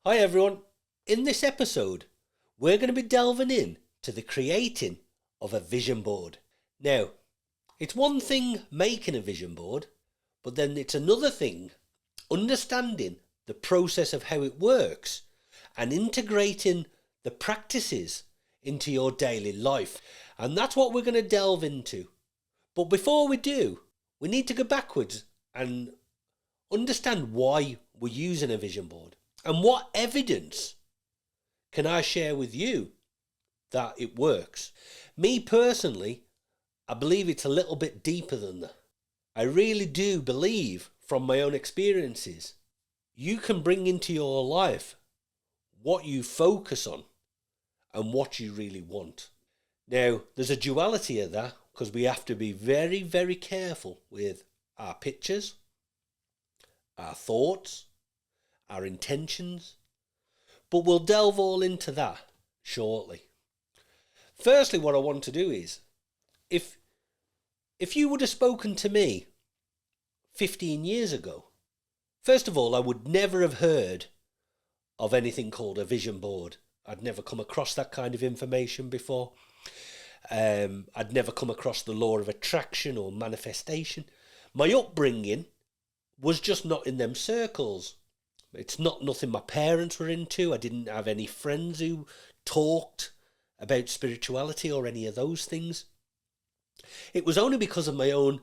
Hi everyone. In this episode, we're going to be delving in to the creating of a vision board. Now, it's one thing making a vision board, but then it's another thing understanding the process of how it works and integrating the practices into your daily life. And that's what we're going to delve into. But before we do, we need to go backwards and understand why we're using a vision board. And what evidence can I share with you that it works? Me personally, I believe it's a little bit deeper than that. I really do believe from my own experiences, you can bring into your life what you focus on and what you really want. Now, there's a duality of that because we have to be very, very careful with our pictures, our thoughts, our intentions, but we'll delve all into that shortly. Firstly, what I want to do is, if you would have spoken to me 15 years ago, first of all, I would never have heard of anything called a vision board. I'd never come across that kind of information before. I'd never come across the law of attraction or manifestation. My upbringing was just not in them circles. It's not nothing my parents were into. I didn't have any friends who talked about spirituality or any of those things. It was only because of my own,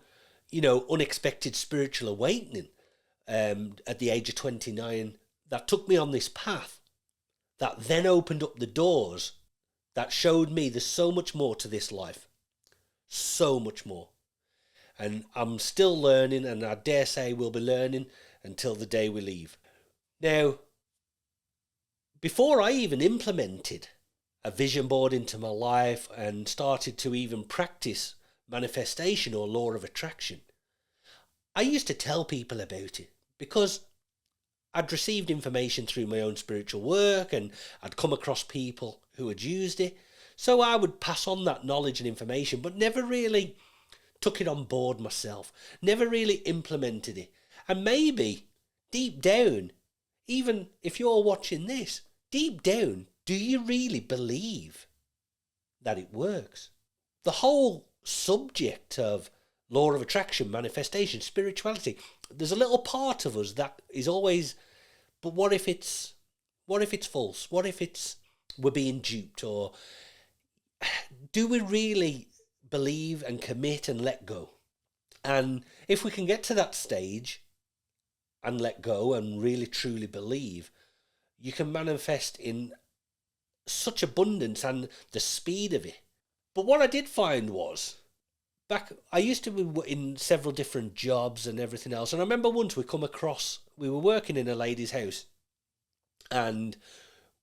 unexpected spiritual awakening at the age of 29 that took me on this path that then opened up the doors that showed me there's so much more to this life. So much more. And I'm still learning, and I dare say we'll be learning until the day we leave. Now, before I even implemented a vision board into my life and started to even practice manifestation or law of attraction, I used to tell people about it because I'd received information through my own spiritual work and I'd come across people who had used it. So I would pass on that knowledge and information, but never really took it on board myself, never really implemented it. And maybe deep down, even if you're watching this, deep down, do you really believe that it works? The whole subject of law of attraction, manifestation, spirituality, there's a little part of us that is always, but what if it's false? What if we're being duped? Or do we really believe and commit and let go? And if we can get to that stage and let go and really truly believe, you can manifest in such abundance and the speed of it. But what I did find was, I used to be in several different jobs and everything else, and I remember once we were working in a lady's house, and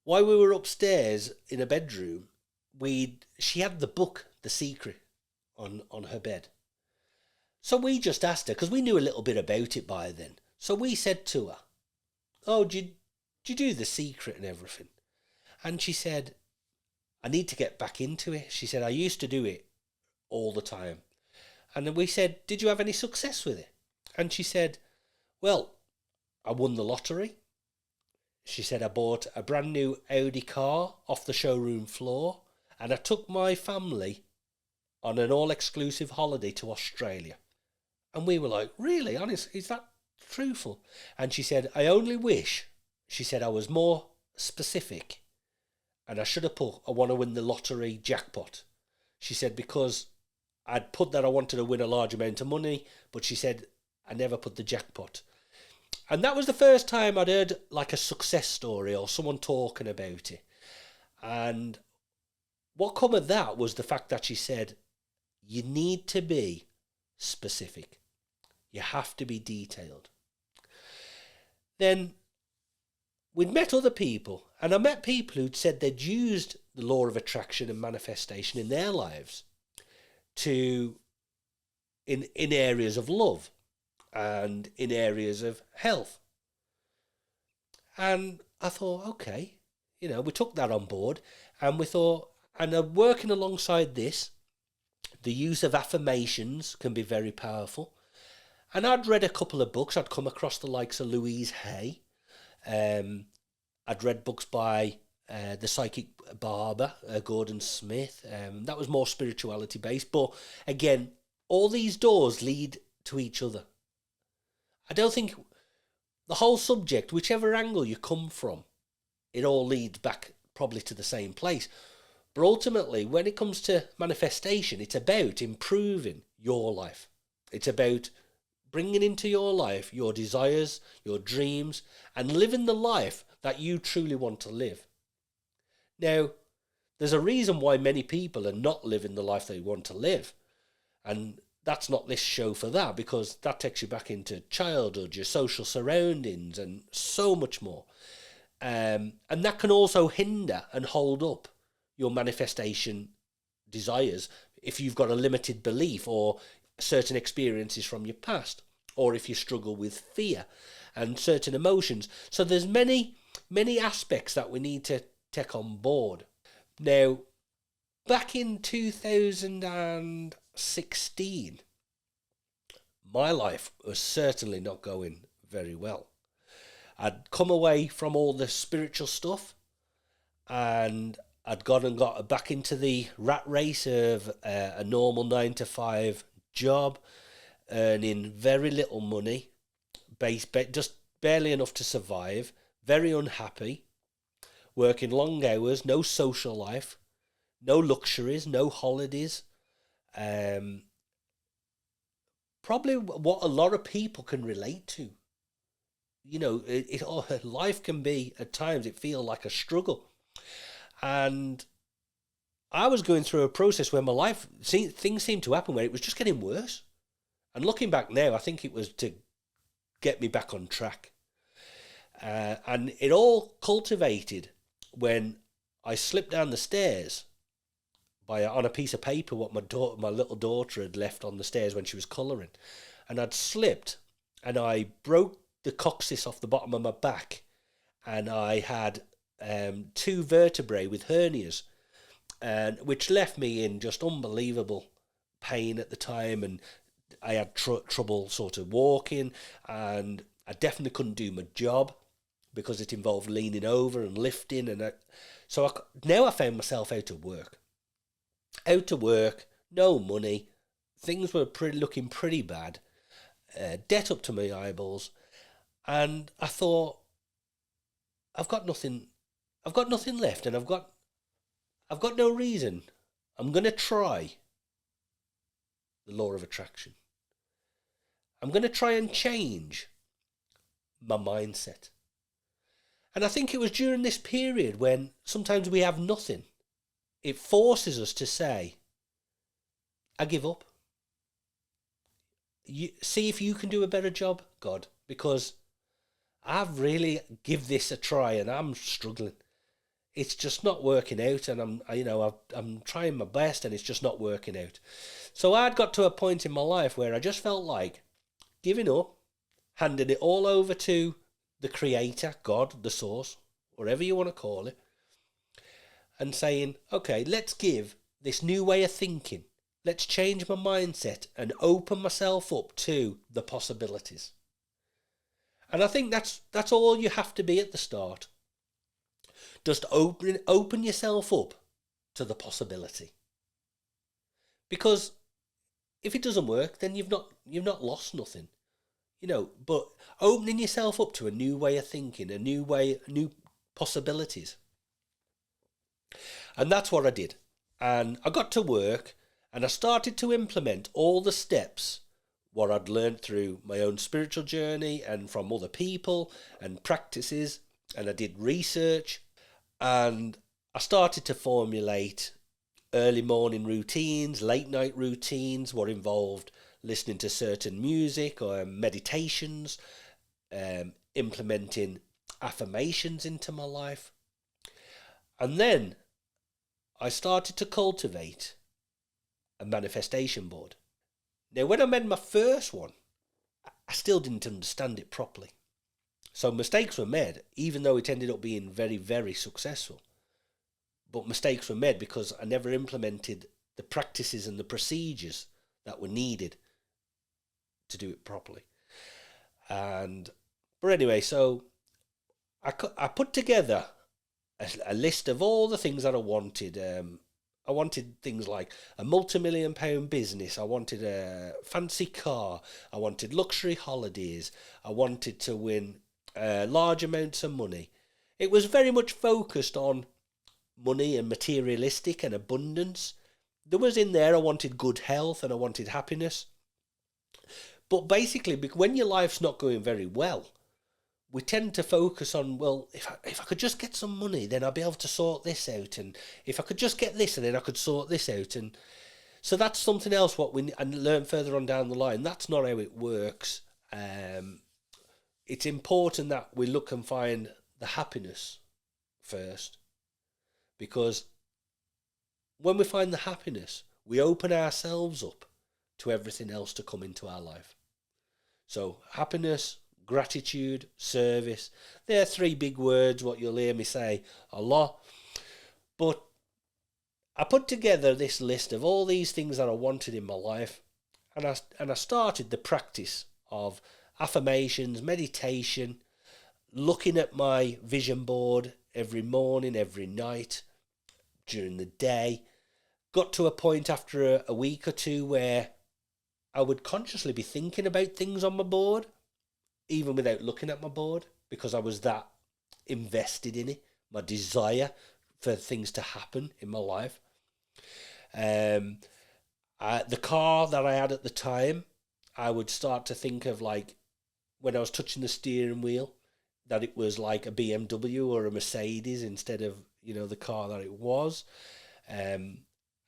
while we were upstairs in a bedroom, she had the book The Secret on her bed. So we just asked her, because we knew a little bit about it by then. So we said to her, "Oh, did you do The Secret and everything?" And she said, "I need to get back into it." She said, "I used to do it all the time." And then we said, "Did you have any success with it?" And she said, "Well, I won the lottery." She said, "I bought a brand new Audi car off the showroom floor, and I took my family on an all-exclusive holiday to Australia." And we were like, "Really? Honest? Is that truthful?" And she said, "I only wish," she said, "I was more specific, and I should have put, I want to win the lottery jackpot." She said, because I'd put that I wanted to win a large amount of money, but she said, I never put the jackpot. And that was the first time I'd heard like a success story or someone talking about it. And what come of that was the fact that she said, you need to be specific. You have to be detailed. Then we'd met other people, and I met people who'd said they'd used the law of attraction and manifestation in their lives in areas of love and in areas of health. And I thought, okay, we took that on board, and we thought, and working alongside this, the use of affirmations can be very powerful. And I'd read a couple of books. I'd come across the likes of Louise Hay, I'd read books by the psychic barber, Gordon Smith. That was more spirituality based. But again, all these doors lead to each other. I don't think the whole subject, whichever angle you come from, it all leads back probably to the same place. But ultimately, when it comes to manifestation, it's about improving your life. It's about bringing into your life your desires, your dreams, and living the life that you truly want to live. Now, there's a reason why many people are not living the life they want to live. And that's not this show for that, because that takes you back into childhood, your social surroundings, and so much more. And that can also hinder and hold up your manifestation desires if you've got a limited belief or certain experiences from your past, or if you struggle with fear and certain emotions. So there's many aspects that we need to take on board. Now, back in 2016, my life was certainly not going very well. I'd come away from all the spiritual stuff, and I'd gone and got back into the rat race of a normal 9 to 5 job, earning very little money, just barely enough to survive, very unhappy, working long hours, no social life, no luxuries, no holidays. Probably what a lot of people can relate to. You know, life can be, at times, it feel like a struggle. And I was going through a process where my life, things seemed to happen where it was just getting worse. And looking back now, I think it was to get me back on track. And it all cultivated when I slipped down the stairs on a piece of paper what my little daughter had left on the stairs when she was colouring. And I'd slipped and I broke the coccyx off the bottom of my back, and I had 2 vertebrae with hernias, and which left me in just unbelievable pain at the time, and I had trouble sort of walking, and I definitely couldn't do my job because it involved leaning over and lifting, and now I found myself out of work, no money, things were looking pretty bad, debt up to my eyeballs. And I thought, I've got nothing left, and I've got no reason. I'm going to try the law of attraction. I'm going to try and change my mindset. And I think it was during this period when sometimes we have nothing. It forces us to say, I give up. See if you can do a better job, God, because I've really give this a try and I'm struggling. It's just not working out, and I'm trying my best and it's just not working out. So I'd got to a point in my life where I just felt like giving up, handing it all over to the Creator, God, the Source, whatever you want to call it, and saying, okay, let's give this new way of thinking. Let's change my mindset and open myself up to the possibilities. And I think that's all you have to be at the start. Just open yourself up to the possibility. Because if it doesn't work, then you've not lost nothing. But opening yourself up to a new way of thinking, new possibilities. And that's what I did. And I got to work and I started to implement all the steps what I'd learned through my own spiritual journey and from other people and practices, and I did research, and I started to formulate early morning routines, late night routines, what involved listening to certain music or meditations, implementing affirmations into my life. And then I started to cultivate a manifestation board. Now, when I made my first one, I still didn't understand it properly. So mistakes were made, even though it ended up being very, very successful. But mistakes were made because I never implemented the practices and the procedures that were needed to do it properly. But anyway, so I put together a list of all the things that I wanted. I wanted things like a multi-million pound business. I wanted a fancy car. I wanted luxury holidays. I wanted to win large amounts of money. It was very much focused on money and materialistic and abundance. There was in there, I wanted good health and I wanted happiness. But basically, when your life's not going very well, we tend to focus on, well, if I could just get some money, then I'll be able to sort this out. And if I could just get this, and then I could sort this out. And so that's something else what we and learn further on down the line. That's not how it works. It's important that we look and find the happiness first, because when we find the happiness, we open ourselves up to everything else to come into our life. So happiness, gratitude, service, they're three big words what you'll hear me say a lot. But I put together this list of all these things that I wanted in my life, and I started the practice of affirmations, meditation, looking at my vision board every morning, every night, during the day. Got to a point after a week or two where I would consciously be thinking about things on my board, even without looking at my board, because I was that invested in it, my desire for things to happen in my life. The car that I had at the time, I would start to think of, like, when I was touching the steering wheel, that it was like a BMW or a Mercedes instead of, the car that it was.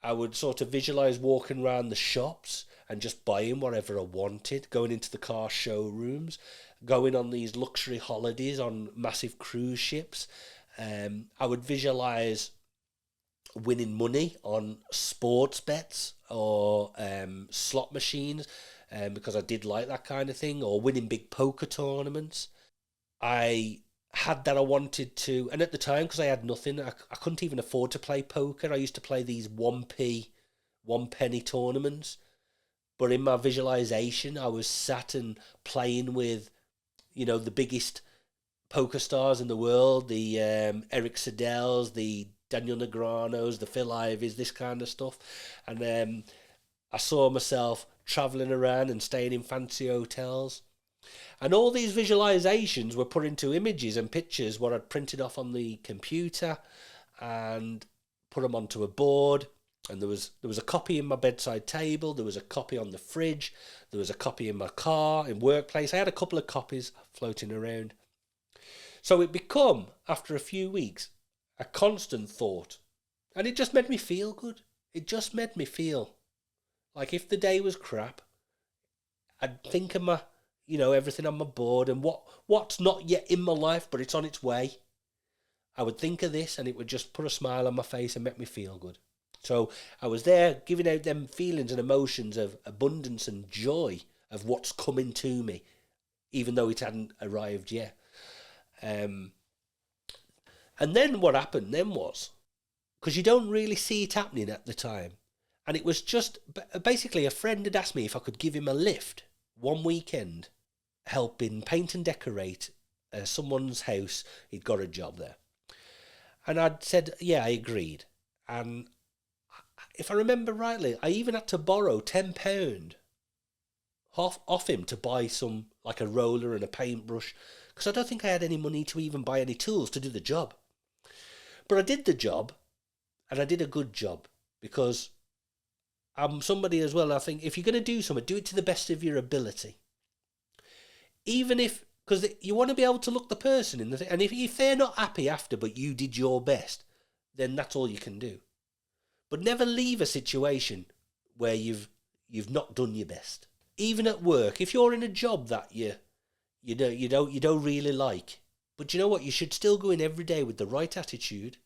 I would sort of visualize walking around the shops and just buying whatever I wanted, going into the car showrooms, going on these luxury holidays on massive cruise ships. I would visualize winning money on sports bets or slot machines, because I did like that kind of thing, or winning big poker tournaments. I had that I wanted to, and at the time, because I had nothing, I couldn't even afford to play poker. I used to play these 1p, 1 penny tournaments. But in my visualization, I was sat and playing with, the biggest poker stars in the world, the Eric Sedels, the Daniel Negreanos, the Phil Ivies, this kind of stuff. And I saw myself traveling around and staying in fancy hotels. And all these visualizations were put into images and pictures what I'd printed off on the computer and put them onto a board. And there was a copy in my bedside table, there was a copy on the fridge, there was a copy in my car, in workplace. I had a couple of copies floating around. So it become, after a few weeks, a constant thought. And it just made me feel good. It just made me feel like if the day was crap, I'd think of my, everything on my board and what's not yet in my life, but it's on its way. I would think of this and it would just put a smile on my face and make me feel good. So I was there giving out them feelings and emotions of abundance and joy of what's coming to me, even though it hadn't arrived yet. And then what happened then was, because you don't really see it happening at the time, and it was just basically a friend had asked me if I could give him a lift one weekend, helping paint and decorate someone's house. He'd got a job there. And I'd said, yeah, I agreed. And if I remember rightly, I even had to borrow £10 off him to buy some, like a roller and a paintbrush, because I don't think I had any money to even buy any tools to do the job. But I did the job, and I did a good job, because I'm somebody as well, I think, if you're going to do something, do it to the best of your ability. Even if, because you want to be able to look the person in the thing, and if they're not happy after, but you did your best, then that's all you can do. But never leave a situation where you've not done your best. Even at work, if you're in a job that you don't really like, but you know what, you should still go in every day with the right attitude,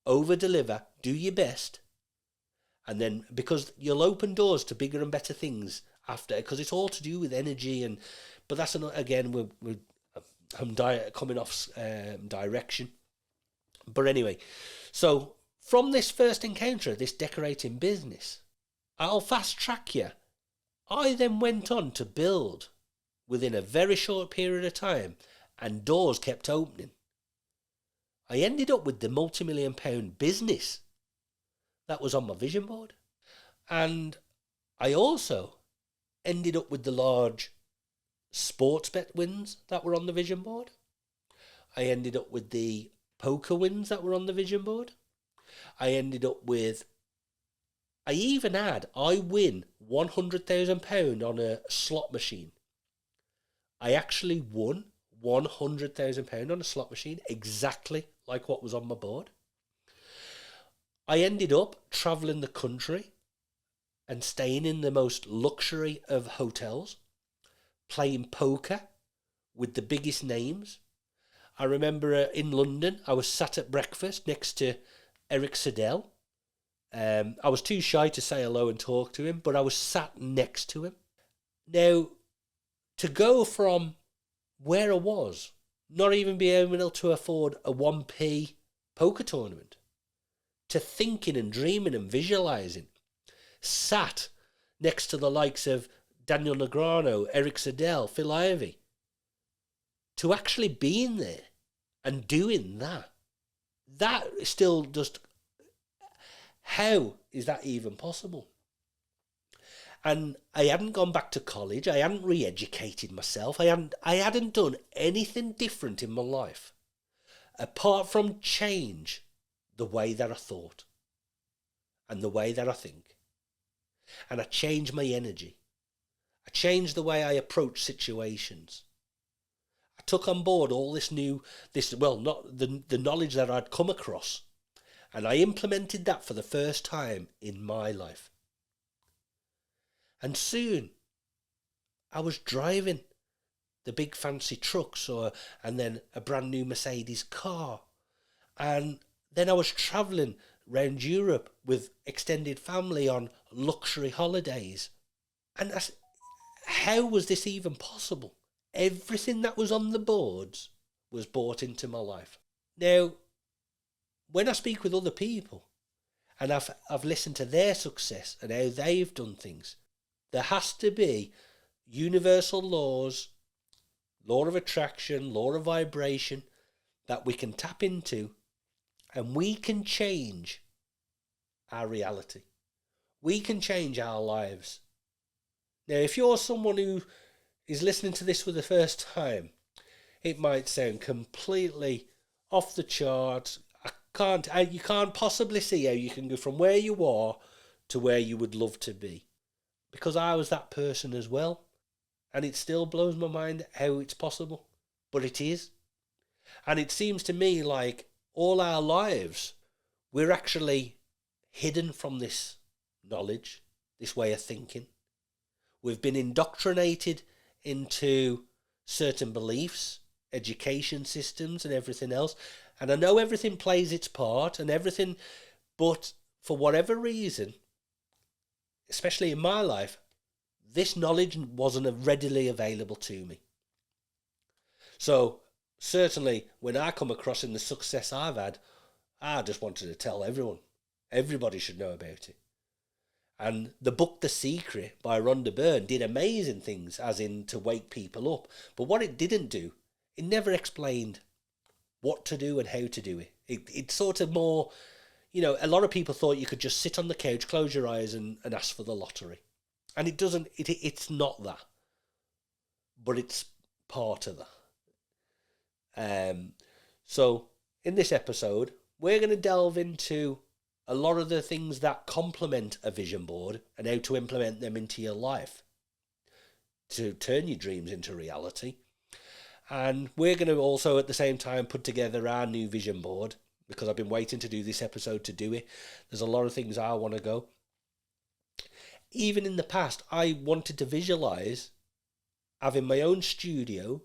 over deliver, do your best, and then, because you'll open doors to bigger and better things after, because it's all to do with energy. But that's again, I'm coming off direction. But anyway, so from this first encounter, this decorating business, I'll fast track you. I then went on to build within a very short period of time, and doors kept opening. I ended up with the multi-million pound business that was on my vision board. And I also ended up with the large sports bet wins that were on the vision board. I ended up with the poker wins that were on the vision board. I win £100,000 on a slot machine. I actually won £100,000 on a slot machine, exactly like what was on my board. I ended up travelling the country and staying in the most luxury of hotels, playing poker with the biggest names. I remember in London, I was sat at breakfast next to Eric Siddell. I was too shy to say hello and talk to him, but I was sat next to him. Now, to go from where I was, not even being able to afford a 1p poker tournament, to thinking and dreaming and visualising, sat next to the likes of Daniel Negreanu, Eric Siddell, Phil Ivey, to actually being there and doing that still just, how is that even possible? And I hadn't gone back to college. I hadn't re-educated myself. I hadn't done anything different in my life apart from change the way that I thought and the way that I think. And I changed my energy. I changed the way I approach situations. I took on board all not the knowledge that I'd come across, and I implemented that for the first time in my life. And soon, I was driving the big fancy trucks and then a brand new Mercedes car. And then I was travelling around Europe with extended family on luxury holidays. And how was this even possible? Everything that was on the boards was brought into my life. Now, when I speak with other people and I've listened to their success and how they've done things, there has to be universal laws, law of attraction, law of vibration that we can tap into, and we can change our reality. We can change our lives. Now, if you're someone who is listening to this for the first time, it might sound completely off the charts. You can't possibly see how you can go from where you are to where you would love to be. Because I was that person as well. And it still blows my mind how it's possible. But it is. And it seems to me like all our lives, we're actually hidden from this knowledge, this way of thinking. We've been indoctrinated into certain beliefs, education systems and everything else. And I know everything plays its part and everything, but for whatever reason, especially in my life, this knowledge wasn't readily available to me. So certainly when I come across in the success I've had, I just wanted to tell everyone. Everybody should know about it. And the book The Secret by Rhonda Byrne did amazing things, as in to wake people up. But what it didn't do, it never explained what to do and how to do it. It's sort of more, a lot of people thought you could just sit on the couch, close your eyes and ask for the lottery. And it's not that. But it's part of that. So in this episode, we're going to delve into a lot of the things that complement a vision board and how to implement them into your life to turn your dreams into reality. And we're going to also at the same time put together our new vision board, because I've been waiting to do this episode to do it. There's a lot of things I want to go. Even in the past, I wanted to visualize having my own studio,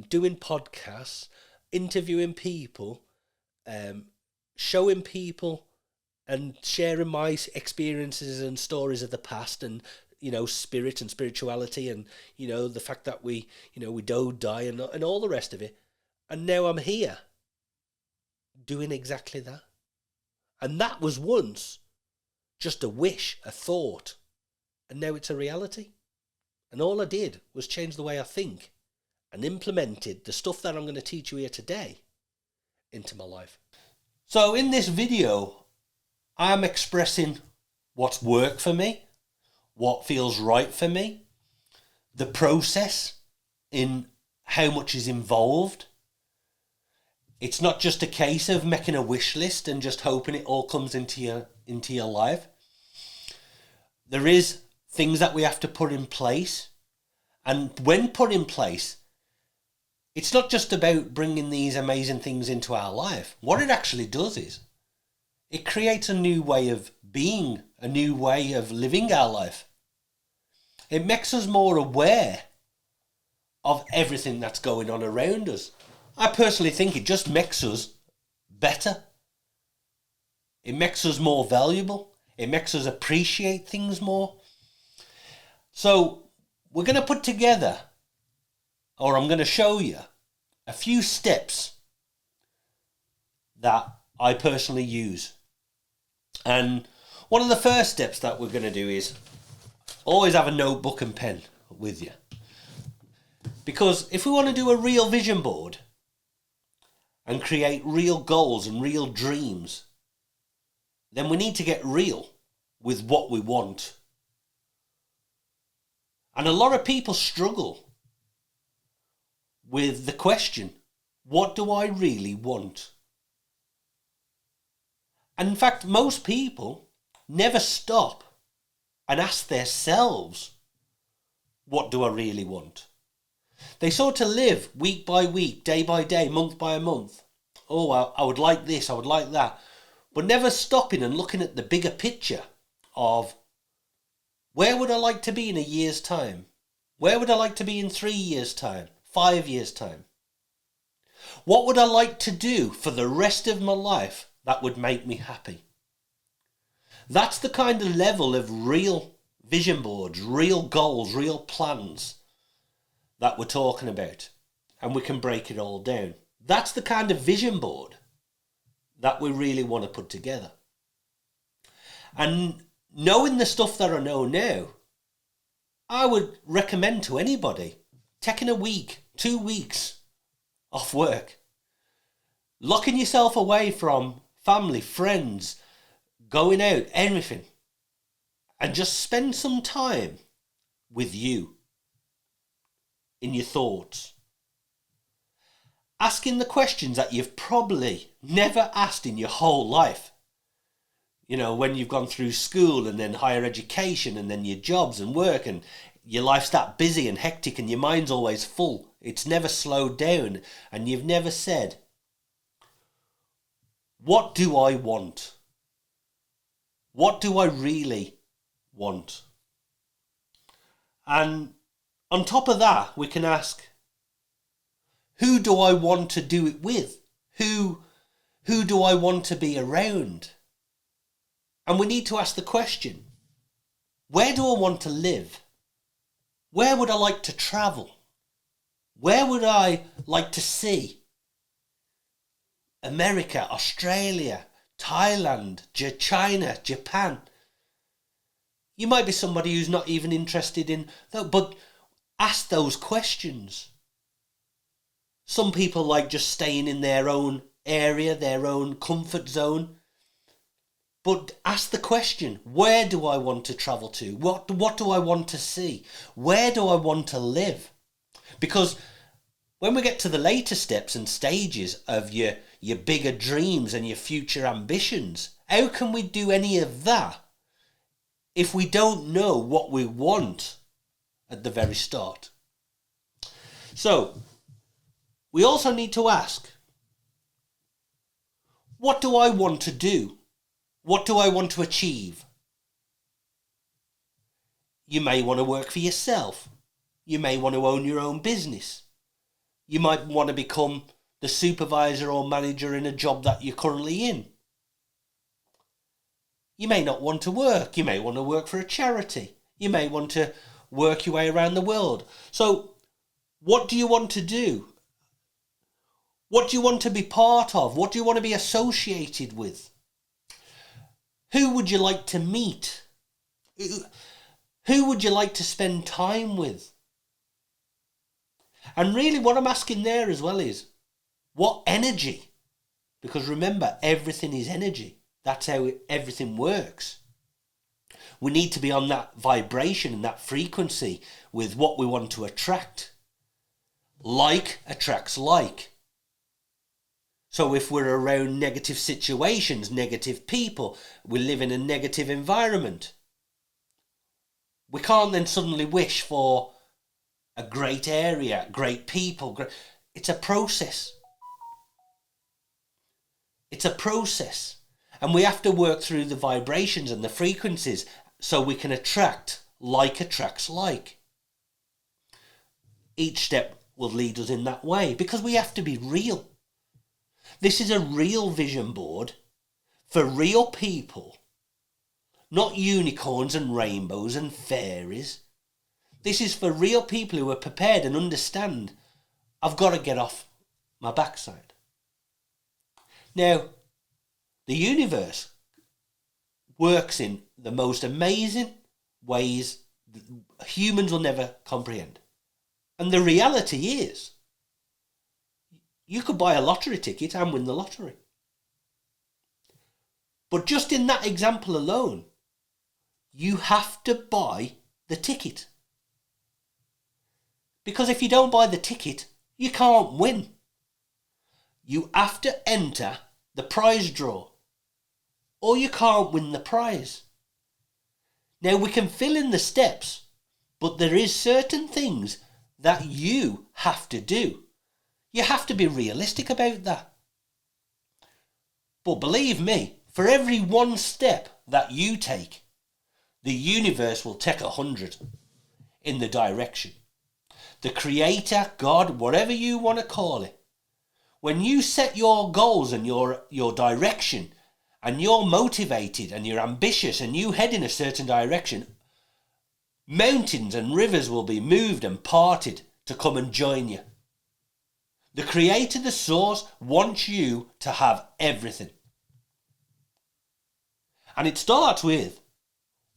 doing podcasts, interviewing people, showing people and sharing my experiences and stories of the past, and spirit and spirituality, and the fact that we don't die, and all the rest of it. And now I'm here doing exactly that. And that was once just a wish, a thought, and now it's a reality. And all I did was change the way I think and implemented the stuff that I'm going to teach you here today into my life. So in this video, I'm expressing what's worked for me, what feels right for me, the process in how much is involved. It's not just a case of making a wish list and just hoping it all comes into your life. There is things that we have to put in place. And when put in place, it's not just about bringing these amazing things into our life. What it actually does is it creates a new way of being, a new way of living our life. It makes us more aware of everything that's going on around us. I personally think it just makes us better. It makes us more valuable. It makes us appreciate things more. So we're going to put together, or I'm going to show you, a few steps that I personally use. And one of the first steps that we're going to do is always have a notebook and pen with you. Because if we want to do a real vision board and create real goals and real dreams, then we need to get real with what we want. And a lot of people struggle with the question, what do I really want? And in fact, most people never stop and ask themselves, what do I really want? They sort of live week by week, day by day, month by month. Oh, I would like this, I would like that. But never stopping and looking at the bigger picture of, where would I like to be in a year's time? Where would I like to be in 3 years' time? 5 years' time? What would I like to do for the rest of my life that would make me happy? That's the kind of level of real vision boards, real goals, real plans that we're talking about. And we can break it all down. That's the kind of vision board that we really want to put together. And knowing the stuff that I know now, I would recommend to anybody taking a week, 2 weeks off work, locking yourself away from family, friends, going out, everything, and just spend some time with you, in your thoughts, asking the questions that you've probably never asked in your whole life. You know, when you've gone through school and then higher education and then your jobs and work and your life's that busy and hectic and your mind's always full. It's never slowed down and you've never said, what do I want? What do I really want? And on top of that, we can ask, who do I want to do it with? Who do I want to be around? And we need to ask the question, where do I want to live? Where would I like to travel? Where would I like to see? America, Australia, Thailand, China, Japan. You might be somebody who's not even interested in that, but ask those questions. Some people like just staying in their own area, their own comfort zone. But ask the question, where do I want to travel to? What do I want to see? Where do I want to live? Because when we get to the later steps and stages of your bigger dreams and your future ambitions, how can we do any of that if we don't know what we want at the very start? So, we also need to ask, what do I want to do? What do I want to achieve? You may want to work for yourself. You may want to own your own business. You might want to become the supervisor or manager in a job that you're currently in. You may not want to work. You may want to work for a charity. You may want to work your way around the world. So, what do you want to do? What do you want to be part of? What do you want to be associated with? Who would you like to meet? Who would you like to spend time with? And really what I'm asking there as well is, what energy Because remember, everything is energy. That's how everything works. We need to be on that vibration and that frequency with what we want to attract. Like attracts like. So if we're around negative situations, negative people, we live in a negative environment, we can't then suddenly wish for a great area, great people. It's a process. It's a process. And we have to work through the vibrations and the frequencies so we can attract like attracts like. Each step will lead us in that way because we have to be real. This is a real vision board for real people, not unicorns and rainbows and fairies. This is for real people who are prepared and understand, I've got to get off my backside. Now, the universe works in the most amazing ways that humans will never comprehend. And the reality is, you could buy a lottery ticket and win the lottery. But just in that example alone, you have to buy the ticket. Because if you don't buy the ticket, you can't win. You have to enter the prize draw, or you can't win the prize. Now we can fill in the steps, but there is certain things that you have to do. You have to be realistic about that. But believe me, for every one step that you take, the universe will take 100 in the direction. The Creator, God, whatever you want to call it. When you set your goals and your direction, and you're motivated and you're ambitious and you head in a certain direction, mountains and rivers will be moved and parted to come and join you. The Creator, the Source, wants you to have everything. And it starts with,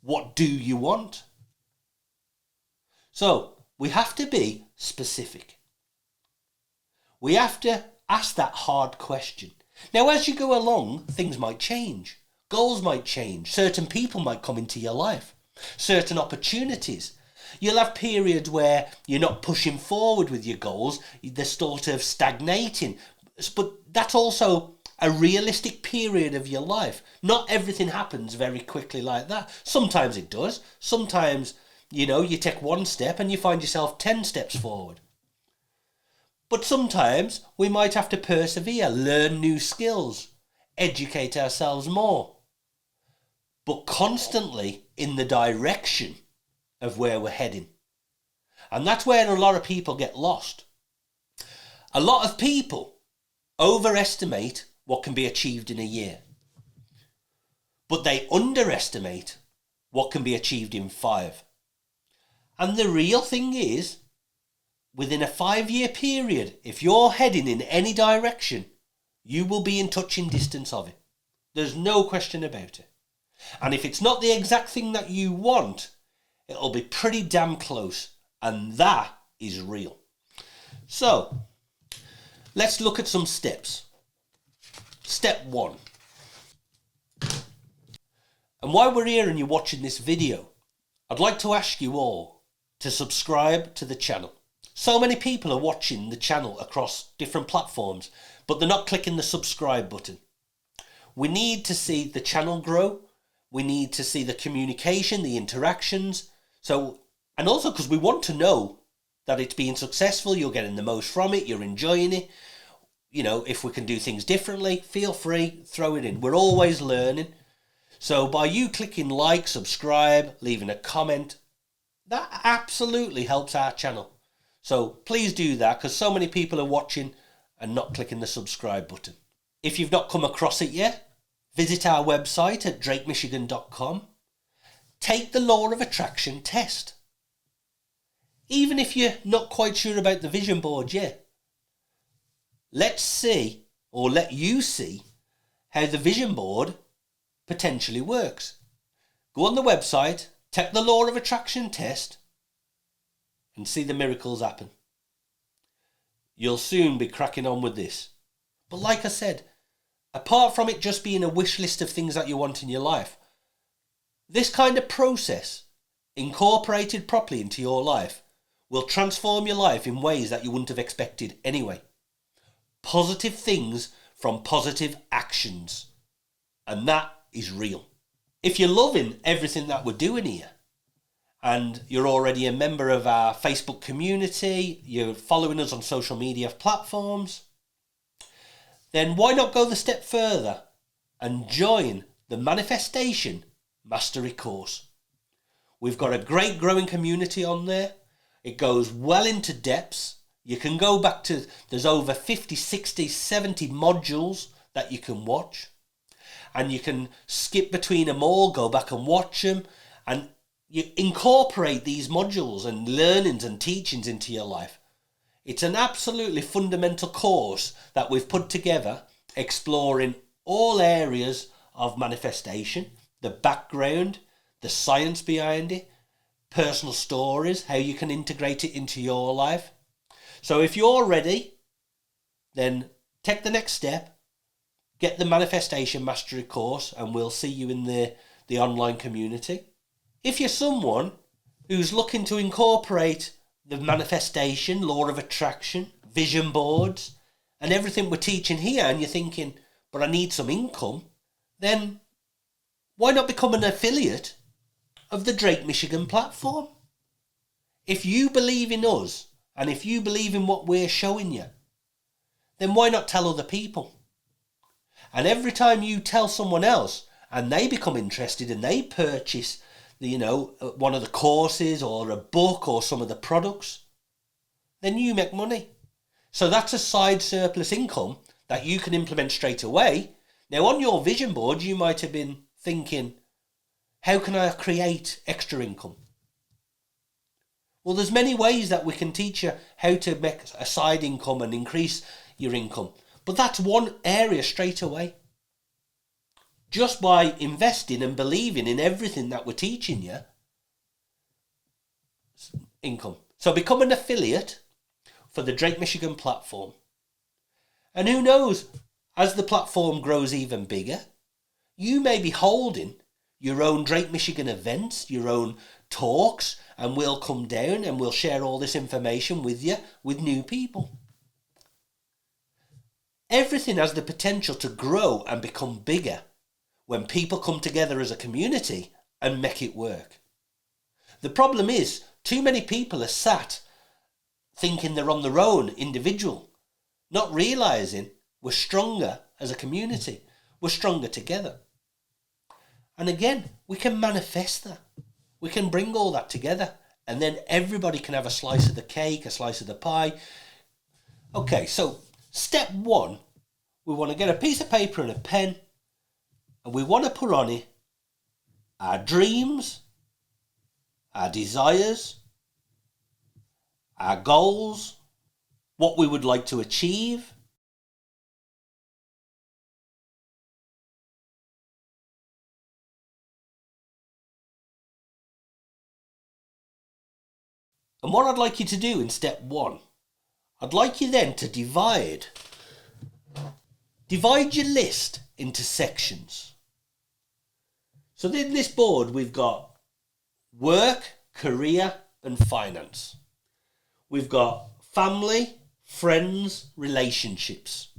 what do you want? So, we have to be specific. We have to ask that hard question. Now, as you go along, things might change. Goals might change. Certain people might come into your life. Certain opportunities. You'll have periods where you're not pushing forward with your goals. They're sort of stagnating. But that's also a realistic period of your life. Not everything happens very quickly like that. Sometimes it does. Sometimes, you take one step and you find yourself 10 steps forward. But sometimes we might have to persevere, learn new skills, educate ourselves more. But constantly in the direction of where we're heading. And that's where a lot of people get lost. A lot of people overestimate what can be achieved in a year. But they underestimate what can be achieved in 5. And the real thing is, within a 5-year period, if you're heading in any direction, you will be in touching distance of it. There's no question about it. And if it's not the exact thing that you want, it'll be pretty damn close. And that is real. So, let's look at some steps. Step 1. And while we're here and you're watching this video, I'd like to ask you all to subscribe to the channel. So many people are watching the channel across different platforms, but they're not clicking the subscribe button. We need to see the channel grow. We need to see the communication, the interactions. And also because we want to know that it's being successful, you're getting the most from it, you're enjoying it. If we can do things differently, feel free, throw it in. We're always learning. So by you clicking like, subscribe, leaving a comment, that absolutely helps our channel. So please do that, because so many people are watching and not clicking the subscribe button. If you've not come across it yet, visit our website at drakemichigan.com. Take the law of attraction test. Even if you're not quite sure about the vision board yet, let's see, or let you see, how the vision board potentially works. Go on the website, take the law of attraction test, and see the miracles happen. You'll soon be cracking on with this. But like I said, Apart from it just being a wish list of things that you want in your life, this kind of process, incorporated properly into your life, will transform your life in ways that you wouldn't have expected anyway. Positive things from positive actions. And that is real. If you're loving everything that we're doing here, and you're already a member of our Facebook community, you're following us on social media platforms, then why not go the step further and join the Manifestation Mastery course? We've got a great growing community on there. It goes well into depths. You can go back to, there's over 50, 60, 70 modules that you can watch. And you can skip between them all, go back and watch them. And you incorporate these modules and learnings and teachings into your life. It's an absolutely fundamental course that we've put together, exploring all areas of manifestation, the background, the science behind it, personal stories, how you can integrate it into your life. So if you're ready, then take the next step, get the Manifestation Mastery course, and we'll see you in the online community. If you're someone who's looking to incorporate the manifestation, law of attraction, vision boards, and everything we're teaching here, and you're thinking, but I need some income, then why not become an affiliate of the Drake Michigan platform? If you believe in us, and if you believe in what we're showing you, then why not tell other people? And every time you tell someone else, and they become interested and they purchase one of the courses or a book or some of the products, then you make money. So that's a side surplus income that you can implement straight away. Now on your vision board, you might have been thinking, how can I create extra income? Well, there's many ways that we can teach you how to make a side income and increase your income. But that's one area straight away. Just by investing and believing in everything that we're teaching you, income. So become an affiliate for the Drake Michigan platform. And who knows, as the platform grows even bigger, you may be holding your own Drake Michigan events, your own talks, and we'll come down and we'll share all this information with you, with new people. Everything has the potential to grow and become bigger when people come together as a community and make it work. The problem is, too many people are sat thinking they're on their own, individual, not realising we're stronger as a community. We're stronger together. And again, we can manifest that. We can bring all that together, and then everybody can have a slice of the cake, a slice of the pie. Okay, so step one, we want to get a piece of paper and a pen, and we want to put on it our dreams, our desires, our goals, what we would like to achieve. And what I'd like you to do in step one, I'd like you then to divide your list into sections. So in this board, we've got work, career, and finance. We've got family, friends, relationships,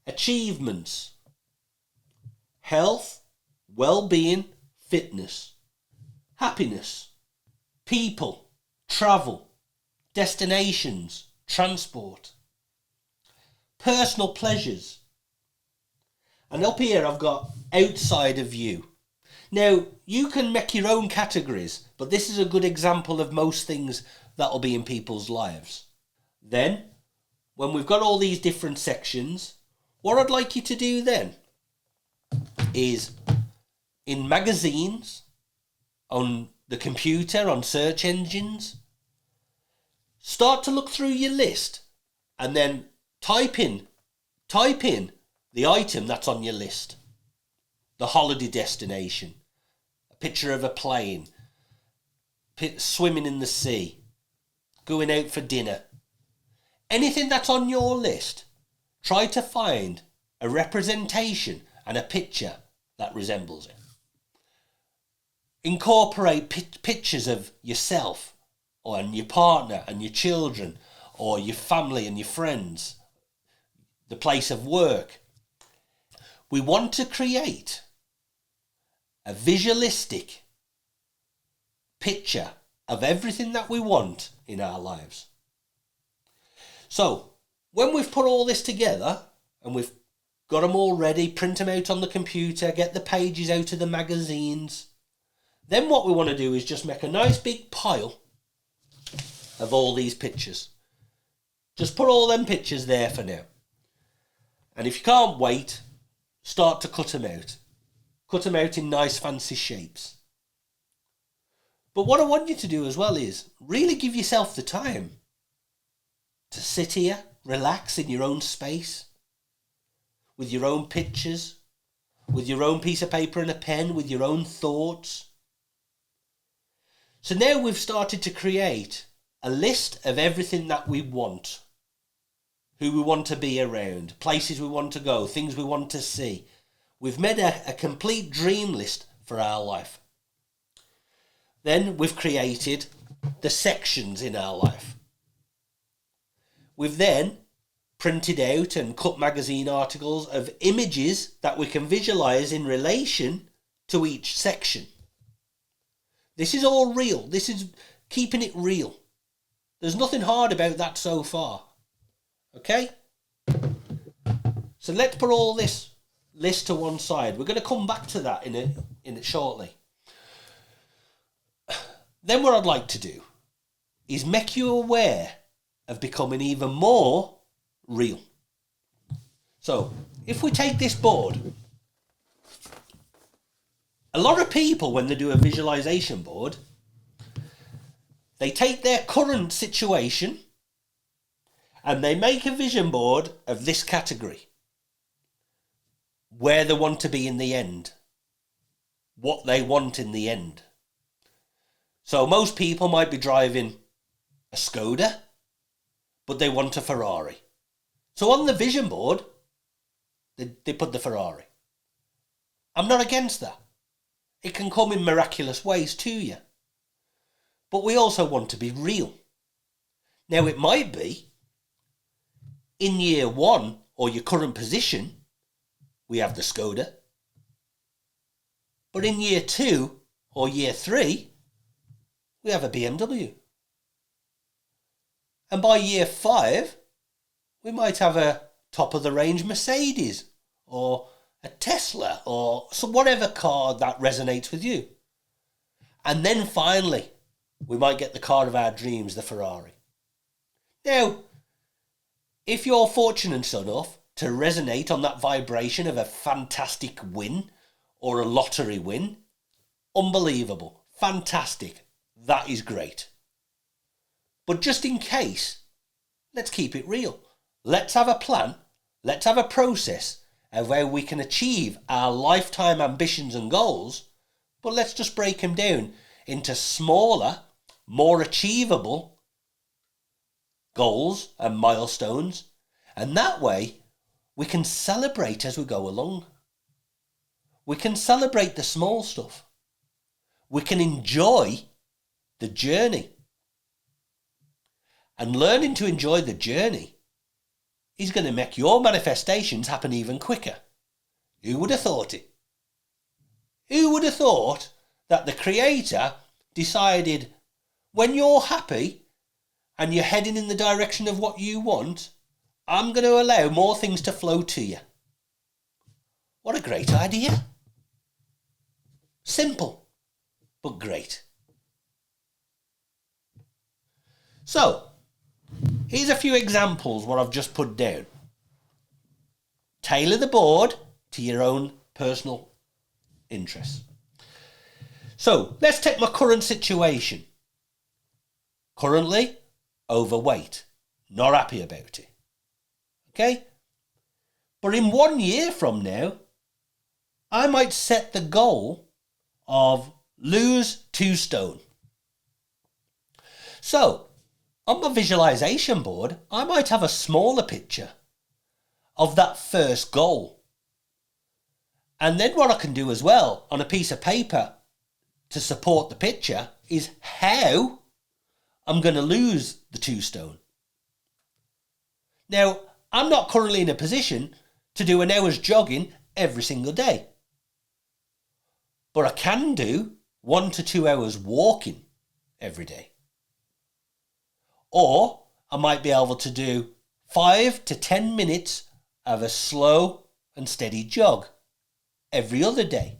achievements, health, well-being, fitness, happiness, people, travel, destinations, transport, personal pleasures. And up here I've got outside of you. Now, you can make your own categories, but this is a good example of most things that will be in people's lives. Then, when we've got all these different sections, what I'd like you to do then is, in magazines, on the computer, on search engines, start to look through your list and then type in the item that's on your list. The holiday destination, a picture of a plane, swimming in the sea, going out for dinner. Anything that's on your list, try to find a representation and a picture that resembles it. Incorporate pictures of yourself and your partner and your children or your family and your friends, the place of work. We want to create a visualistic picture of everything that we want in our lives. So, when we've put all this together and we've got them all ready, print them out on the computer, get the pages out of the magazines, then what we want to do is just make a nice big pile of all these pictures. Just put all them pictures there for now. And if you can't wait, start to cut them out. Cut them out in nice fancy shapes. But what I want you to do as well is really give yourself the time to sit here, relax in your own space, with your own pictures, with your own piece of paper and a pen, with your own thoughts. So now we've started to create a list of everything that we want, who we want to be around, places we want to go, things we want to see. We've made a complete dream list for our life. Then we've created the sections in our life. We've then printed out and cut magazine articles of images that we can visualize in relation to each section. This is all real. This is keeping it real. There's nothing hard about that so far. Okay? So let's put all this list to one side. We're going to come back to that in it shortly. Then what I'd like to do is make you aware of becoming even more real. So, if we take this board, a lot of people, when they do a visualization board, they take their current situation and they make a vision board of this category. Where they want to be in the end. What they want in the end. So most people might be driving a Skoda, but they want a Ferrari. So on the vision board, they put the Ferrari. I'm not against that. It can come in miraculous ways to you. But we also want to be real. Now it might be, in year one, or your current position, we have the Skoda. But in year 2 or year 3, we have a BMW. And by year 5, we might have a top-of-the-range Mercedes or a Tesla or some whatever car that resonates with you. And then finally, we might get the car of our dreams, the Ferrari. Now, if you're fortunate enough to resonate on that vibration of a fantastic win or a lottery win, unbelievable, fantastic, that is great. But just in case, let's keep it real. Let's have a plan, let's have a process of how we can achieve our lifetime ambitions and goals, but let's just break them down into smaller, more achievable goals and milestones, and that way we can celebrate as we go along. We can celebrate the small stuff. We can enjoy the journey. And learning to enjoy the journey is going to make your manifestations happen even quicker. Who would have thought it? Who would have thought that the Creator decided when you're happy and you're heading in the direction of what you want, I'm going to allow more things to flow to you. What a great idea. Simple, but great. So, here's a few examples what I've just put down. Tailor the board to your own personal interests. So, let's take my current situation. Currently, overweight. Not happy about it. Okay? But in 1 year from now, I might set the goal of lose 2 stone. So, on my visualization board, I might have a smaller picture of that first goal. And then what I can do as well on a piece of paper to support the picture is how I'm going to lose the 2 stone. Now, I'm not currently in a position to do an hour's jogging every single day. But I can do 1 to 2 hours walking every day. Or I might be able to do 5 to 10 minutes of a slow and steady jog every other day.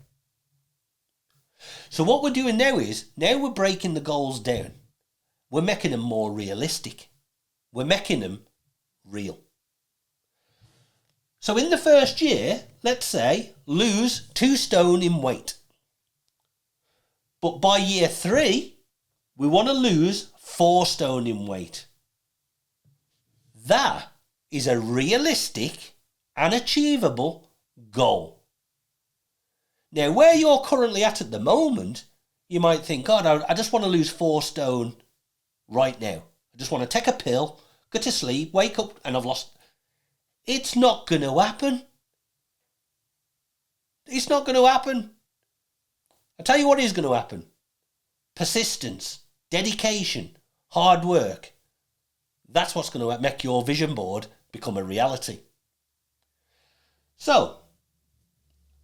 So what we're doing now is, now we're breaking the goals down. We're making them more realistic. We're making them real. So in the first year, let's say, lose 2 stone in weight. But by year 3, we want to lose 4 stone in weight. That is a realistic and achievable goal. Now, where you're currently at the moment, you might think, God, I just want to lose 4 stone right now. I just want to take a pill, go to sleep, wake up, and I've lost. It's not going to happen. It's not going to happen. I'll tell you what is going to happen. Persistence, dedication, hard work. That's what's going to make your vision board become a reality. So,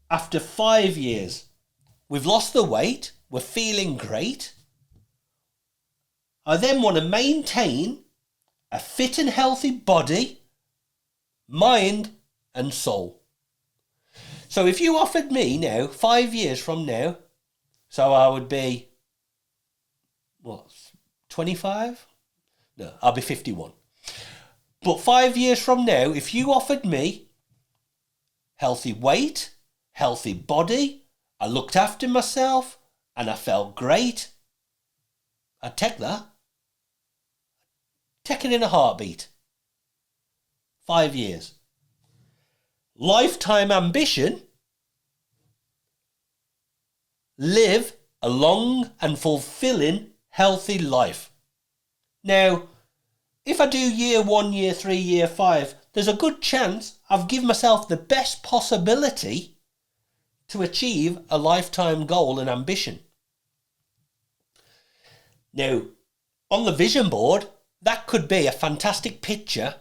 after 5 years, we've lost the weight, we're feeling great. I then want to maintain a fit and healthy body, mind and soul. So if you offered me now, 5 years from now, so I would be, 25? No, I'll be 51. But 5 years from now, if you offered me healthy weight, healthy body, I looked after myself, and I felt great, I'd take that. Take it in a heartbeat. 5 years. Lifetime ambition. Live a long and fulfilling healthy life. Now, if I do year 1, year 3, year 5, there's a good chance I've given myself the best possibility to achieve a lifetime goal and ambition. Now, on the vision board, that could be a fantastic picture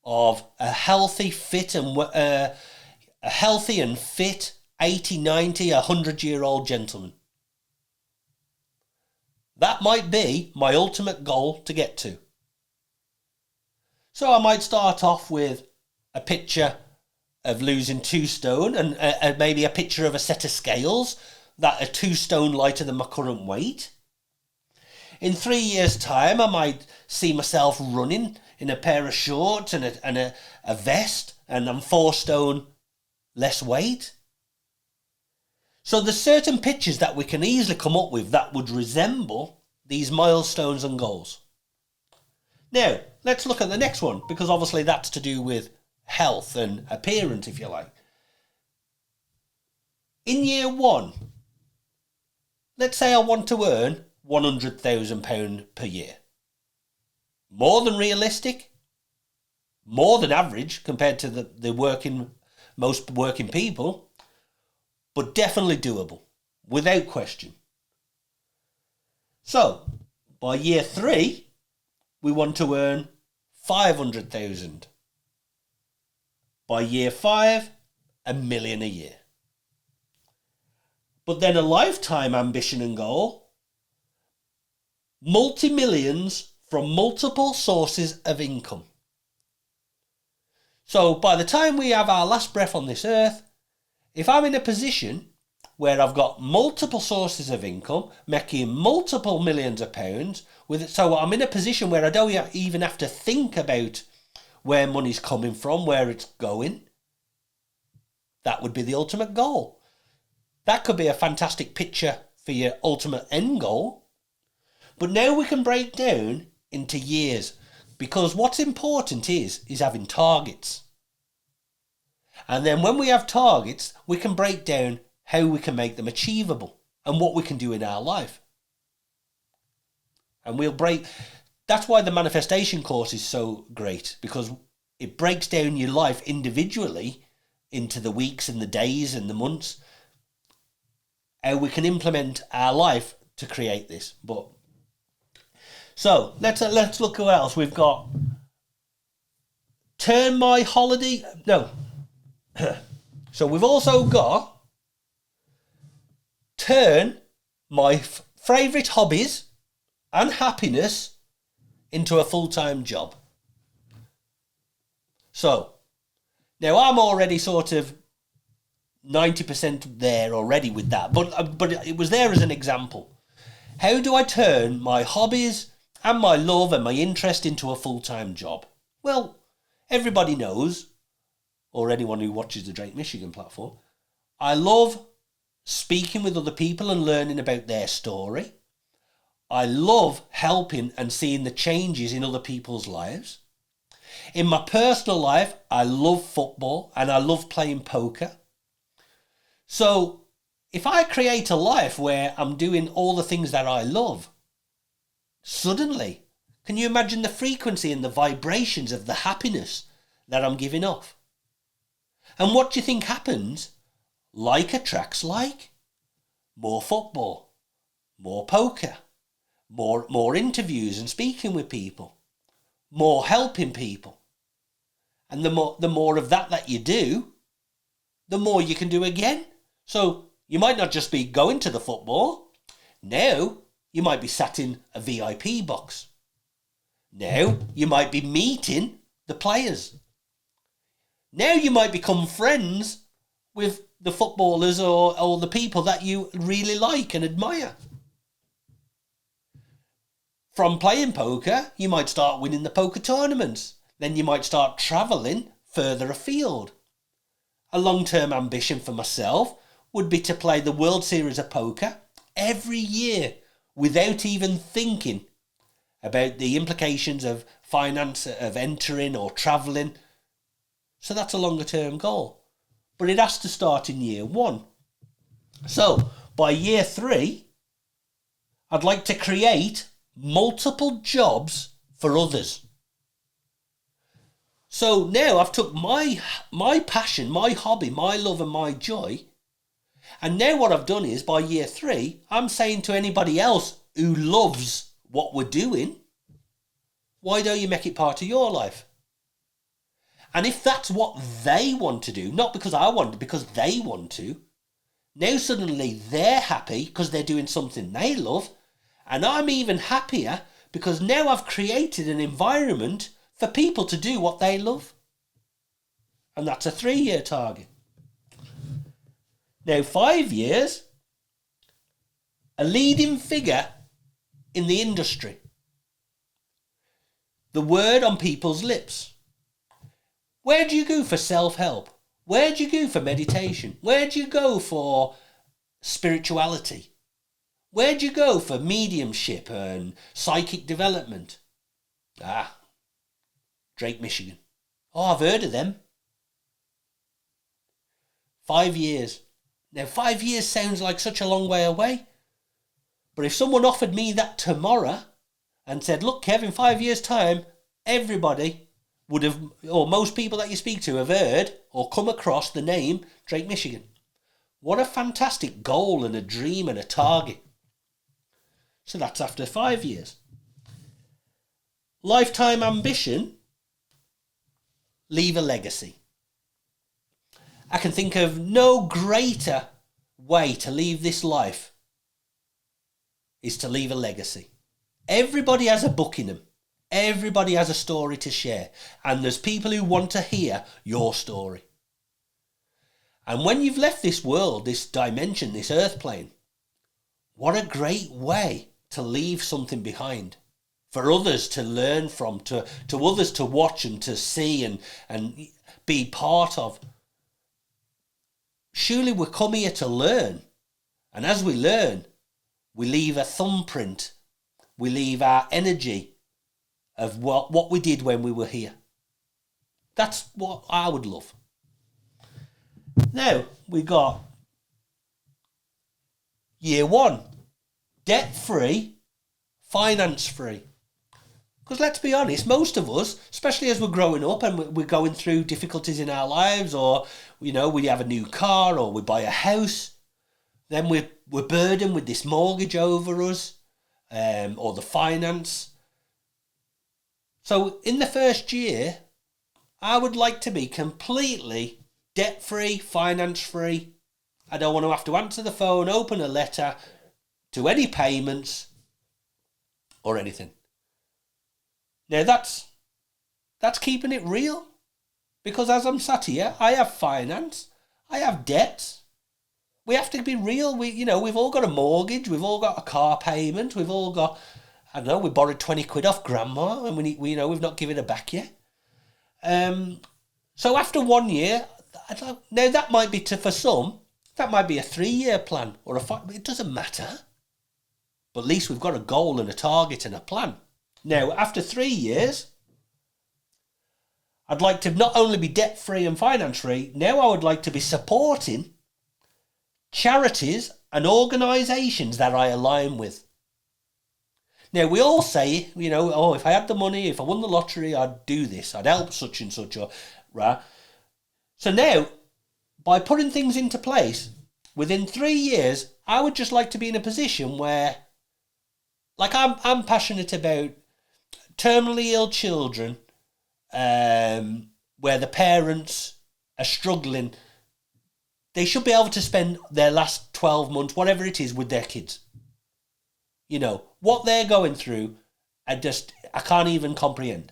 of a healthy, fit and a healthy and fit 80, 90, 100-year-old gentleman. That might be my ultimate goal to get to. So I might start off with a picture of losing 2 stone and maybe a picture of a set of scales that are 2 stone lighter than my current weight. In 3 years' time, I might see myself running in a pair of shorts and a vest, and I'm 4 stone less weight. So there's certain pictures that we can easily come up with that would resemble these milestones and goals. Now, let's look at the next one, because obviously that's to do with health and appearance, if you like. In year 1, let's say I want to earn £100,000 per year. More than realistic, more than average compared to most working people, but definitely doable, without question. So, by year 3, we want to earn 500,000. By year 5, £1 million a year. But then a lifetime ambition and goal, multi-millions from multiple sources of income. So by the time we have our last breath on this earth, if I'm in a position where I've got multiple sources of income, making multiple millions of pounds, so I'm in a position where I don't even have to think about where money's coming from, where it's going, that would be the ultimate goal. That could be a fantastic picture for your ultimate end goal. But now we can break down into years, because what's important is having targets. And then when we have targets, we can break down how we can make them achievable and what we can do in our life. And that's why the manifestation course is so great, because It breaks down your life individually into the weeks and the days and the months. How we can implement our life to create this. But so let's look at what else we've got. Turn my holiday. No. So we've also got turn my favourite hobbies and happiness into a full-time job. So now I'm already sort of 90% there already with that, but it was there as an example. How do I turn my hobbies and my love and my interest into a full-time job? Well, everybody knows, or anyone who watches the Drake Michigan platform, I love speaking with other people and learning about their story. I love helping and seeing the changes in other people's lives. In my personal life, I love football and I love playing poker. So if I create a life where I'm doing all the things that I love, suddenly, can you imagine the frequency and the vibrations of the happiness that I'm giving off? And what do you think happens? Like attracts like. More football, more poker, more interviews and speaking with people, more helping people. And the more of that you do, the more you can do again. So you might not just be going to the football. Now you might be sat in a VIP box. Now you might be meeting the players. Now you might become friends with the footballers or the people that you really like and admire. From playing poker, you might start winning the poker tournaments. Then you might start travelling further afield. A long-term ambition for myself would be to play the World Series of Poker every year without even thinking about the implications of finance, of entering or travelling. So that's a longer-term goal. But it has to start in year 1. So by year 3, I'd like to create multiple jobs for others. So now I've took my passion, my hobby, my love and my joy, and now what I've done is by year 3, I'm saying to anybody else who loves what we're doing, why don't you make it part of your life? And if that's what they want to do, not because I want to, because they want to, now suddenly they're happy because they're doing something they love, and I'm even happier because now I've created an environment for people to do what they love. And that's a 3-year target. Now 5 years, a leading figure in the industry. The word on people's lips. Where do you go for self-help? Where do you go for meditation? Where do you go for spirituality? Where do you go for mediumship and psychic development? Drake Michigan. Oh, I've heard of them. 5 years. Now 5 years sounds like such a long way away. But if someone offered me that tomorrow and said, look, Kev, in 5 years' time, everybody would have, or most people that you speak to have heard or come across the name Drake Michigan. What a fantastic goal and a dream and a target. So that's after 5 years. Lifetime ambition, leave a legacy. I can think of no greater way to leave this life is to leave a legacy. Everybody has a book in them. Everybody has a story to share. And there's people who want to hear your story. And when you've left this world, this dimension, this earth plane, what a great way to leave something behind. For others to learn from, to others to watch and to see and be part of. Surely we come here to learn. And as we learn, we leave a thumbprint. We leave our energy of what we did when we were here. That's what I would love. Now, we got year 1. Debt-free, finance-free. Because let's be honest, most of us, especially as we're growing up and we're going through difficulties in our lives, or, we have a new car or we buy a house, then we're burdened with this mortgage over us, or the finance. So in the first year, I would like to be completely debt-free, finance-free. I don't want to have to answer the phone, open a letter, do any payments or anything. Now that's keeping it real. Because as I'm sat here, I have finance, I have debts. We have to be real. We've all got a mortgage, we've all got a car payment, we've all got, I don't know, we borrowed 20 quid off grandma and we've not given her back yet. So after 1 year, now that might be for some, that might be a 3-year plan or it doesn't matter. But at least we've got a goal and a target and a plan. Now, after 3 years, I'd like to not only be debt-free and finance-free, now I would like to be supporting charities and organisations that I align with. Now, we all say, if I had the money, if I won the lottery, I'd do this, I'd help such and such, right? So now, by putting things into place, within 3 years, I would just like to be in a position where, like, I'm passionate about terminally ill children, where the parents are struggling. They should be able to spend their last 12 months, whatever it is, with their kids. What they're going through, I can't even comprehend.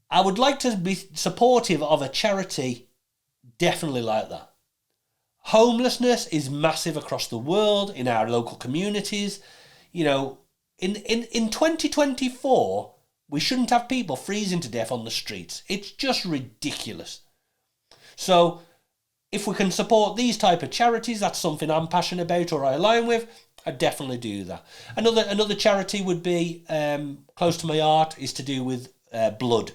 I would like to be supportive of a charity definitely like that. Homelessness is massive across the world, in our local communities. In 2024, we shouldn't have people freezing to death on the streets. It's just ridiculous. So if we can support these type of charities, that's something I'm passionate about or I align with, I'd definitely do that. Another charity would be close to my heart, is to do with blood.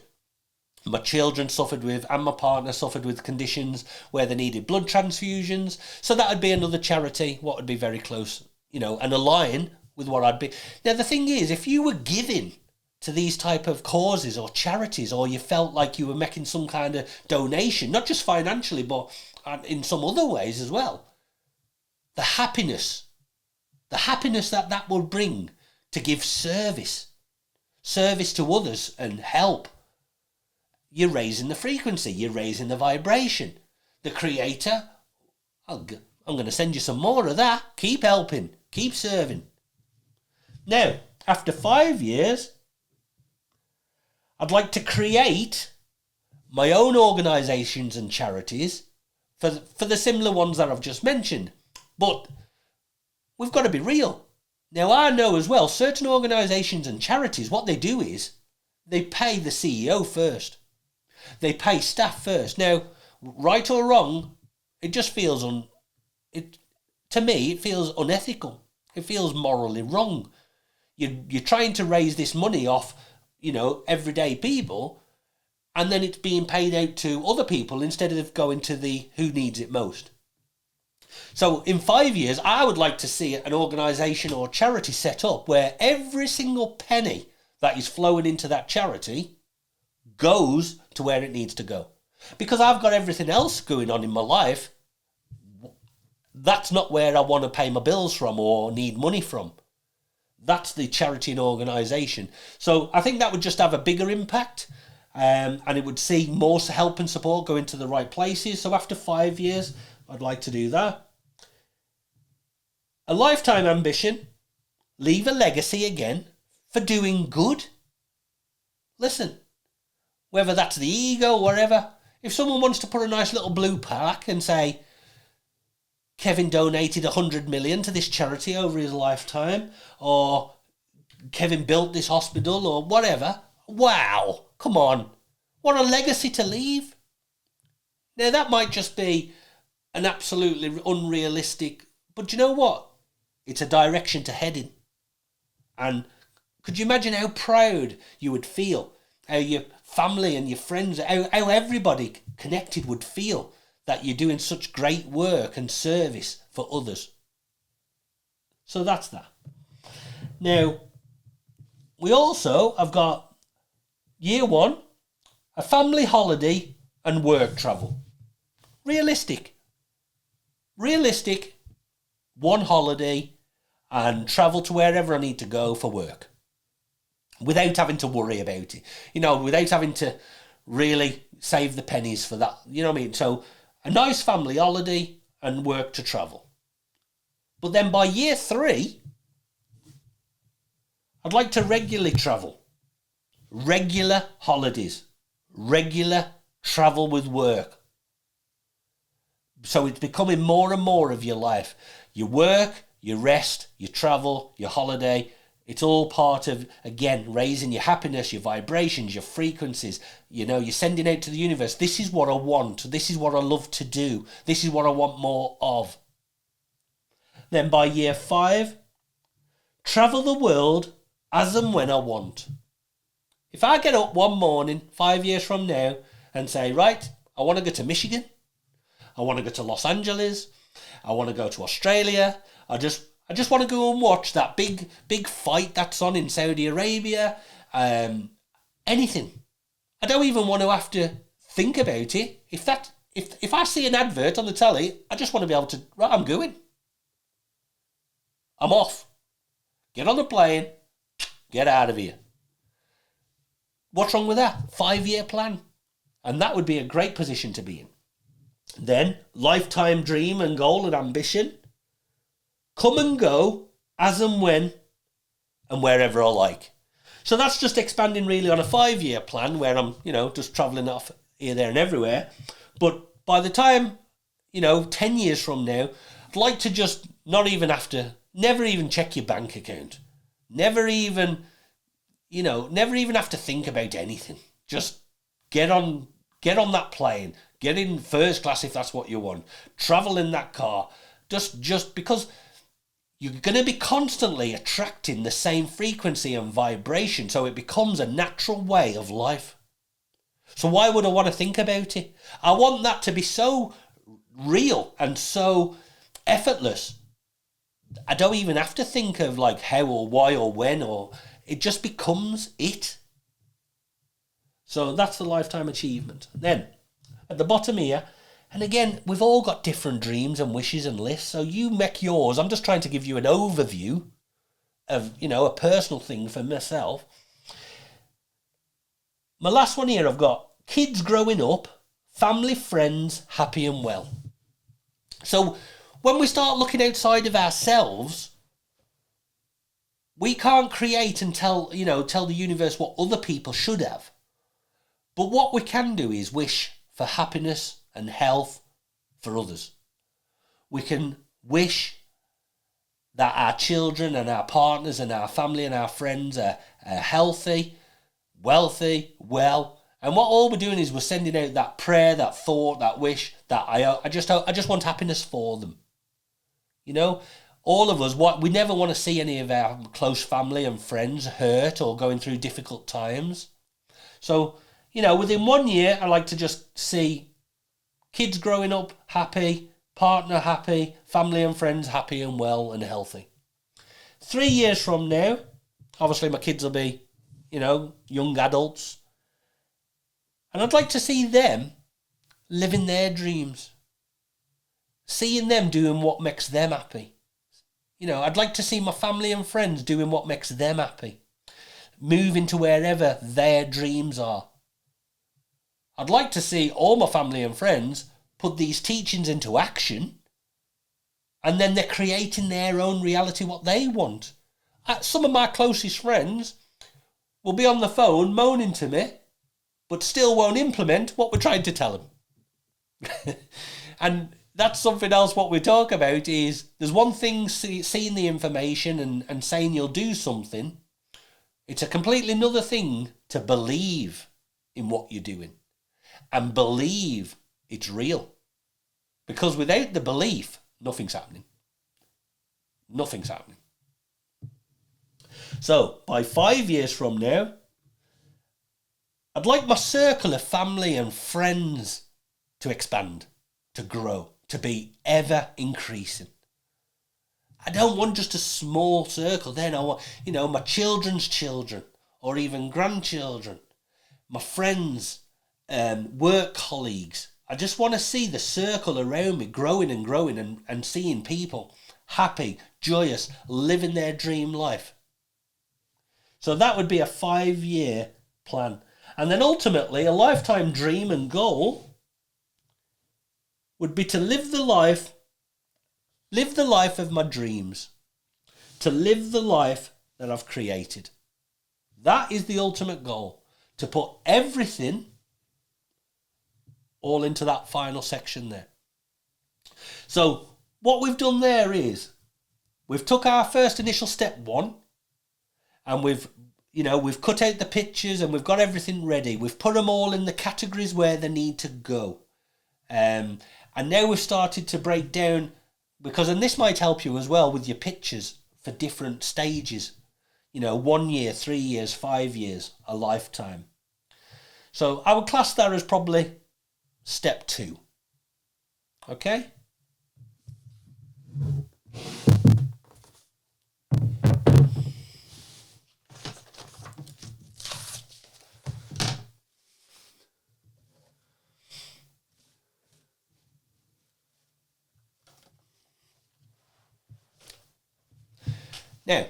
My children suffered with, and my partner suffered with conditions where they needed blood transfusions. So that would be another charity, what would be very close, and align with what I'd be. Now, the thing is, if you were giving to these type of causes or charities, or you felt like you were making some kind of donation, not just financially, but in some other ways as well, the happiness that will bring to give service to others and help, you're raising the frequency, you're raising the vibration. The creator, I'm going to send you some more of that. Keep helping, keep serving. Now, after 5 years, I'd like to create my own organisations and charities for the similar ones that I've just mentioned. But we've got to be real. Now, I know as well, certain organisations and charities, what they do is they pay the CEO first. They pay staff first. Now, right or wrong, it just feels to me, it feels unethical. It feels morally wrong. You're trying to raise this money off, everyday people, and then it's being paid out to other people instead of going to the who needs it most. So in 5 years, I would like to see an organisation or charity set up where every single penny that is flowing into that charity goes to where it needs to go. Because I've got everything else going on in my life, that's not where I want to pay my bills from or need money from. That's the charity and organisation. So I think that would just have a bigger impact, and it would see more help and support go into the right places. So after 5 years, I'd like to do that. A lifetime ambition, leave a legacy again for doing good. Listen, whether that's the ego or whatever, if someone wants to put a nice little blue plaque and say, Kevin donated 100 million to this charity over his lifetime, or Kevin built this hospital, or whatever. Wow, come on. What a legacy to leave. Now, that might just be an absolutely unrealistic, but you know what? It's a direction to head in. And could you imagine how proud you would feel, how your family and your friends, how everybody connected would feel that you're doing such great work and service for others. So that's that. Now, we also have got year 1, a family holiday and work travel. Realistic, one holiday and travel to wherever I need to go for work without having to worry about it. Without having to really save the pennies for that. You know what I mean? So a nice family holiday and work to travel. But then by year 3, I'd like to regularly travel. Regular holidays. Regular travel with work. So it's becoming more and more of your life. You work, you rest, you travel, your holiday. It's all part of, again, raising your happiness, your vibrations, your frequencies. You're sending out to the universe, this is what I want. This is what I love to do. This is what I want more of. Then by year 5, travel the world as and when I want. If I get up one morning, 5 years from now, and say, right, I want to go to Michigan. I want to go to Los Angeles. I want to go to Australia. I just want to go and watch that big fight that's on in Saudi Arabia. Anything. I don't even want to have to think about it. If I see an advert on the telly, I just want to be able to, right, I'm going. I'm off. Get on the plane. Get out of here. What's wrong with that? 5-year plan. And that would be a great position to be in. Then, lifetime dream and goal and ambition. Come and go as and when and wherever I like. So that's just expanding really on a 5-year plan where I'm, just travelling off here, there and everywhere. But by the time, 10 years from now, I'd like to just never even check your bank account. Never even have to think about anything. Just get on that plane. Get in first class if that's what you want. Travel in that car. Just because you're going to be constantly attracting the same frequency and vibration, so it becomes a natural way of life. So why would I want to think about it? I want that to be so real and so effortless. I don't even have to think of like how or why or when, or it just becomes it. So that's the lifetime achievement. Then at the bottom here, and again, we've all got different dreams and wishes and lists, so you make yours. I'm just trying to give you an overview of, a personal thing for myself. My last one here, I've got kids growing up, family, friends, happy and well. So when we start looking outside of ourselves, we can't create and tell the universe what other people should have. But what we can do is wish for happiness and health for others. We can wish that our children and our partners and our family and our friends are healthy, wealthy, well. And what all we're doing is we're sending out that prayer, that thought, that wish that I just want happiness for them. All of us, we never want to see any of our close family and friends hurt or going through difficult times. So, within 1 year, I like to just see kids growing up happy, partner happy, family and friends happy and well and healthy. 3 years from now, obviously my kids will be, young adults. And I'd like to see them living their dreams. Seeing them doing what makes them happy. I'd like to see my family and friends doing what makes them happy. Moving to wherever their dreams are. I'd like to see all my family and friends put these teachings into action, and then they're creating their own reality, what they want. Some of my closest friends will be on the phone moaning to me, but still won't implement what we're trying to tell them. And that's something else what we talk about is, there's one thing seeing the information and saying you'll do something. It's a completely another thing to believe in what you're doing and believe it's real. Because without the belief, nothing's happening. Nothing's happening. So, by 5 years from now, I'd like my circle of family and friends to expand, to grow, to be ever increasing. I don't want just a small circle. Then I want, my children's children or even grandchildren, my friends, work colleagues. I just want to see the circle around me growing and growing and seeing people happy, joyous, living their dream life. So that would be a 5-year plan. And then ultimately, a lifetime dream and goal would be to live the life of my dreams, to live the life that I've created. That is the ultimate goal, to put everything all into that final section there. So what we've done there is we've took our first initial step 1 and we've cut out the pictures and we've got everything ready. We've put them all in the categories where they need to go. And now we've started to break down, and this might help you as well with your pictures for different stages. 1 year, 3 years, 5 years, a lifetime. So I would class that as probably step 2. Okay? Now,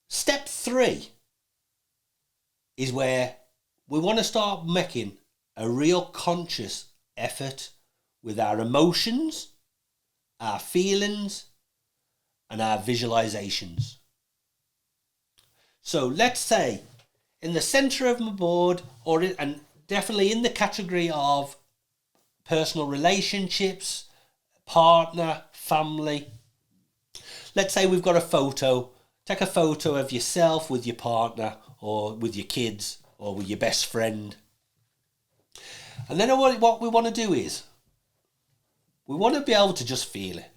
step 3 is where we want to start making a real conscious effort with our emotions, our feelings, and our visualizations. So let's say in the center of my board, and definitely in the category of personal relationships, partner, family. Let's say we've got a photo. Take a photo of yourself with your partner or with your kids or with your best friend. And then what we want to do is we want to be able to just feel it.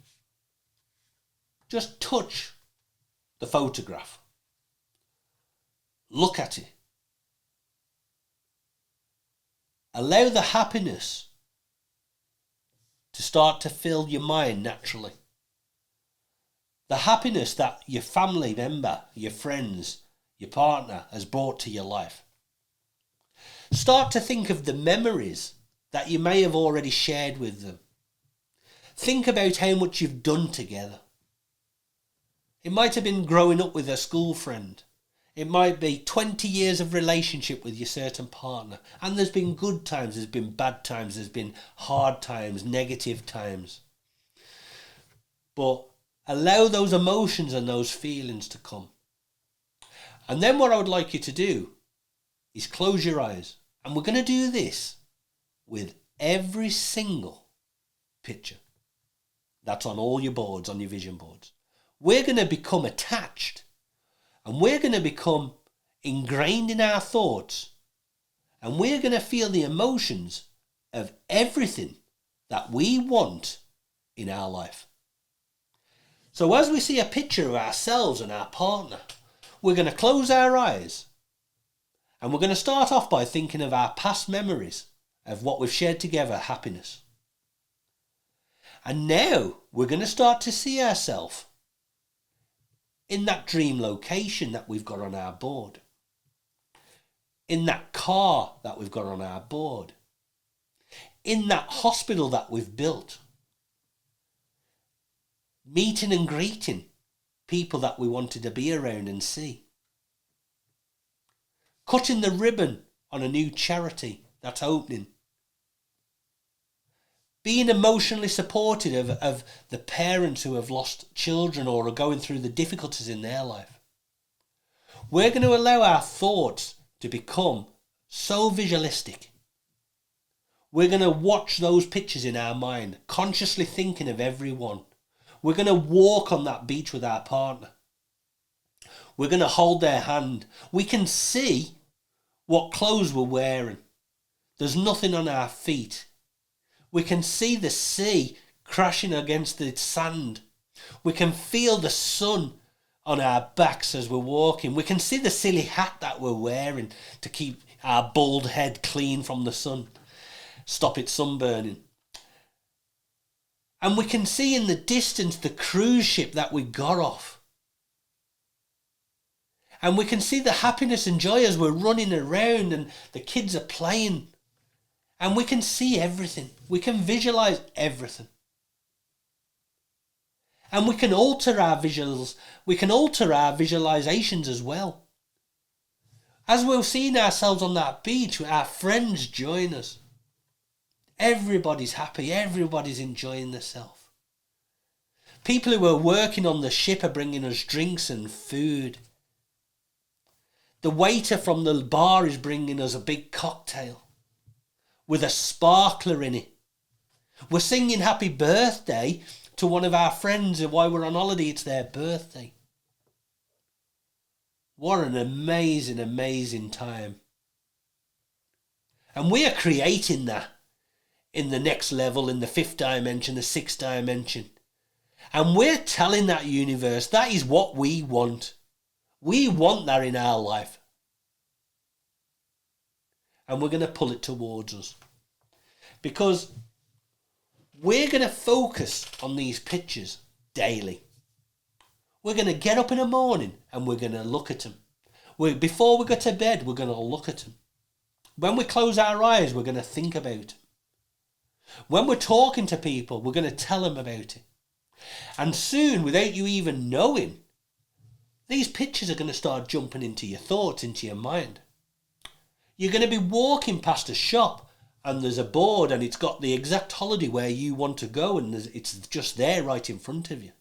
Just touch the photograph. Look at it. Allow the happiness to start to fill your mind naturally. The happiness that your family member, your friends, your partner has brought to your life. Start to think of the memories that you may have already shared with them. Think about how much you've done together. It might have been growing up with a school friend. It might be 20 years of relationship with your certain partner. And there's been good times, there's been bad times, there's been hard times, negative times. But allow those emotions and those feelings to come. And then what I would like you to do is close your eyes. And we're going to do this with every single picture that's on all your boards, on your vision boards. We're going to become attached and we're going to become ingrained in our thoughts and we're going to feel the emotions of everything that we want in our life. So as we see a picture of ourselves and our partner, we're going to close our eyes and we're going to start off by thinking of our past memories of what we've shared together, happiness. And now we're going to start to see ourselves in that dream location that we've got on our board, in that car that we've got on our board, in that hospital that we've built, meeting and greeting people that we wanted to be around and see, cutting the ribbon on a new charity that's opening, being emotionally supportive of the parents who have lost children or are going through the difficulties in their life. We're going to allow our thoughts to become so visualistic. We're going to watch those pictures in our mind, consciously thinking of everyone. We're going to walk on that beach with our partner. We're going to hold their hand. We can see what clothes we're wearing. There's nothing on our feet. We can see the sea crashing against the sand. We can feel the sun on our backs as we're walking. We can see the silly hat that we're wearing to keep our bald head clean from the sun, stop it sunburning. And we can see in the distance the cruise ship that we got off. And we can see the happiness and joy as we're running around and the kids are playing. And we can see everything. We can visualize everything. And we can alter our visuals. We can alter our visualizations as well. As we're seeing ourselves on that beach, our friends join us. Everybody's happy. Everybody's enjoying themselves. People who are working on the ship are bringing us drinks and food. The waiter from the bar is bringing us a big cocktail with a sparkler in it. We're singing happy birthday to one of our friends, and while we're on holiday, it's their birthday. What an amazing, amazing time. And we are creating that in the next level, in the 5th dimension, the 6th dimension. And we're telling that universe that is what we want. We want that in our life. And we're going to pull it towards us. Because we're going to focus on these pictures daily. We're going to get up in the morning and we're going to look at them. Before we go to bed, we're going to look at them. When we close our eyes, we're going to think about them. When we're talking to people, we're going to tell them about it. And soon, without you even knowing, these pictures are going to start jumping into your thoughts, into your mind. You're going to be walking past a shop and there's a board and it's got the exact holiday where you want to go, and it's just there right in front of you.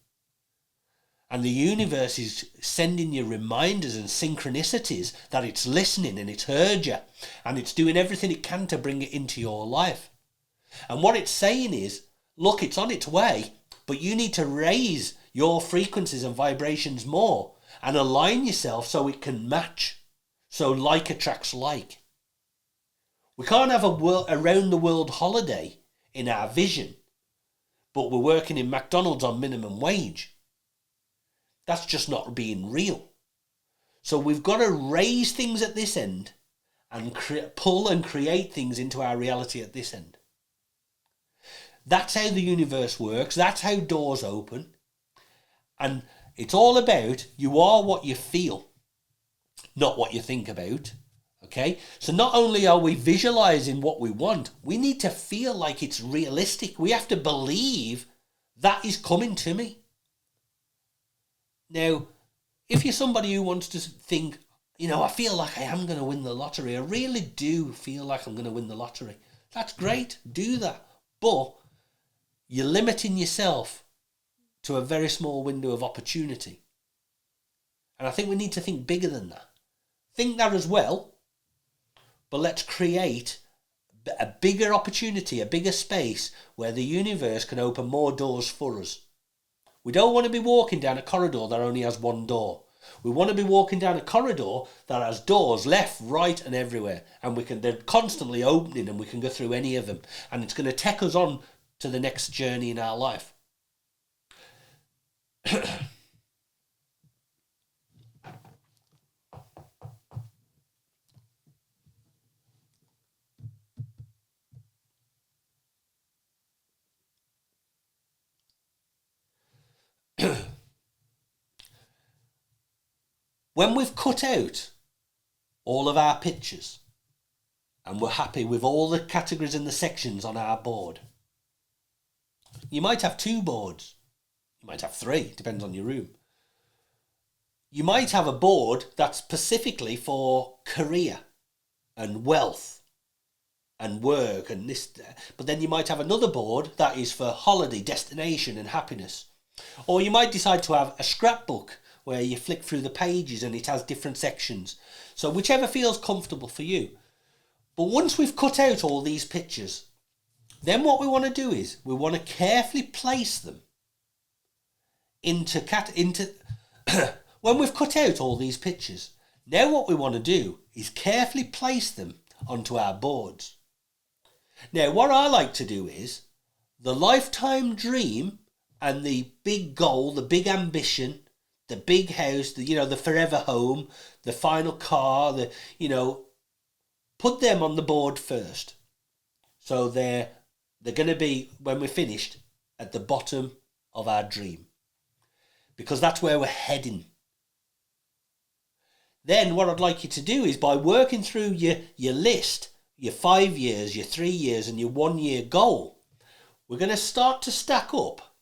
And the universe is sending you reminders and synchronicities that it's listening and it's heard you and it's doing everything it can to bring it into your life. And what it's saying is, look, it's on its way, but you need to raise your frequencies and vibrations more and align yourself so it can match. So like attracts like. We can't have a around the world holiday in our vision, but we're working in McDonald's on minimum wage. That's just not being real. So we've got to raise things at this end and pull and create things into our reality at this end. That's how the universe works. That's how doors open. And it's all about you are what you feel, not what you think about. Okay? So not only are we visualizing what we want, we need to feel like it's realistic. We have to believe that is coming to me. Now, if you're somebody who wants to think, I feel like I am going to win the lottery. I really do feel like I'm going to win the lottery. That's great. Do that. But you're limiting yourself to a very small window of opportunity. And I think we need to think bigger than that. Think that as well, but let's create a bigger opportunity, a bigger space where the universe can open more doors for us. We don't want to be walking down a corridor that only has one door. We want to be walking down a corridor that has doors left, right and everywhere. And they're constantly opening and we can go through any of them. And it's going to take us on to the next journey in our life. When we've cut out all of our pictures and we're happy with all the categories and the sections on our board, you might have 2 boards, you might have 3, depends on your room. You might have a board that's specifically for career and wealth and work and this, but then you might have another board that is for holiday, destination and happiness. Or you might decide to have a scrapbook where you flick through the pages and it has different sections. So whichever feels comfortable for you. But once we've cut out all these pictures, then what we want to do is we want to carefully place them into when we've cut out all these pictures. Now what we want to do is carefully place them onto our boards. Now what I like to do is the lifetime dream and the big goal, the big ambition, the big house, the forever home, the final car, put them on the board first. So they're going to be, when we're finished, at the bottom of our dream, because that's where we're heading. Then what I'd like you to do is, by working through your list, your 5 years, your 3 years and your 1 year goal, we're going to start to stack up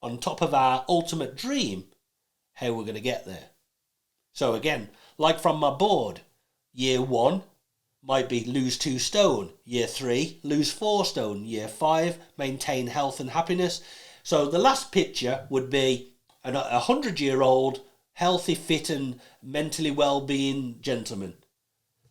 on top of our ultimate dream how we're going to get there. So again, like from my board, year 1 might be lose 2 stone, year 3 lose 4 stone, year 5 maintain health and happiness. So the last picture would be a 100-year-old healthy, fit and mentally well-being gentleman.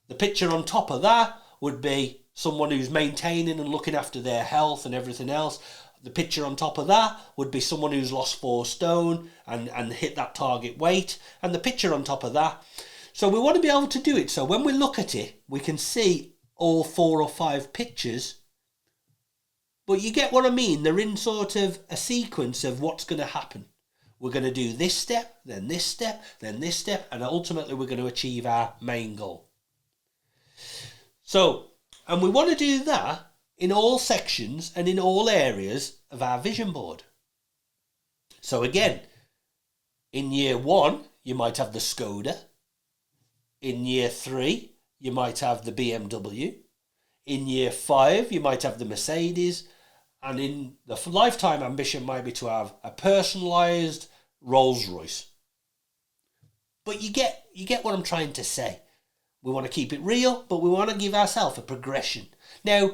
The picture on top of that would be someone who's maintaining and looking after their health and everything else. The picture on top of that would be someone who's lost 4 stone and hit that target weight. And the picture on top of that. So we want to be able to do it. So when we look at it, we can see all 4 or 5 pictures. But you get what I mean? They're in sort of a sequence of what's going to happen. We're going to do this step, then this step, then this step, and ultimately we're going to achieve our main goal. So, and we want to do that in all sections and in all areas of our vision board. So again, in year 1, you might have the Skoda. In year 3, you might have the BMW. In year 5, you might have the Mercedes. And in the lifetime ambition might be to have a personalised Rolls Royce. But you get what I'm trying to say. We want to keep it real, but we want to give ourselves a progression. Now,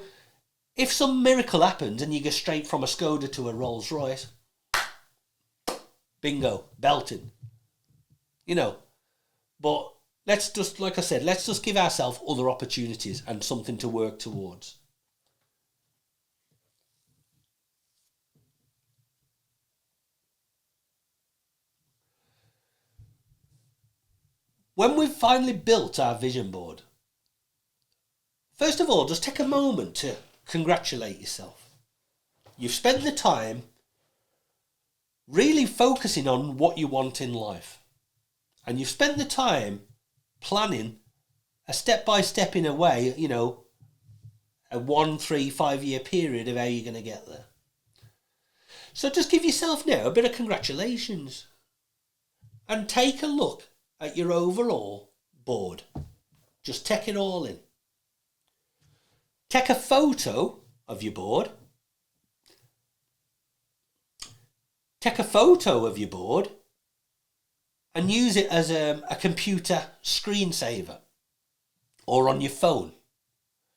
if some miracle happens and you go straight from a Skoda to a Rolls Royce, bingo, belting. You know, but let's just, like I said, let's just give ourselves other opportunities and something to work towards. When we've finally built our vision board, first of all, just take a moment to congratulate yourself. You've spent the time really focusing on what you want in life. And you've spent the time planning a step-by-step in a way, you know, a 1, 3, 5 year period of how you're going to get there. So just give yourself now a bit of congratulations and take a look at your overall board. Just take it all in. Take a photo of your board. Take a photo of your board and use it as a computer screensaver or on your phone.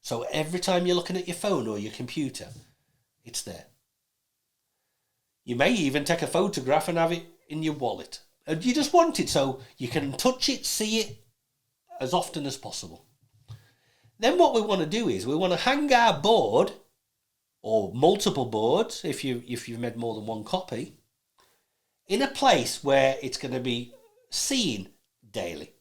So every time you're looking at your phone or your computer, it's there. You may even take a photograph and have it in your wallet. And you just want it so you can touch it, see it as often as possible. Then what we want to do is we want to hang our board, or multiple boards if you've made more than one copy, in a place where it's going to be seen daily.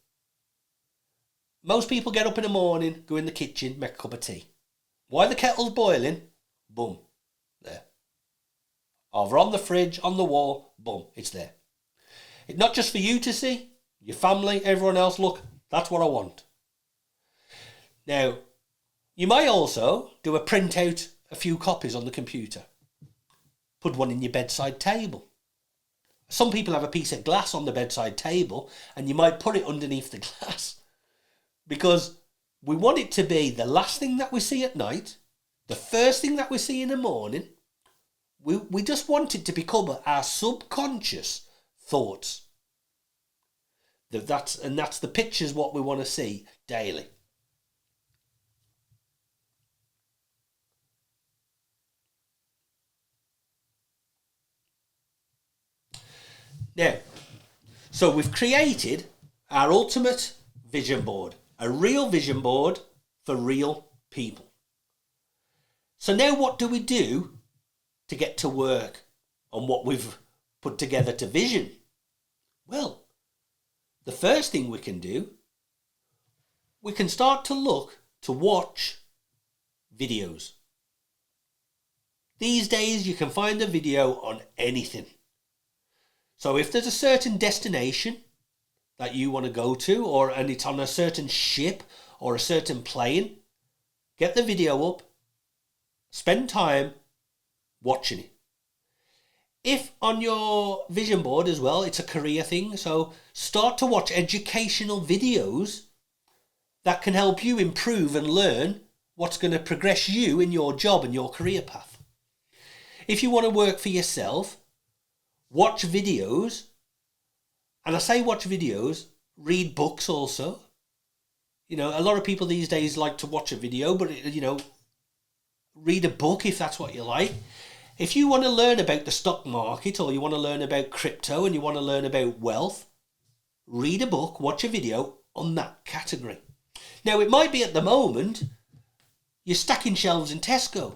Most people get up in the morning, go in the kitchen, make a cup of tea. While the kettle's boiling, boom, there. Over on the fridge, on the wall, boom, it's there. It's not just for you to see, your family, everyone else, look, that's what I want. Now, you might also do a printout, a few copies on the computer. Put one in your bedside table. Some people have a piece of glass on the bedside table and you might put it underneath the glass because we want it to be the last thing that we see at night, the first thing that we see in the morning. We just want it to become our subconscious thoughts. That's the pictures what we want to see daily. Now, so we've created our ultimate vision board, a real vision board for real people. So now what do we do to get to work on what we've put together to vision? Well, the first thing we can do, we can start to watch videos. These days you can find a video on anything. So if there's a certain destination that you want to go to, and it's on a certain ship or a certain plane, get the video up, spend time watching it. If on your vision board as well, it's a career thing, so start to watch educational videos that can help you improve and learn what's going to progress you in your job and your career path. If you want to work for yourself, watch videos. And I say watch videos, read books also. You know, a lot of people these days like to watch a video, but, read a book if that's what you like. If you want to learn about the stock market, or you want to learn about crypto, and you want to learn about wealth, read a book, watch a video on that category. Now, it might be at the moment you're stacking shelves in Tesco,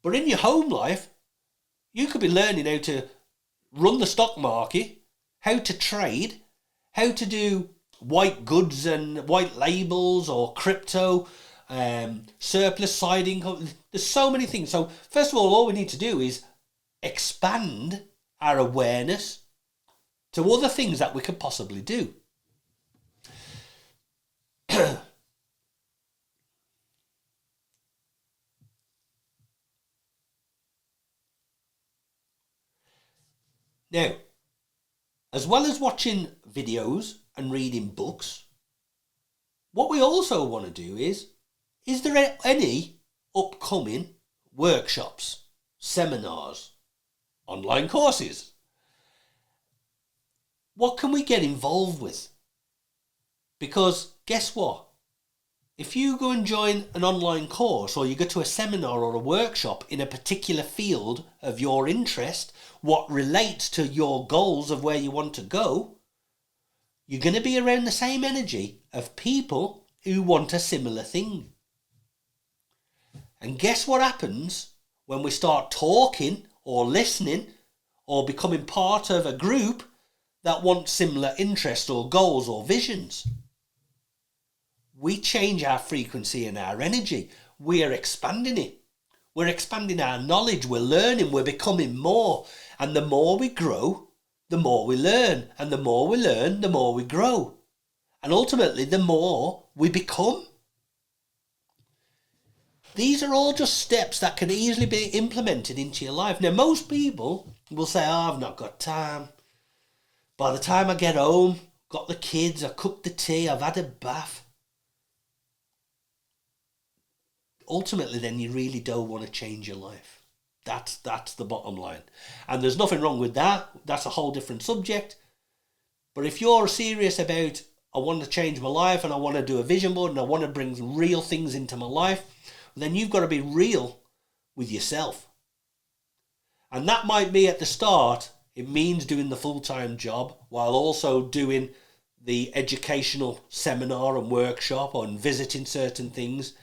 but in your home life, you could be learning how to run the stock market, how to trade, how to do white goods and white labels or crypto, surplus siding. There's so many things. So first of all we need to do is expand our awareness to other things that we could possibly do. Now, as well as watching videos and reading books, what we also want to do is there any upcoming workshops, seminars, online courses? What can we get involved with? Because guess what? If you go and join an online course, or you go to a seminar or a workshop in a particular field of your interest, what relates to your goals of where you want to go, you're going to be around the same energy of people who want a similar thing. And guess what happens when we start talking or listening or becoming part of a group that wants similar interests or goals or visions? We change our frequency and our energy. We are expanding it. We're expanding our knowledge. We're learning. We're becoming more. And the more we grow, the more we learn. And the more we learn, the more we grow. And ultimately, the more we become. These are all just steps that can easily be implemented into your life. Now, most people will say, oh, I've not got time. By the time I get home, got the kids, I cooked the tea, I've had a bath. Ultimately, then you really don't want to change your life. That's the bottom line. And there's nothing wrong with that. That's a whole different subject. But if you're serious about, I want to change my life and I want to do a vision board and I want to bring real things into my life, then you've got to be real with yourself. And that might be at the start, it means doing the full-time job while also doing the educational seminar and workshop and visiting certain things.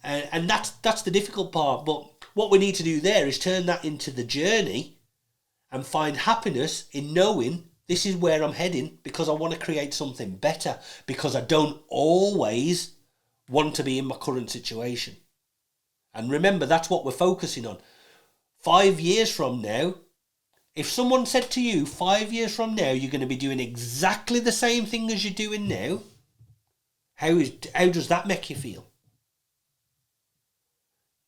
And that's the difficult part. But what we need to do there is turn that into the journey and find happiness in knowing this is where I'm heading, because I want to create something better, because I don't always want to be in my current situation. And remember, that's what we're focusing on. 5 years from now, if someone said to you, 5 years from now, you're going to be doing exactly the same thing as you're doing now, how does that make you feel?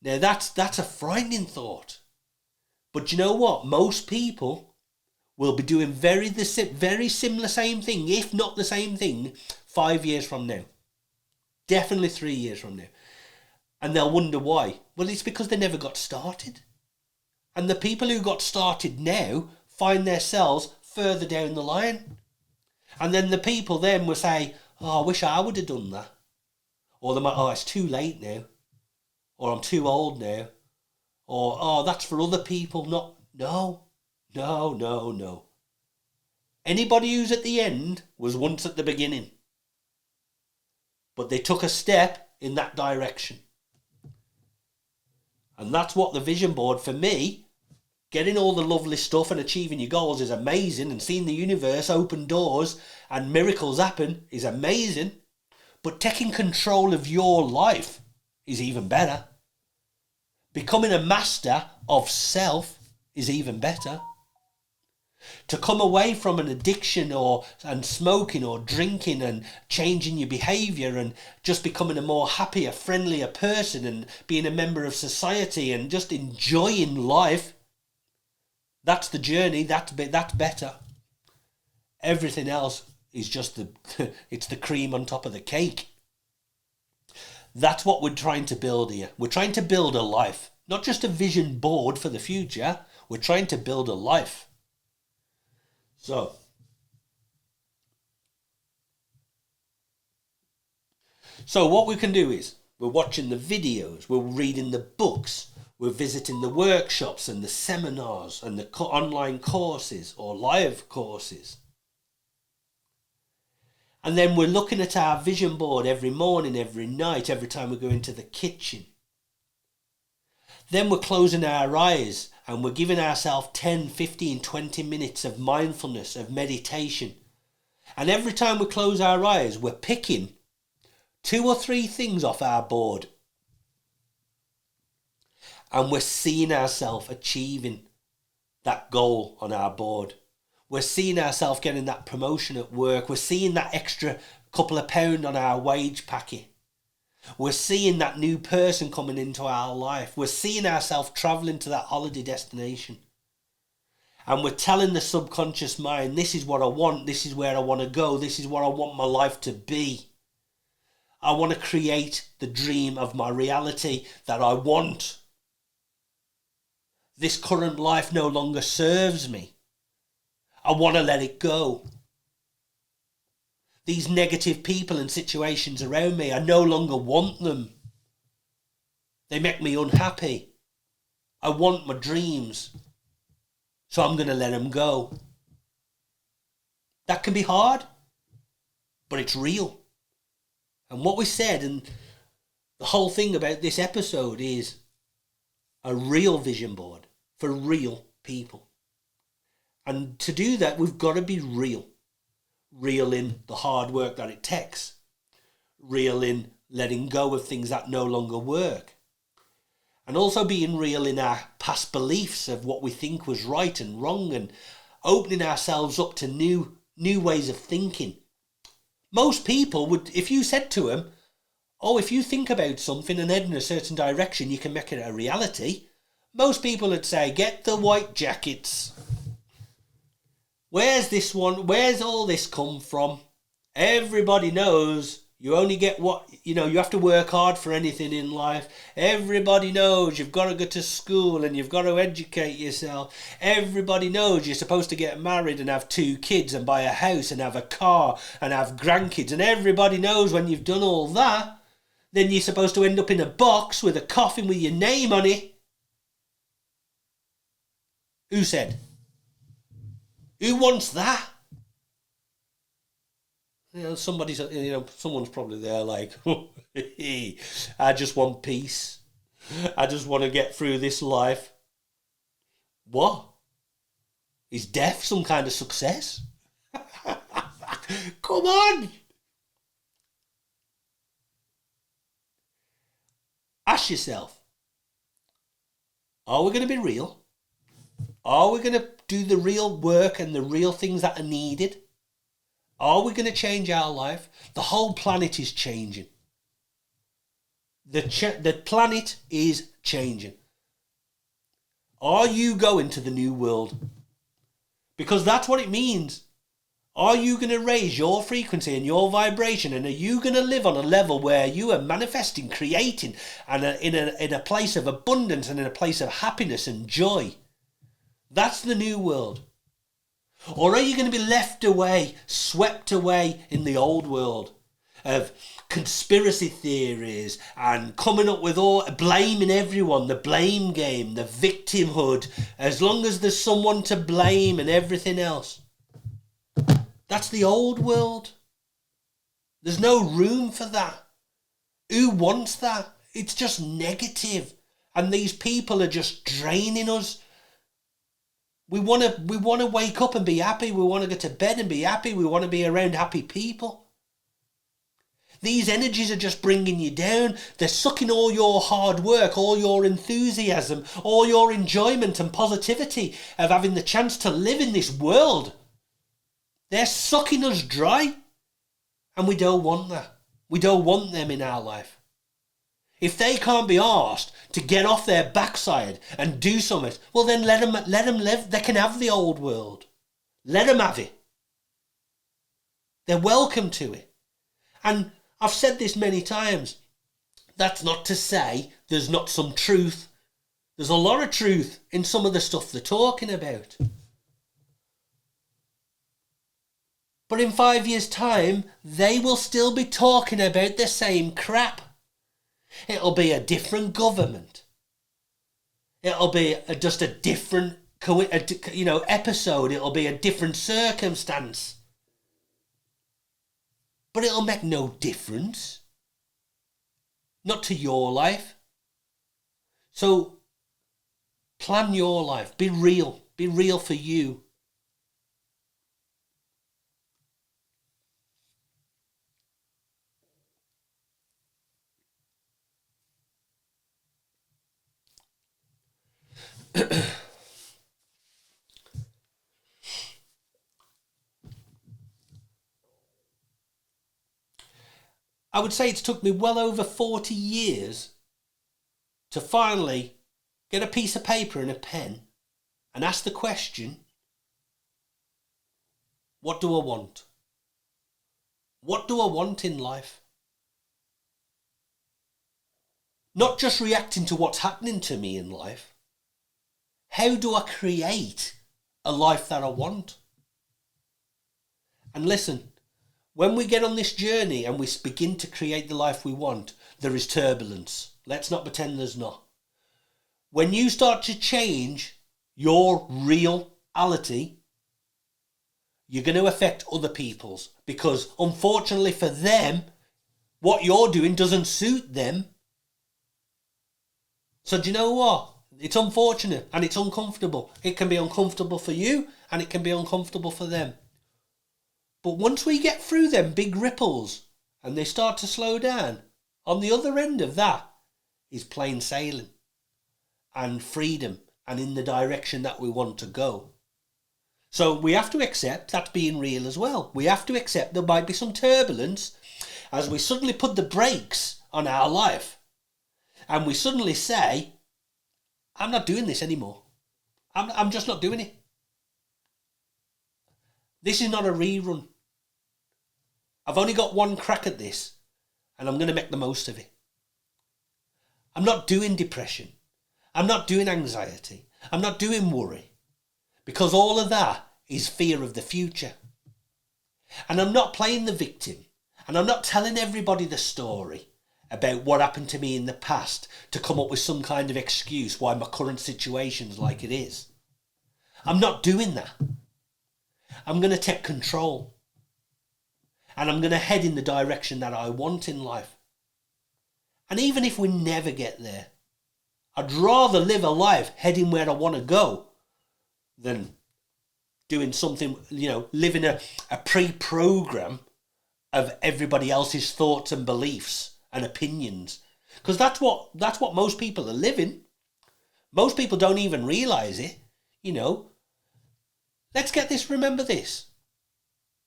Now, that's a frightening thought. But you know what? Most people will be doing very similar same thing, if not the same thing, 5 years from now. Definitely 3 years from now. And they'll wonder why. Well, it's because they never got started. And the people who got started now find themselves further down the line. And then the people then will say, oh, I wish I would have done that. Or they might, oh, it's too late now. Or I'm too old now. Or, oh, that's for other people. No. Anybody who's at the end was once at the beginning. But they took a step in that direction. And that's what the vision board, for me, getting all the lovely stuff and achieving your goals is amazing, and seeing the universe open doors and miracles happen is amazing. But taking control of your life is even better. Becoming a master of self is even better. To come away from an addiction and smoking or drinking and changing your behaviour and just becoming a more happier, friendlier person and being a member of society and just enjoying life, That's the journey. That's better. Everything else is just it's the cream on top of the cake. That's what we're trying to build here. We're trying to build a life, not just a vision board for the future. We're trying to build a life. So what we can do is we're watching the videos, we're reading the books, we're visiting the workshops and the seminars and the online courses or live courses. And then we're looking at our vision board every morning, every night, every time we go into the kitchen. Then we're closing our eyes and we're giving ourselves 10, 15, 20 minutes of mindfulness, of meditation. And every time we close our eyes, we're picking 2 or 3 things off our board. And we're seeing ourselves achieving that goal on our board. We're seeing ourselves getting that promotion at work. We're seeing that extra couple of pounds on our wage packet. We're seeing that new person coming into our life. We're seeing ourselves travelling to that holiday destination. And we're telling the subconscious mind, this is what I want, this is where I want to go, this is what I want my life to be. I want to create the dream of my reality that I want. This current life no longer serves me. I want to let it go. These negative people and situations around me, I no longer want them. They make me unhappy. I want my dreams. So I'm going to let them go. That can be hard, but it's real. And what we said, and the whole thing about this episode is a real vision board for real people. And to do that, we've got to be real. Real in the hard work that it takes. Real in letting go of things that no longer work. And also being real in our past beliefs of what we think was right and wrong, and opening ourselves up to new ways of thinking. Most people would, if you said to them, oh, if you think about something and head in a certain direction, you can make it a reality. Most people would say, get the white jackets. Where's this one? Where's all this come from? Everybody knows you only get what, you have to work hard for anything in life. Everybody knows you've got to go to school and you've got to educate yourself. Everybody knows you're supposed to get married and have 2 kids and buy a house and have a car and have grandkids. And everybody knows when you've done all that, then you're supposed to end up in a box with a coffin with your name on it. Who said? Who wants that? Someone's probably there like, I just want peace. I just want to get through this life. What? Is death some kind of success? Come on! Ask yourself, are we going to be real? Are we going to do the real work and the real things that are needed? Are we going to change our life? The whole planet is changing. The planet is changing. Are you going to the new world? Because that's what it means. Are you going to raise your frequency and your vibration, and are you going to live on a level where you are manifesting, creating, and in a place of abundance and in a place of happiness and joy? That's the new world. Or are you going to be left away, swept away in the old world of conspiracy theories and coming up with blaming everyone, the blame game, the victimhood, as long as there's someone to blame and everything else? That's the old world. There's no room for that. Who wants that? It's just negative. And these people are just draining us. We want to wake up and be happy. We want to go to bed and be happy. We want to be around happy people. These energies are just bringing you down. They're sucking all your hard work, all your enthusiasm, all your enjoyment and positivity of having the chance to live in this world. They're sucking us dry. And we don't want that. We don't want them in our life. If they can't be asked to get off their backside and do something, well then let them live. They can have the old world. Let them have it. They're welcome to it. And I've said this many times. That's not to say there's not some truth. There's a lot of truth in some of the stuff they're talking about. But in 5 years' time, they will still be talking about the same crap. It'll be a different government. It'll be just a different, episode. It'll be a different circumstance. But it'll make no difference. Not to your life. So, plan your life. Be real. Be real for you. I would say it's took me well over 40 years to finally get a piece of paper and a pen and ask the question, what do I want? What do I want in life? Not just reacting to what's happening to me in life. How do I create a life that I want? And listen, when we get on this journey and we begin to create the life we want, there is turbulence. Let's not pretend there's not. When you start to change your reality, you're going to affect other people's, because unfortunately for them, what you're doing doesn't suit them. So do you know what? It's unfortunate and it's uncomfortable. It can be uncomfortable for you and it can be uncomfortable for them. But once we get through them big ripples and they start to slow down, on the other end of that is plain sailing and freedom and in the direction that we want to go. So we have to accept that's being real as well. We have to accept there might be some turbulence as we suddenly put the brakes on our life and we suddenly say, I'm not doing this anymore. I'm just not doing it. This is not a rerun. I've only got one crack at this and I'm going to make the most of it. I'm not doing depression. I'm not doing anxiety. I'm not doing worry. Because all of that is fear of the future. And I'm not playing the victim. And I'm not telling everybody the story about what happened to me in the past to come up with some kind of excuse why my current situation's like it is. I'm not doing that. I'm going to take control. And I'm going to head in the direction that I want in life. And even if we never get there, I'd rather live a life heading where I want to go than doing something, living a pre-program of everybody else's thoughts and beliefs and opinions. Because that's what most people are living. Most people don't even realise it, Let's get this, remember this.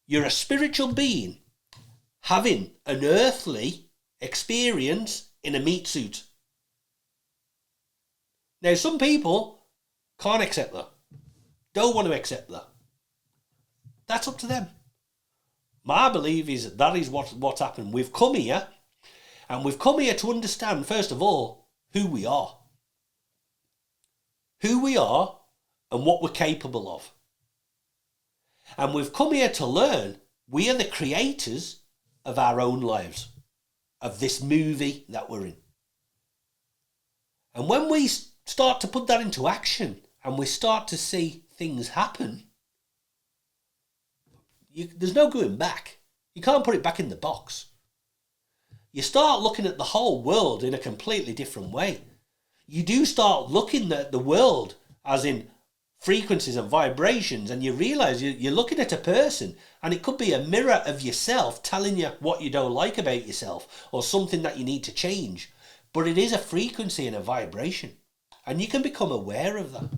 You're a spiritual being having an earthly experience in a meat suit. Now, some people can't accept that. Don't want to accept that. That's up to them. My belief is that is what's happened. We've come here, and we've come here to understand, first of all, who we are. Who we are and what we're capable of. And we've come here to learn we are the creators of our own lives, of this movie that we're in. And when we start to put that into action and we start to see things happen, there's no going back. You can't put it back in the box. You start looking at the whole world in a completely different way. You do start looking at the world as in frequencies and vibrations, and you realise you're looking at a person and it could be a mirror of yourself telling you what you don't like about yourself or something that you need to change. But it is a frequency and a vibration, and you can become aware of that.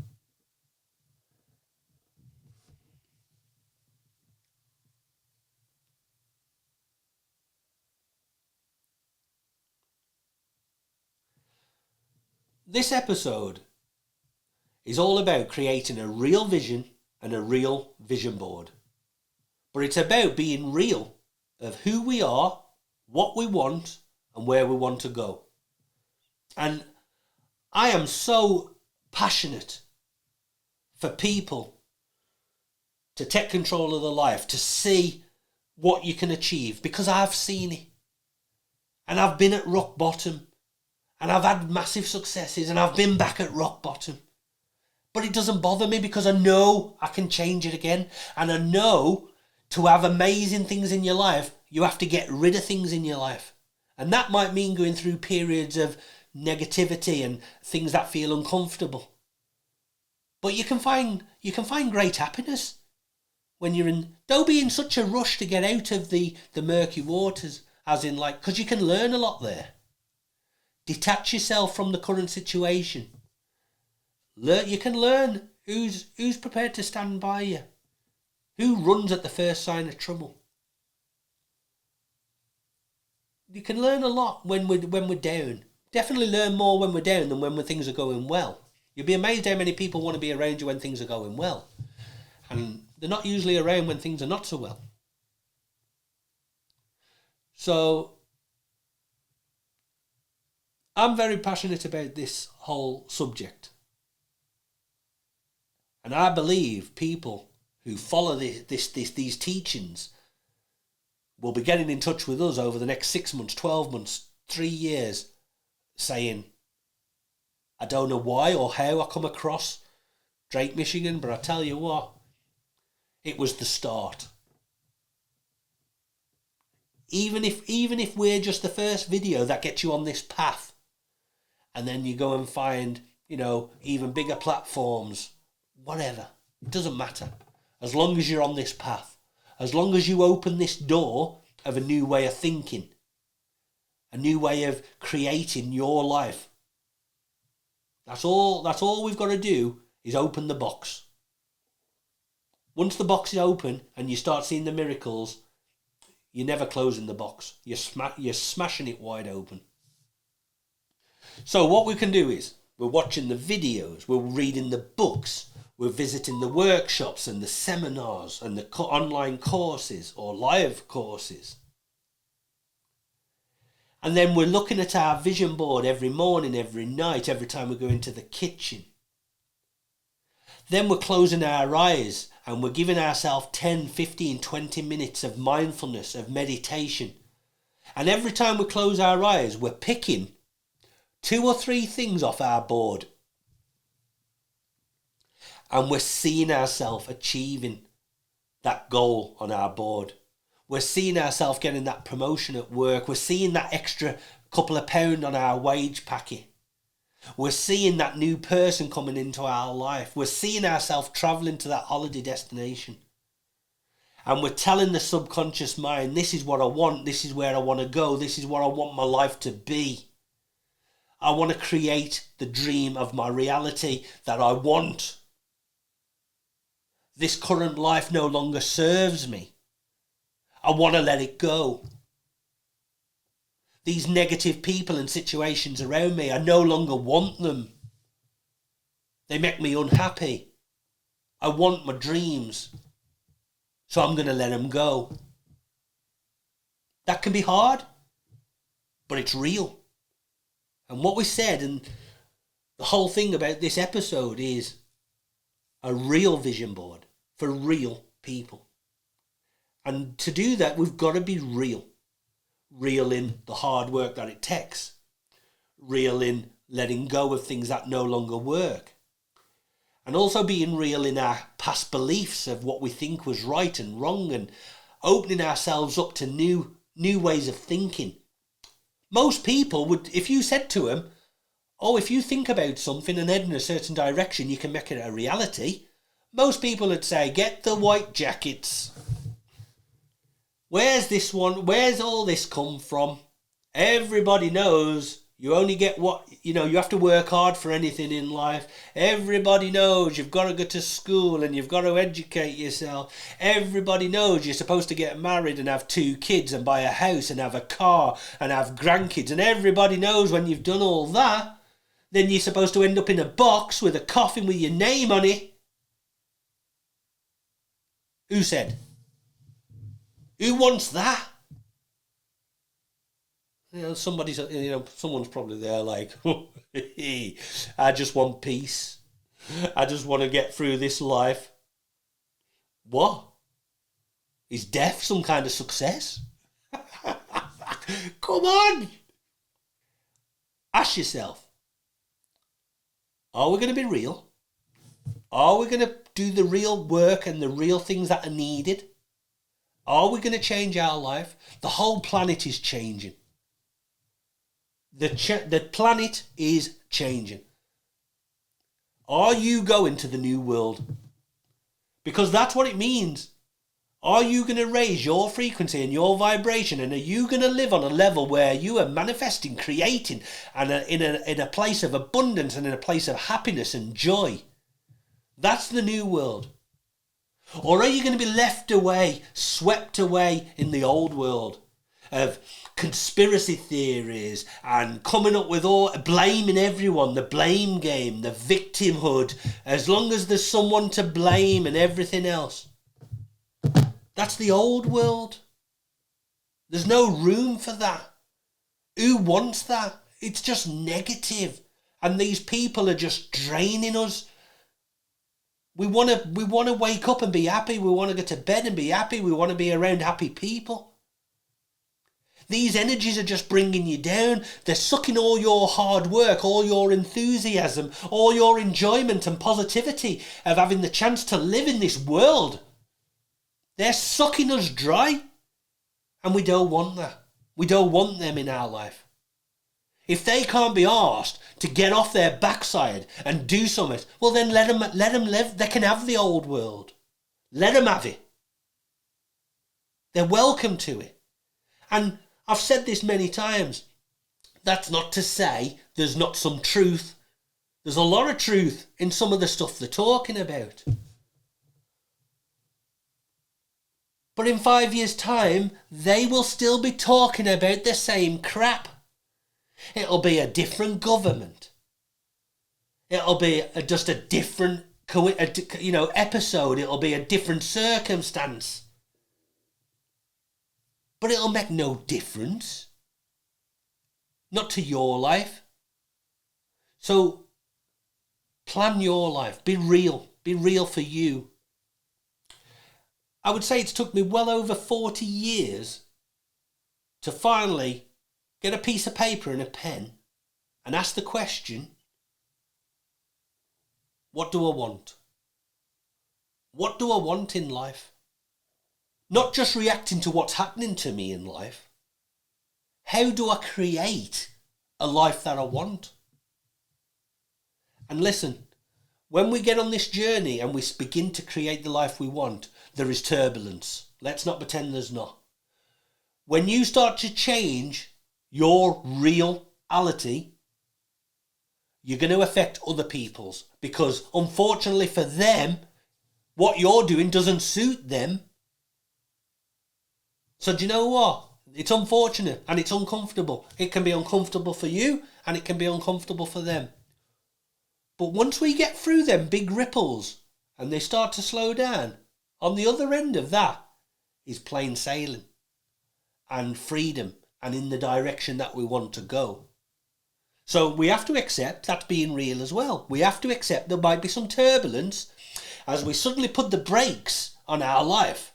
this episode is all about creating a real vision and a real vision board. But it's about being real of who we are, what we want, and where we want to go. And I am so passionate for people to take control of their life, to see what you can achieve, because I've seen it. And I've been at rock bottom, and I've had massive successes, and I've been back at rock bottom. But it doesn't bother me because I know I can change it again. And I know to have amazing things in your life, you have to get rid of things in your life. And that might mean going through periods of negativity and things that feel uncomfortable. But you can find great happiness when you're in. Don't be in such a rush to get out of the murky waters, as in like, because you can learn a lot there. Detach yourself from the current situation. You can learn who's prepared to stand by you, who runs at the first sign of trouble. You can learn a lot when we're down. Definitely learn more when we're down than when things are going well. You'll be amazed how many people want to be around you when things are going well, and they're not usually around when things are not so well. So I'm very passionate about this whole subject. And I believe people who follow these teachings will be getting in touch with us over the next 6 months, 12 months, 3 years, saying, I don't know why or how I come across Drake, Michigan, but I tell you what, it was the start. Even if we're just the first video that gets you on this path, and then you go and find, even bigger platforms, whatever, it doesn't matter. As long as you're on this path, as long as you open this door of a new way of thinking, a new way of creating your life. That's all we've got to do is open the box. Once the box is open and you start seeing the miracles, you're never closing the box. You're smashing it wide open. So what we can do is, we're watching the videos, we're reading the books, we're visiting the workshops and the seminars and the online courses or live courses. And then we're looking at our vision board every morning, every night, every time we go into the kitchen. Then we're closing our eyes and we're giving ourselves 10, 15, 20 minutes of mindfulness, of meditation. And every time we close our eyes, we're picking 2 or 3 things off our board. And we're seeing ourselves achieving that goal on our board. We're seeing ourselves getting that promotion at work. We're seeing that extra couple of pound on our wage packet. We're seeing that new person coming into our life. We're seeing ourselves travelling to that holiday destination. And we're telling the subconscious mind, this is what I want, this is where I want to go, this is what I want my life to be. I want to create the dream of my reality that I want. This current life no longer serves me. I want to let it go. These negative people and situations around me, I no longer want them. They make me unhappy. I want my dreams. So I'm going to let them go. That can be hard, but it's real. And what we said, and the whole thing about this episode is a real vision board for real people. And to do that, we've got to be real. Real in the hard work that it takes. Real in letting go of things that no longer work. And also being real in our past beliefs of what we think was right and wrong, and opening ourselves up to new ways of thinking. Most people would, if you said to them, if you think about something and head in a certain direction, you can make it a reality. Most people would say, get the white jackets. Where's this one? Where's all this come from? Everybody knows you only get what, you have to work hard for anything in life. Everybody knows you've got to go to school and you've got to educate yourself. Everybody knows you're supposed to get married and have 2 kids and buy a house and have a car and have grandkids. And everybody knows when you've done all that, then you're supposed to end up in a box with a coffin with your name on it. Who said? Who wants that? Someone's probably there like, I just want peace. I just want to get through this life. What? Is death some kind of success? Come on! Ask yourself, are we going to be real? Are we going to do the real work and the real things that are needed? Are we going to change our life? The whole planet is changing. The planet is changing. Are you going to the new world? Because that's what it means. Are you going to raise your frequency and your vibration, and are you going to live on a level where you are manifesting, creating, and in a place of abundance and in a place of happiness and joy? That's the new world. Or are you going to be left away, swept away in the old world of conspiracy theories and coming up with all, blaming everyone, the blame game, the victimhood, as long as there's someone to blame and everything else? That's the old world. There's no room for that. Who wants that? It's just negative. And these people are just draining us. We want to wake up and be happy. We want to go to bed and be happy. We want to be around happy people. These energies are just bringing you down. They're sucking all your hard work, all your enthusiasm, all your enjoyment and positivity of having the chance to live in this world. They're sucking us dry. And we don't want that. We don't want them in our life. If they can't be asked to get off their backside and do something, well then let them live. They can have the old world. Let them have it. They're welcome to it. And I've said this many times. That's not to say there's not some truth. There's a lot of truth in some of the stuff they're talking about. But in 5 years' time, they will still be talking about the same crap. It'll be a different government. It'll be just a different, episode. It'll be a different circumstance. But it'll make no difference. Not to your life. So, plan your life. Be real. Be real for you. I would say it's took me well over 40 years to finally get a piece of paper and a pen and ask the question, what do I want? What do I want in life? Not just reacting to what's happening to me in life. How do I create a life that I want? And listen, when we get on this journey and we begin to create the life we want, there is turbulence. Let's not pretend there's not. When you start to change your reality, you're going to affect other people's, because unfortunately for them, what you're doing doesn't suit them. So do you know what? It's unfortunate and it's uncomfortable. It can be uncomfortable for you and it can be uncomfortable for them. But once we get through them big ripples and they start to slow down, on the other end of that is plain sailing and freedom and in the direction that we want to go. So we have to accept that's being real as well. We have to accept there might be some turbulence as we suddenly put the brakes on our life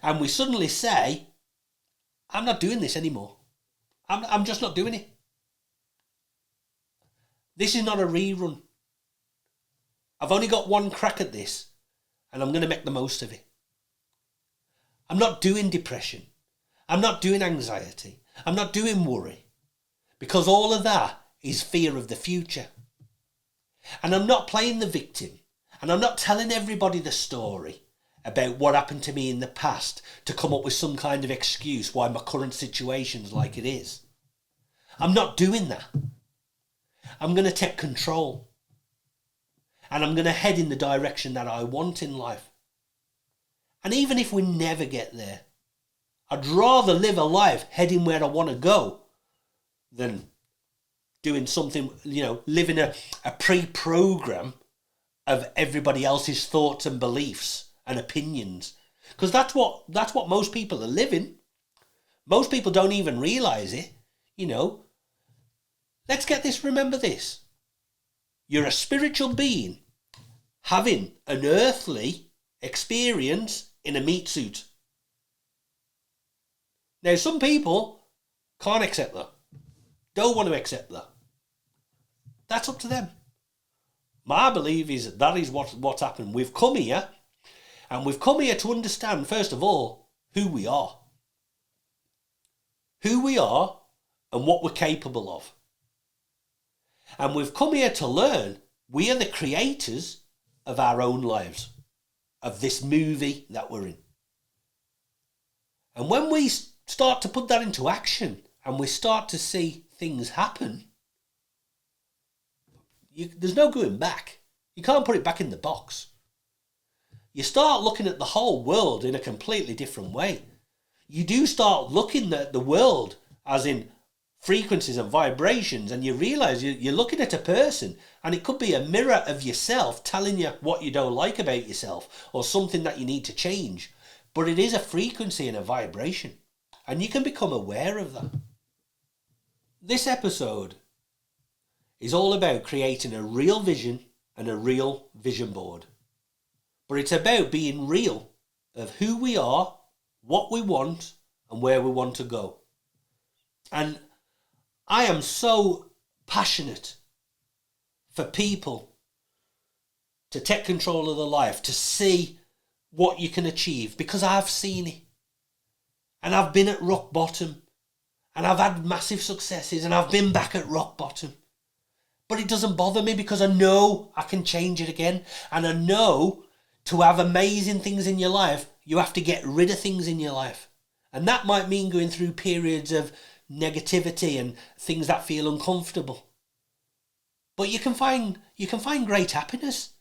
and we suddenly say, I'm not doing this anymore. I'm just not doing it. This is not a rerun. I've only got one crack at this and I'm going to make the most of it. I'm not doing depression. I'm not doing anxiety. I'm not doing worry. Because all of that is fear of the future. And I'm not playing the victim. And I'm not telling everybody the story about what happened to me in the past to come up with some kind of excuse why my current situation's like it is. I'm not doing that. I'm going to take control. And I'm going to head in the direction that I want in life. And even if we never get there, I'd rather live a life heading where I want to go than doing something, living a pre-program of everybody else's thoughts and beliefs and opinions. Because that's what most people are living. Most people don't even realise it, Let's get this, remember this. You're a spiritual being having an earthly experience in a meat suit. Now, some people can't accept that. Don't want to accept that. That's up to them. My belief is that is what's happened. We've come here, and we've come here to understand, first of all, who we are. Who we are and what we're capable of. And we've come here to learn we are the creators of our own lives, of this movie that we're in. And when we start to put that into action and we start to see things happen, there's no going back. You can't put it back in the box. You start looking at the whole world in a completely different way. You do start looking at the world as in frequencies and vibrations, and you realise you're looking at a person, and it could be a mirror of yourself telling you what you don't like about yourself or something that you need to change. But it is a frequency and a vibration, and you can become aware of that. This episode is all about creating a real vision and a real vision board. But it's about being real of who we are, what we want, and where we want to go. And I am so passionate for people to take control of their life, to see what you can achieve, because I've seen it. And I've been at rock bottom, and I've had massive successes, and I've been back at rock bottom. But it doesn't bother me because I know I can change it again. And I know to have amazing things in your life, you have to get rid of things in your life. And that might mean going through periods of negativity and things that feel uncomfortable. But you can find great happiness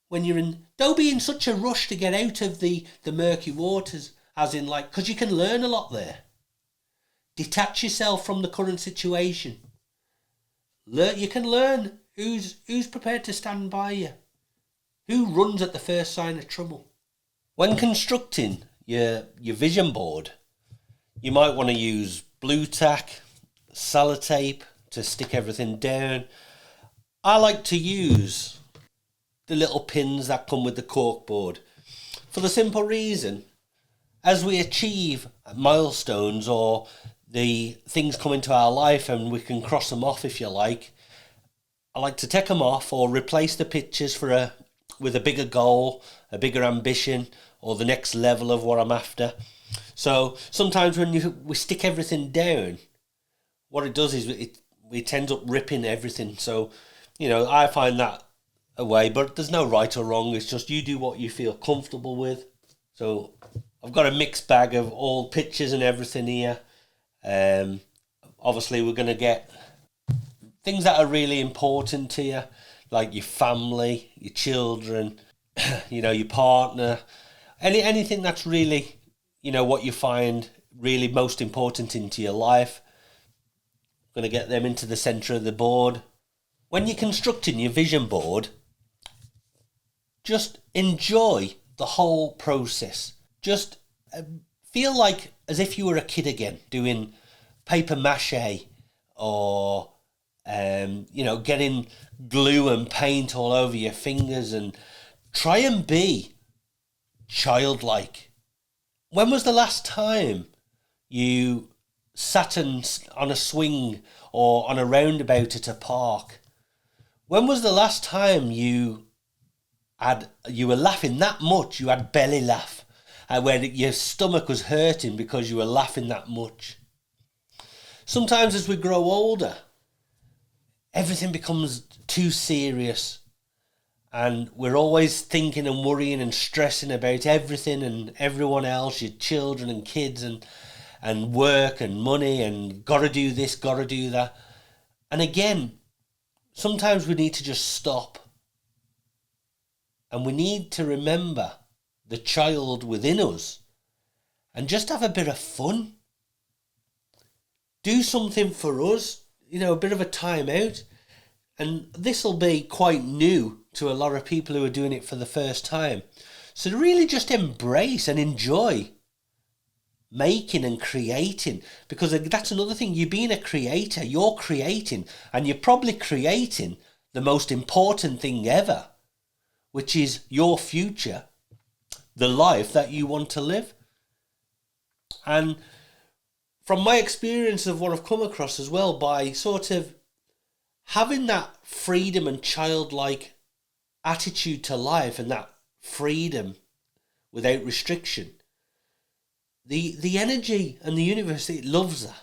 when you're in. Don't be in such a rush to get out of the murky waters, as in because you can learn a lot there. Detach yourself from the current situation. You can learn who's prepared to stand by you, who runs at the first sign of trouble. When constructing your vision board, you might want to use blue tack, sellotape to stick everything down. I like to use the little pins that come with the corkboard for the simple reason, as we achieve milestones or the things come into our life and we can cross them off if you like, I like to take them off or replace the pictures with a bigger goal, a bigger ambition, or the next level of what I'm after. So sometimes when we stick everything down, what it does is it ends up ripping everything. So, I find that a way, but there's no right or wrong. It's just you do what you feel comfortable with. So I've got a mixed bag of all pictures and everything here. Obviously, we're going to get things that are really important to you, like your family, your children, your partner, anything that's really, what you find really most important into your life. I'm going to get them into the centre of the board. When you're constructing your vision board, just enjoy the whole process. Just feel like as if you were a kid again, doing paper mache or, getting glue and paint all over your fingers, and try and be childlike. When was the last time you sat on a swing or on a roundabout at a park? When was the last time you were laughing that much, you had belly laugh, where your stomach was hurting because you were laughing that much? Sometimes as we grow older, everything becomes too serious, and we're always thinking and worrying and stressing about everything and everyone else, your children and kids and work and money and gotta do this, gotta do that. And again, sometimes we need to just stop, and we need to remember the child within us and just have a bit of fun. Do something for us. a bit of a time out. And this will be quite new to a lot of people who are doing it for the first time. So to really just embrace and enjoy making and creating, because that's another thing. You being a creator, you're creating, and you're probably creating the most important thing ever, which is your future, the life that you want to live. And from my experience of what I've come across as well, by sort of having that freedom and childlike attitude to life and that freedom without restriction, the energy and the universe, it loves that.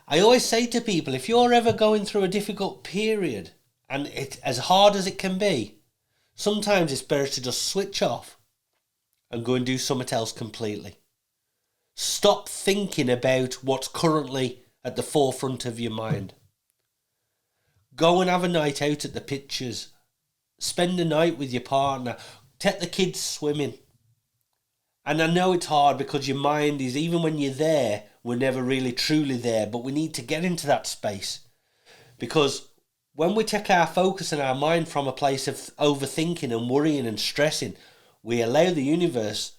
I always say to people, if you're ever going through a difficult period, and it's as hard as it can be, sometimes it's better to just switch off and go and do something else completely. Stop thinking about what's currently at the forefront of your mind. Go and have a night out at the pictures. Spend the night with your partner. Take the kids swimming. And I know it's hard because your mind is, even when you're there, we're never really truly there, but we need to get into that space. Because when we take our focus and our mind from a place of overthinking and worrying and stressing, we allow the universe,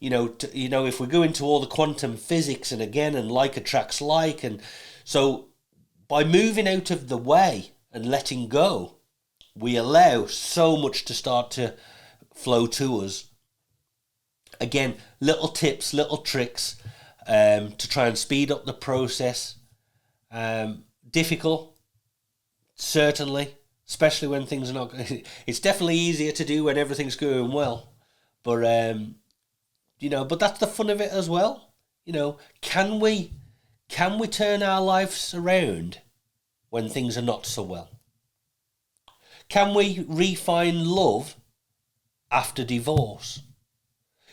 if we go into all the quantum physics and like attracts like, and so by moving out of the way and letting go, we allow so much to start to flow to us. Again, little tips, little tricks to try and speed up the process. Difficult, certainly, especially when things are not. It's definitely easier to do when everything's going well, but but that's the fun of it as well. Can we turn our lives around when things are not so well? Can we refine love after divorce?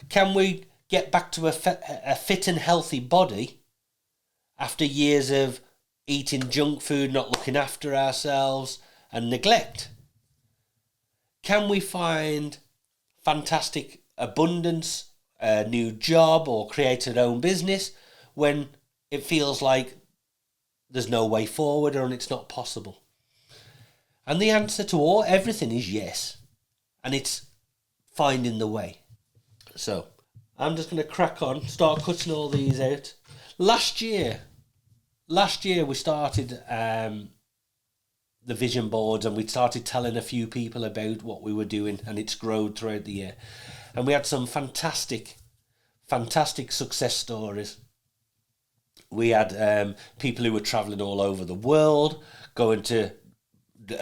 Can we get back to a fit and healthy body after years of eating junk food, not looking after ourselves, and neglect? Can we find fantastic abundance, a new job, or create our own business when it feels like there's no way forward or it's not possible? And the answer to everything is yes. And it's finding the way. So I'm just going to crack on, start cutting all these out. Last year we started the vision boards, and we started telling a few people about what we were doing, and it's grown throughout the year. And we had some fantastic success stories. We had people who were travelling all over the world, going to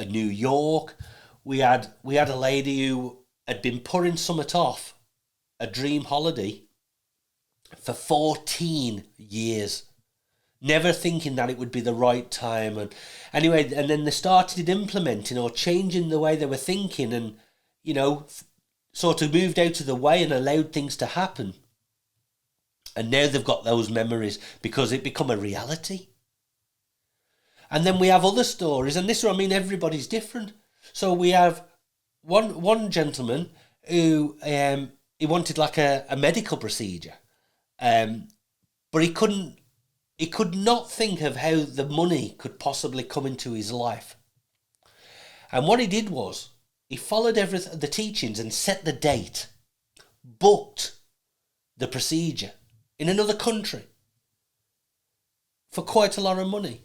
New York. We had a lady who had been putting something off, a dream holiday, for 14 years, never thinking that it would be the right time. And anyway, and then they started implementing or changing the way they were thinking, and sort of moved out of the way and allowed things to happen. And now they've got those memories because it become a reality. And then we have other stories, and this is what I mean, everybody's different. So we have one gentleman who he wanted like a medical procedure, but he could not think of how the money could possibly come into his life. And what he did was he followed the teachings and set the date, booked the procedure in another country for quite a lot of money,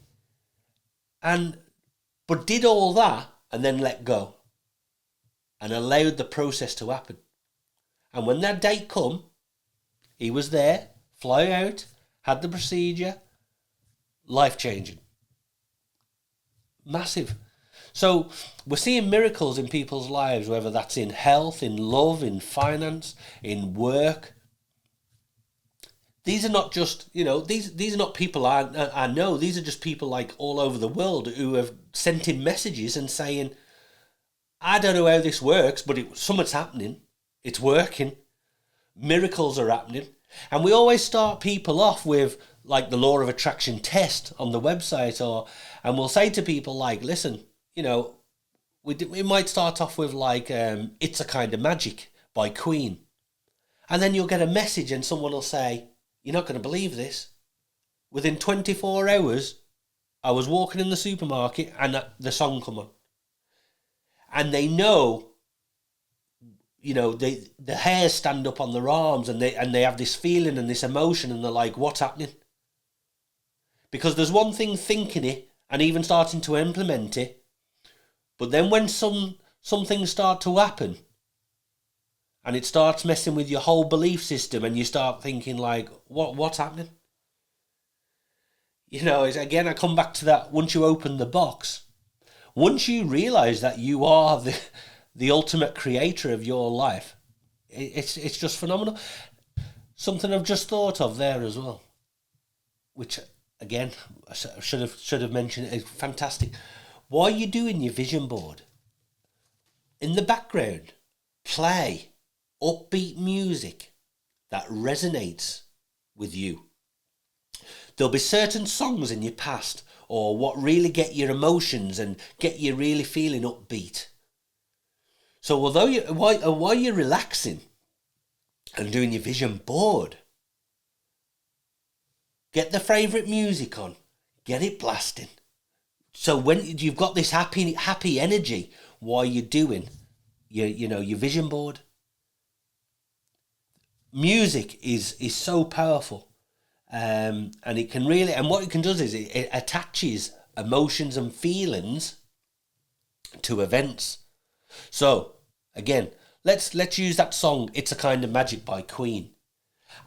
but did all that and then let go and allowed the process to happen. And when that date come, he was there, fly out, had the procedure, life-changing. Massive. So we're seeing miracles in people's lives, whether that's in health, in love, in finance, in work. These are not just, these are not people I know. These are just people like all over the world who have sent in messages and saying, I don't know how this works, but something's happening. It's working. Miracles are happening. And we always start people off with like the law of attraction test on the website, and we'll say to people like, listen, we might start off with like It's a Kind of Magic by Queen. And then you'll get a message and someone will say, you're not going to believe this, within 24 hours, I was walking in the supermarket and the song come on. And they know, the hairs stand up on their arms, and they have this feeling and this emotion, and they're like, what's happening? Because there's one thing thinking it and even starting to implement it, but then when some things start to happen, and it starts messing with your whole belief system, and you start thinking like, what's happening? Again, I come back to that. Once you open the box, once you realize that you are the ultimate creator of your life, it's just phenomenal. Something I've just thought of there as well, which again I should have mentioned. It's fantastic. While you're doing your vision board, in the background, play upbeat music that resonates with you. There'll be certain songs in your past, or what really get your emotions and get you really feeling upbeat. So while you're relaxing and doing your vision board, get the favourite music on, get it blasting. So when you've got this happy energy while you're doing your vision board, music is so powerful. And it can really, and what it can do is it attaches emotions and feelings to events. So again, let's use that song "It's a Kind of Magic" by Queen,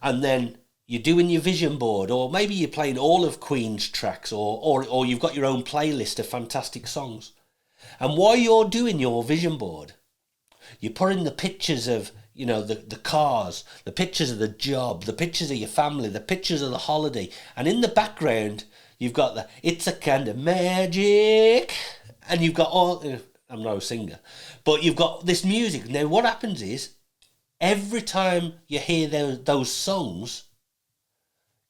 and then you're doing your vision board, or maybe you're playing all of Queen's tracks, or you've got your own playlist of fantastic songs. And while you're doing your vision board, you're putting the pictures of the cars, the pictures of the job, the pictures of your family, the pictures of the holiday. And in the background, you've got the "It's a Kind of Magic." And you've got I'm no singer, but you've got this music. Now, what happens is, every time you hear those songs,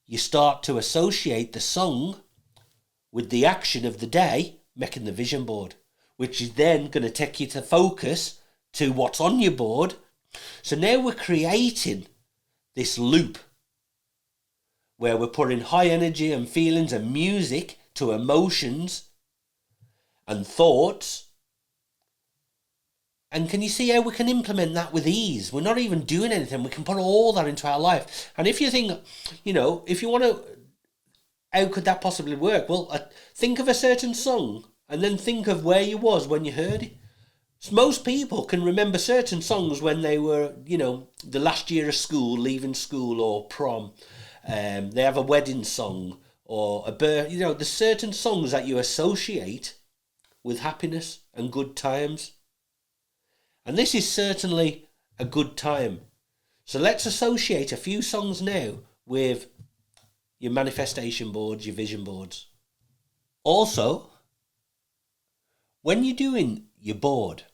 you start to associate the song with the action of the day, making the vision board, which is then going to take you to focus to what's on your board. So now we're creating this loop where we're putting high energy and feelings and music to emotions and thoughts. And can you see how we can implement that with ease? We're not even doing anything. We can put all that into our life. And if you think, if you want to, how could that possibly work? Well, think of a certain song and then think of where you was when you heard it. Most people can remember certain songs when they were, the last year of school, leaving school, or prom. They have a wedding song or a birth. There's certain songs that you associate with happiness and good times. And this is certainly a good time. So let's associate a few songs now with your manifestation boards, your vision boards. Also, when you're doing your board,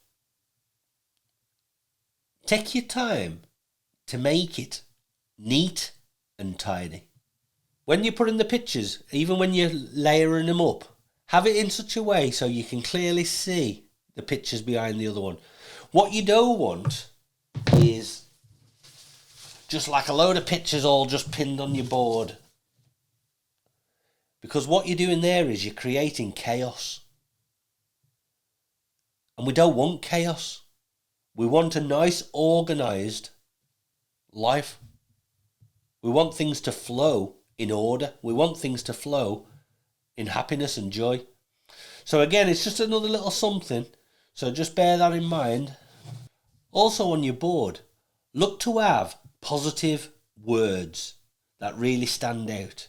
take your time to make it neat and tidy. When you're putting the pictures, even when you're layering them up, have it in such a way so you can clearly see the pictures behind the other one. What you don't want is just like a load of pictures all just pinned on your board. Because what you're doing there is you're creating chaos. And we don't want chaos. We want a nice, organised life. We want things to flow in order. We want things to flow in happiness and joy. So again, it's just another little something. So just bear that in mind. Also on your board, look to have positive words that really stand out.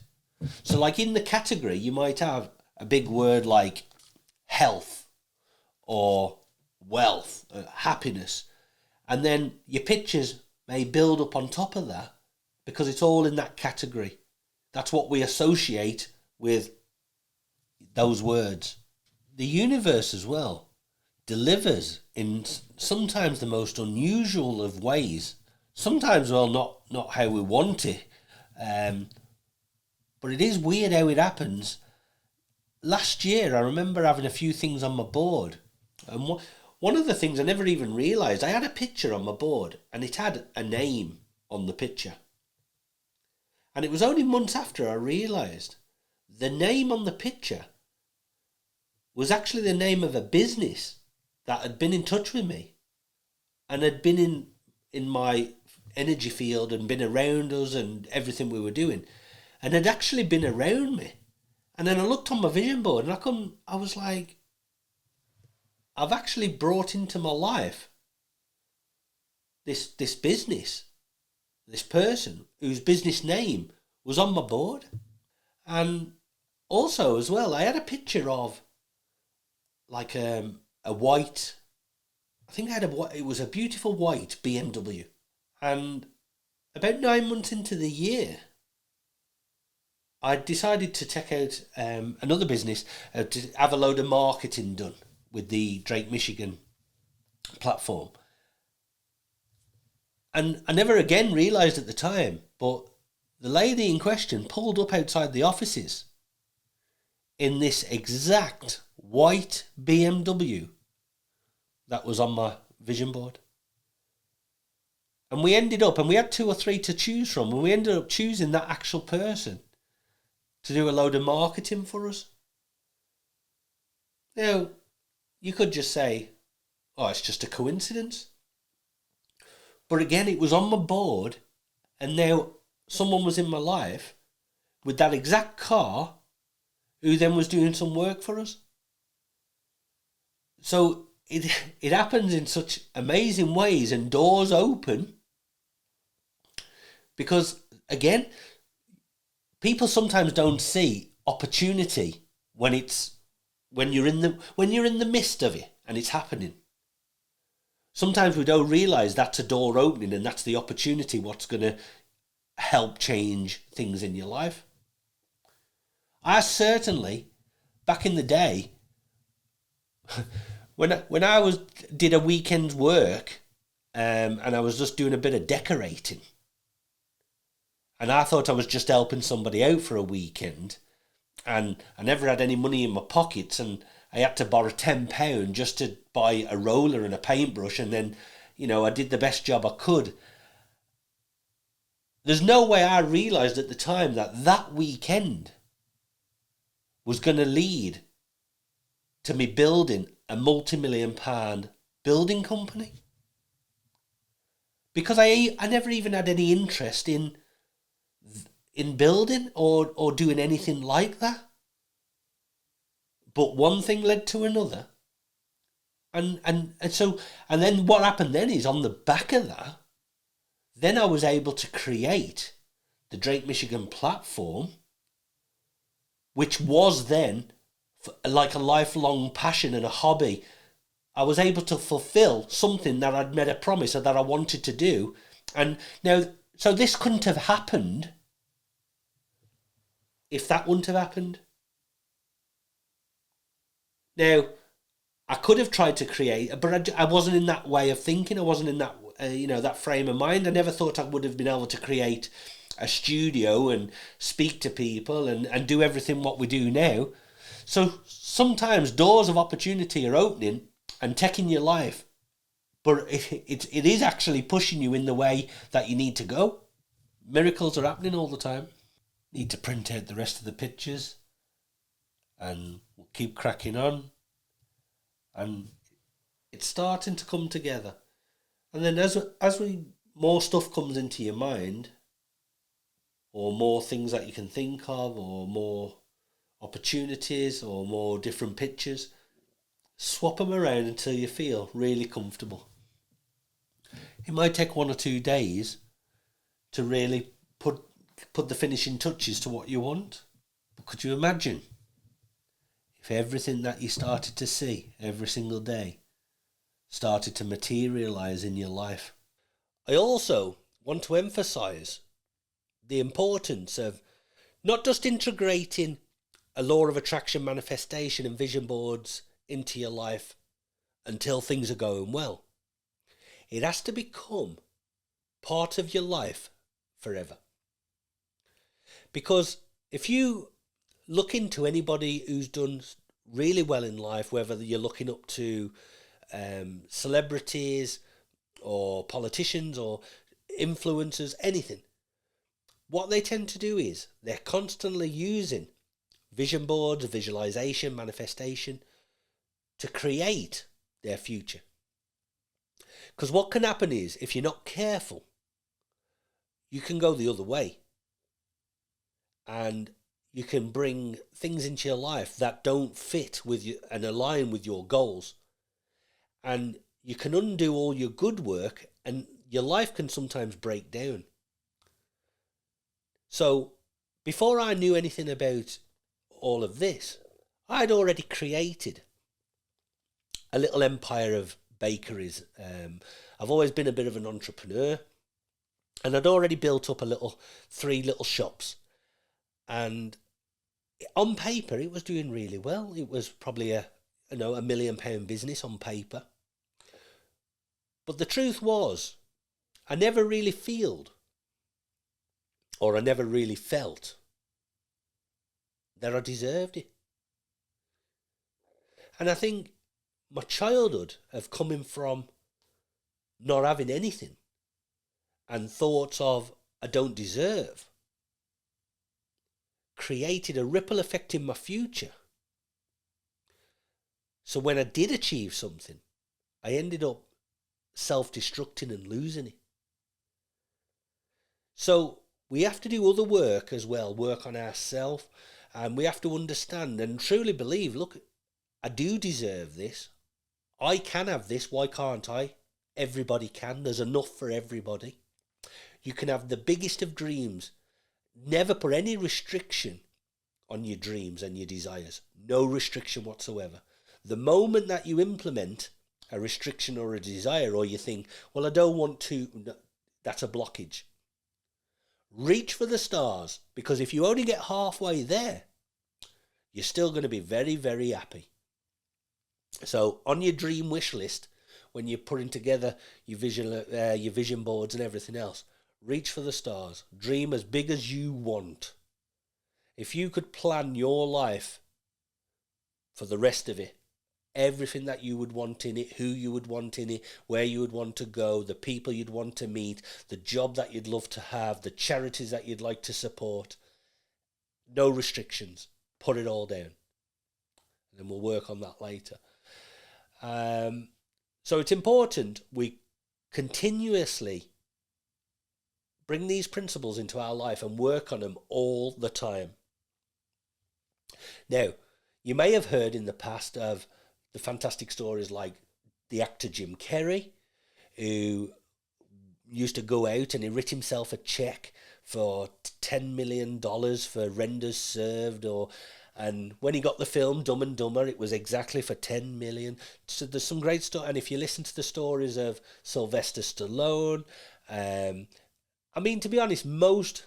So like in the category, you might have a big word like health or wealth, happiness. And then your pictures may build up on top of that because it's all in that category. That's what we associate with those words. The universe as well delivers in sometimes the most unusual of ways. Sometimes, well, not how we want it. But it is weird how it happens. Last year, I remember having a few things on my board. And one of the things I never even realised, I had a picture on my board and it had a name on the picture. And it was only months after I realised the name on the picture was actually the name of a business that had been in touch with me and had been in my energy field and been around us and everything we were doing, and had actually been around me. And then I looked on my vision board and I was like, I've actually brought into my life this business, this person whose business name was on my board. And also as well, I had a picture of like a white, I think it was a beautiful white BMW. And about 9 months into the year, I decided to take out another business to have a load of marketing done with the Drake, Michigan platform. And I never again realised at the time, but the lady in question pulled up outside the offices in this exact white BMW that was on my vision board. And we ended up, and we had 2 or 3 to choose from, and we ended up choosing that actual person to do a load of marketing for us. Now, you could just say, oh, it's just a coincidence. But again, it was on my board, and now someone was in my life with that exact car who then was doing some work for us. So it happens in such amazing ways, and doors open because, again, people sometimes don't see opportunity when you're in the midst of it and it's happening. Sometimes we don't realise that's a door opening and that's the opportunity, what's going to help change things in your life. I certainly, back in the day, when I did a weekend's work, and I was just doing a bit of decorating, and I thought I was just helping somebody out for a weekend, and I never had any money in my pockets, and I had to borrow £10 just to buy a roller and a paintbrush, and then, I did the best job I could. There's no way I realised at the time that weekend was going to lead to me building a multi-million-pound building company. Because I never even had any interest in building or doing anything like that. But one thing led to another. And then what happened then is, on the back of that, then I was able to create the Drake Michigan platform, which was then like a lifelong passion and a hobby. I was able to fulfill something that I'd made a promise or that I wanted to do. And now, so this couldn't have happened if that wouldn't have happened. Now, I could have tried to create, but I wasn't in that way of thinking. I wasn't in that, that frame of mind. I never thought I would have been able to create a studio and speak to people and do everything what we do now. So sometimes doors of opportunity are opening and taking your life, but it is actually pushing you in the way that you need to go. Miracles are happening all the time. Need to print out the rest of the pictures, and we'll keep cracking on. And it's starting to come together. And then as more stuff comes into your mind, or more things that you can think of, or more opportunities, or more different pictures, swap them around until you feel really comfortable. It might take 1 or 2 days to really put the finishing touches to what you want. But could you imagine if everything that you started to see every single day started to materialise in your life? I also want to emphasise the importance of not just integrating a law of attraction manifestation and vision boards into your life until things are going well. It has to become part of your life forever. Because if you look into anybody who's done really well in life, whether you're looking up to celebrities or politicians or influencers, anything, what they tend to do is they're constantly using vision boards, visualization, manifestation, to create their future. Because what can happen is, if you're not careful, you can go the other way. And you can bring things into your life that don't fit with you and align with your goals. And you can undo all your good work, and your life can sometimes break down. So before I knew anything about all of this, I'd already created a little empire of bakeries. I've always been a bit of an entrepreneur, and I'd already built up three little shops. And on paper, it was doing really well. It was probably a £1 million business on paper. But the truth was, I never really felt that I deserved it. And I think my childhood of coming from not having anything and thoughts of I don't deserve created a ripple effect in my future. So when I did achieve something, I ended up self-destructing and losing it. So we have to do other work as well, work on ourselves, and we have to understand and truly believe, look, I do deserve this. I can have this, why can't I? Everybody can, there's enough for everybody. You can have the biggest of dreams. Never put any restriction on your dreams and your desires. No restriction whatsoever. The moment that you implement a restriction or a desire, or you think, well, I don't want to, that's a blockage. Reach for the stars, because if you only get halfway there, you're still going to be very, very happy. So on your dream wish list, when you're putting together your vision boards and everything else, reach for the stars. Dream as big as you want. If you could plan your life for the rest of it, everything that you would want in it, who you would want in it, where you would want to go, the people you'd want to meet, the job that you'd love to have, the charities that you'd like to support, no restrictions. Put it all down. And then we'll work on that later. So it's important we continuously bring these principles into our life and work on them all the time. Now, you may have heard in the past of the fantastic stories like the actor Jim Carrey, who used to go out and he writ himself a check for $10 million for renders served, and when he got the film Dumb and Dumber, it was exactly for 10 million. So there's some great stuff. And if you listen to the stories of Sylvester Stallone, I mean, to be honest, most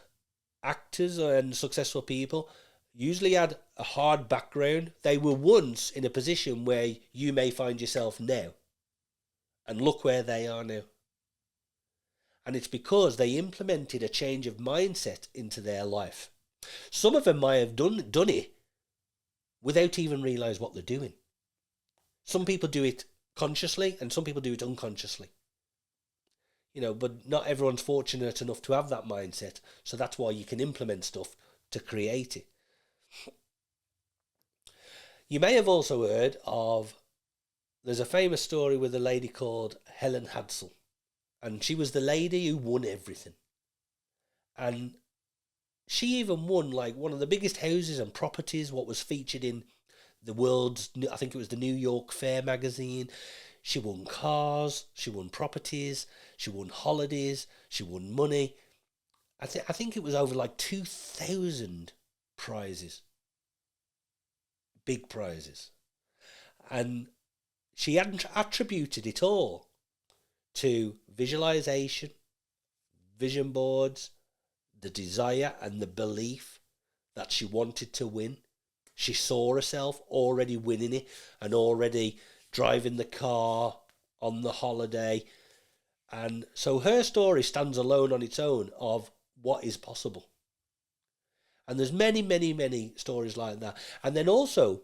actors and successful people usually had a hard background. They were once in a position where you may find yourself now. And look where they are now. And it's because they implemented a change of mindset into their life. Some of them might have done it without even realise what they're doing. Some people do it consciously and some people do it unconsciously. But not everyone's fortunate enough to have that mindset. So that's why you can implement stuff to create it. You may have also heard of, there's a famous story with a lady called Helen Hadsell. And she was the lady who won everything. And she even won like one of the biggest houses and properties, what was featured in the world's, I think it was the New York Fair magazine. She won cars, she won properties, she won holidays, she won money. I think it was over like 2,000 prizes. Big prizes. And she attributed it all to visualization, vision boards, the desire and the belief that she wanted to win. She saw herself already winning it and already driving the car on the holiday. And so her story stands alone on its own of what is possible. And there's many, many, many stories like that. And then also,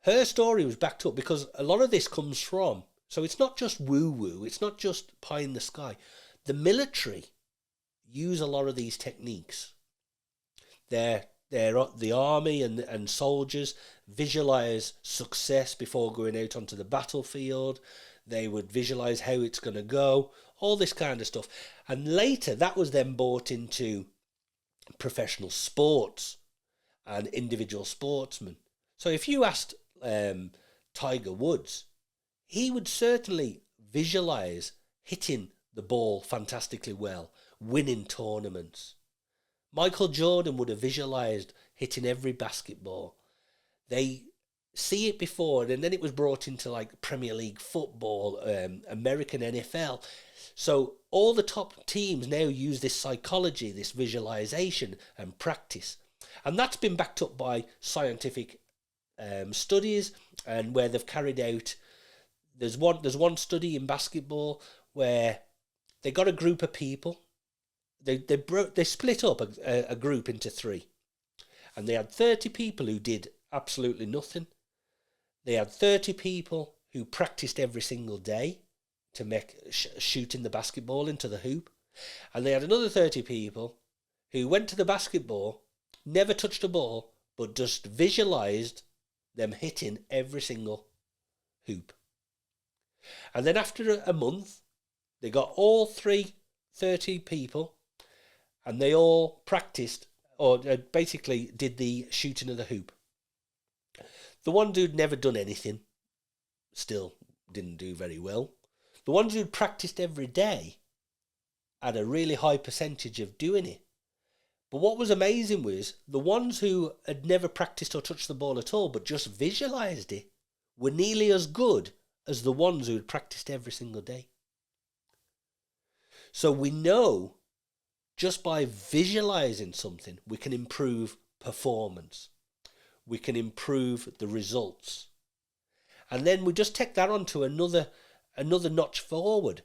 her story was backed up because a lot of this comes from, so it's not just woo-woo, it's not just pie in the sky. The military use a lot of these techniques. They're the army and soldiers visualize success before going out onto the battlefield. They would visualize how it's going to go, all this kind of stuff. And later that was then brought into professional sports and individual sportsmen. So if you asked Tiger Woods, he would certainly visualize hitting the ball fantastically well, winning tournaments. Michael Jordan would have visualized hitting every basketball. They see it before, and then it was brought into like Premier League football, American NFL. So all the top teams now use this psychology, this visualization and practice. And that's been backed up by scientific studies, and where they've carried out, there's one study in basketball where they got a group of people. They split up a group into three, and they had 30 people who did absolutely nothing. They had 30 people who practiced every single day to make shooting the basketball into the hoop, and they had another 30 people who went to the basketball, never touched a ball, but just visualized them hitting every single hoop. And then after a month, they got all 30 people, and they all practiced, or basically did the shooting of the hoop. The ones who'd never done anything still didn't do very well. The ones who'd practiced every day had a really high percentage of doing it. But what was amazing was the ones who had never practiced or touched the ball at all, but just visualised it, were nearly as good as the ones who had practiced every single day. So we know just by visualising something, we can improve performance. We can improve the results. And then we just take that on to another notch forward.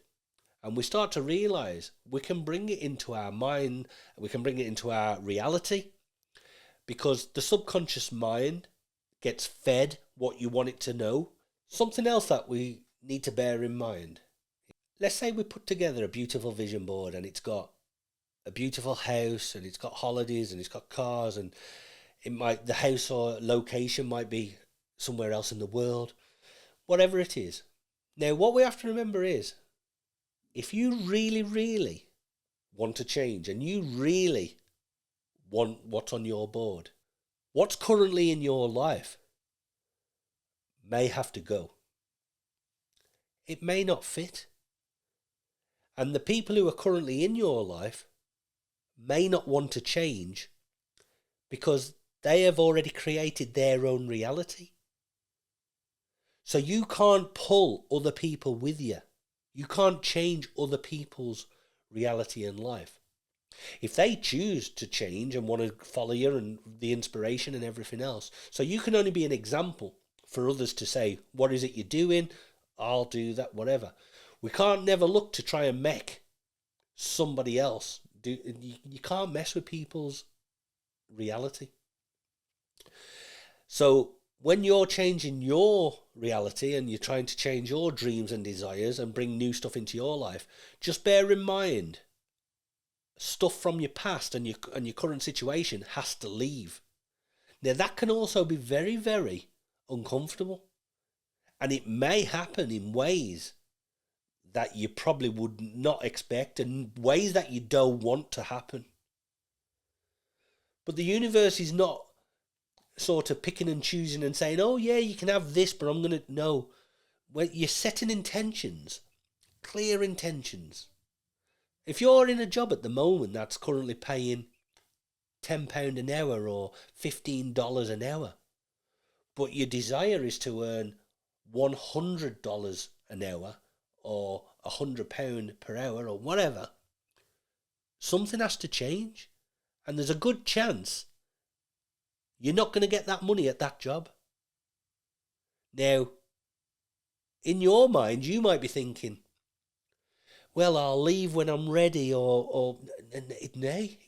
And we start to realise we can bring it into our mind, we can bring it into our reality, because the subconscious mind gets fed what you want it to know. Something else that we need to bear in mind. Let's say we put together a beautiful vision board, and it's got a beautiful house, and it's got holidays, and it's got cars, and the house or location might be somewhere else in the world, whatever it is. Now, what we have to remember is, if you really, really want to change, and you really want what's on your board, what's currently in your life may have to go. It may not fit. And the people who are currently in your life may not want to change because they have already created their own reality. So you can't pull other people with you. You can't change other people's reality in life. If they choose to change and want to follow you and the inspiration and everything else, so you can only be an example for others to say, what is it you're doing? I'll do that, whatever. We can't never look to try and make somebody else do. You can't mess with people's reality. So when you're changing your reality and you're trying to change your dreams and desires and bring new stuff into your life, just bear in mind, stuff from your past and your current situation has to leave. Now that can also be very, very uncomfortable, and it may happen in ways that you probably would not expect and ways that you don't want to happen. But the universe is not sort of picking and choosing and saying, oh yeah, you can have this, but I'm going to... No. When you're setting intentions, clear intentions. If you're in a job at the moment that's currently paying £10 an hour or $15 an hour, but your desire is to earn $100 an hour or £100 per hour or whatever, something has to change. And there's a good chance you're not going to get that money at that job. Now, in your mind, you might be thinking, well, I'll leave when I'm ready, or nay.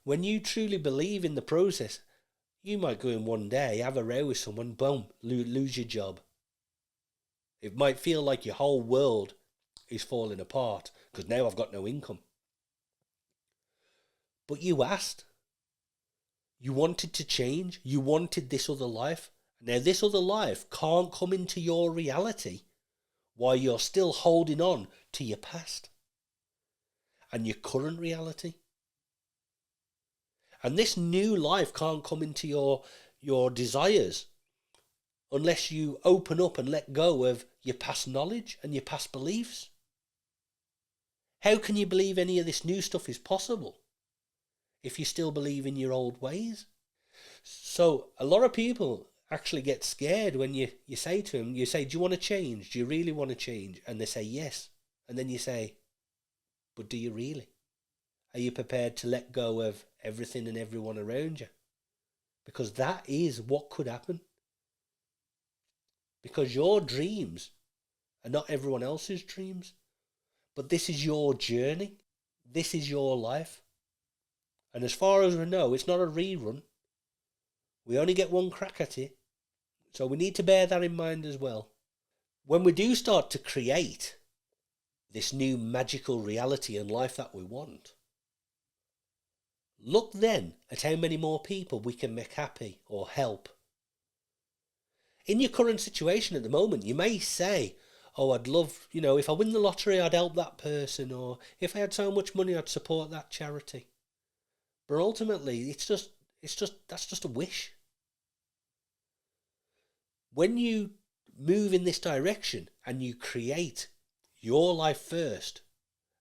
When you truly believe in the process, you might go in one day, have a row with someone, boom, lose your job. It might feel like your whole world is falling apart because now I've got no income. But you asked. You wanted to change. You wanted this other life. Now, this other life can't come into your reality while you're still holding on to your past and your current reality. And this new life can't come into your desires unless you open up and let go of your past knowledge and your past beliefs. How can you believe any of this new stuff is possible if you still believe in your old ways? So a lot of people actually get scared when you say to them, you say, do you want to change? Do you really want to change? And they say yes. And then you say, but do you really? Are you prepared to let go of everything and everyone around you? Because that is what could happen. Because your dreams are not everyone else's dreams. But this is your journey. This is your life. And as far as we know, it's not a rerun. We only get one crack at it. So we need to bear that in mind as well. When we do start to create this new magical reality and life that we want, look then at how many more people we can make happy or help. In your current situation at the moment, you may say, oh, I'd love, if I win the lottery, I'd help that person, or if I had so much money, I'd support that charity. But ultimately, that's just a wish. When you move in this direction and you create your life first,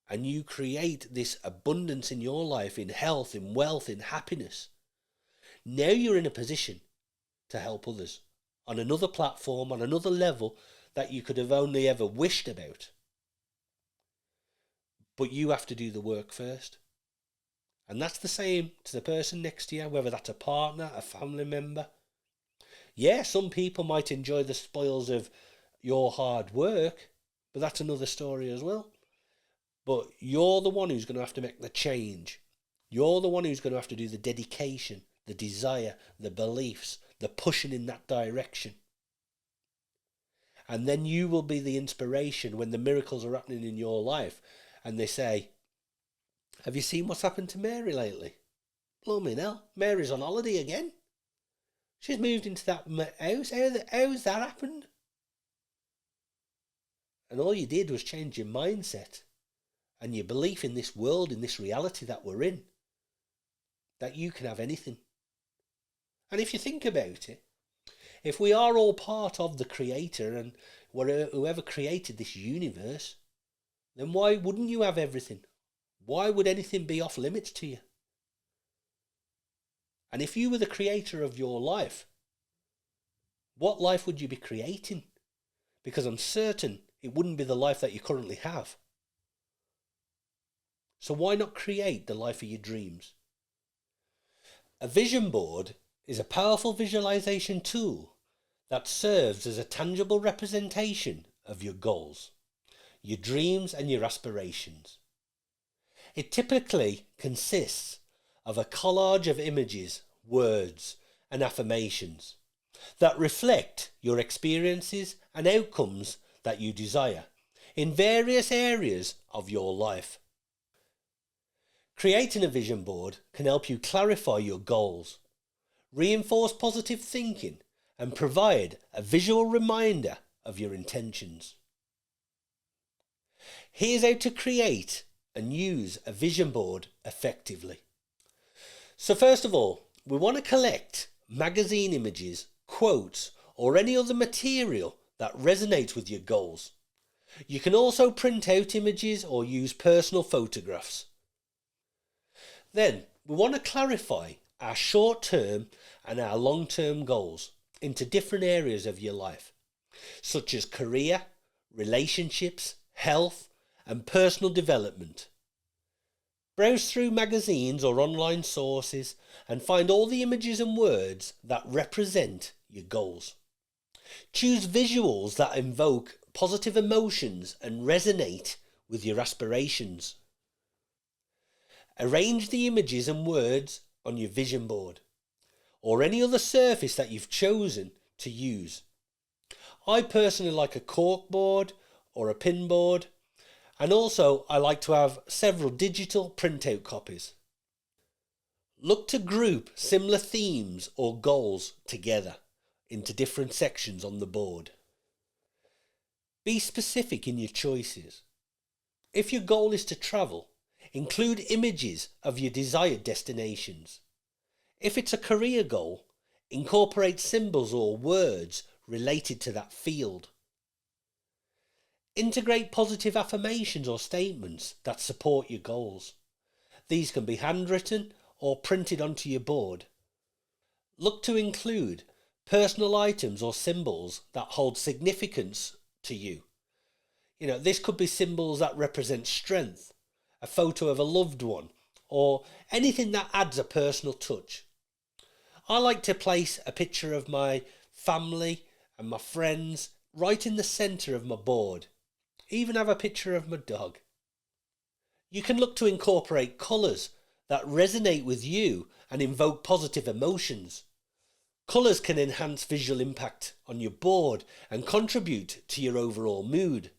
and you create this abundance in your life, in health, in wealth, in happiness, now you're in a position to help others on another platform, on another level that you could have only ever wished about. But you have to do the work first. And that's the same to the person next to you, whether that's a partner, a family member. Yeah, some people might enjoy the spoils of your hard work, but that's another story as well. But you're the one who's going to have to make the change. You're the one who's going to have to do the dedication, the desire, the beliefs, the pushing in that direction. And then you will be the inspiration when the miracles are happening in your life. And they say, have you seen what's happened to Mary lately? Blooming hell, Mary's on holiday again. She's moved into that house. How's that happened? And all you did was change your mindset and your belief in this world, in this reality that we're in, that you can have anything. And if you think about it, if we are all part of the Creator and whoever created this universe, then why wouldn't you have everything? Why would anything be off limits to you? And if you were the creator of your life, what life would you be creating? Because I'm certain it wouldn't be the life that you currently have. So why not create the life of your dreams? A vision board is a powerful visualization tool that serves as a tangible representation of your goals, your dreams and your aspirations. It typically consists of a collage of images, words and affirmations that reflect your experiences and outcomes that you desire in various areas of your life. Creating a vision board can help you clarify your goals, reinforce positive thinking, and provide a visual reminder of your intentions. Here's how to create and use a vision board effectively. So first of all, we want to collect magazine images, quotes, or any other material that resonates with your goals. You can also print out images or use personal photographs. Then we want to clarify our short-term and our long-term goals into different areas of your life, such as career, relationships, health, and personal development. Browse through magazines or online sources and find all the images and words that represent your goals. Choose visuals that invoke positive emotions and resonate with your aspirations. Arrange the images and words on your vision board or any other surface that you've chosen to use. I personally like a corkboard or a pinboard, and also I like to have several digital printout copies. Look to group similar themes or goals together into different sections on the board. Be specific in your choices. If your goal is to travel, include images of your desired destinations. If it's a career goal, incorporate symbols or words related to that field. Integrate positive affirmations or statements that support your goals. These can be handwritten or printed onto your board. Look to include personal items or symbols that hold significance to you. This could be symbols that represent strength, a photo of a loved one, or anything that adds a personal touch. I like to place a picture of my family and my friends right in the centre of my board. Even have a picture of my dog. You can look to incorporate colours that resonate with you and invoke positive emotions. Colours can enhance visual impact on your board and contribute to your overall mood.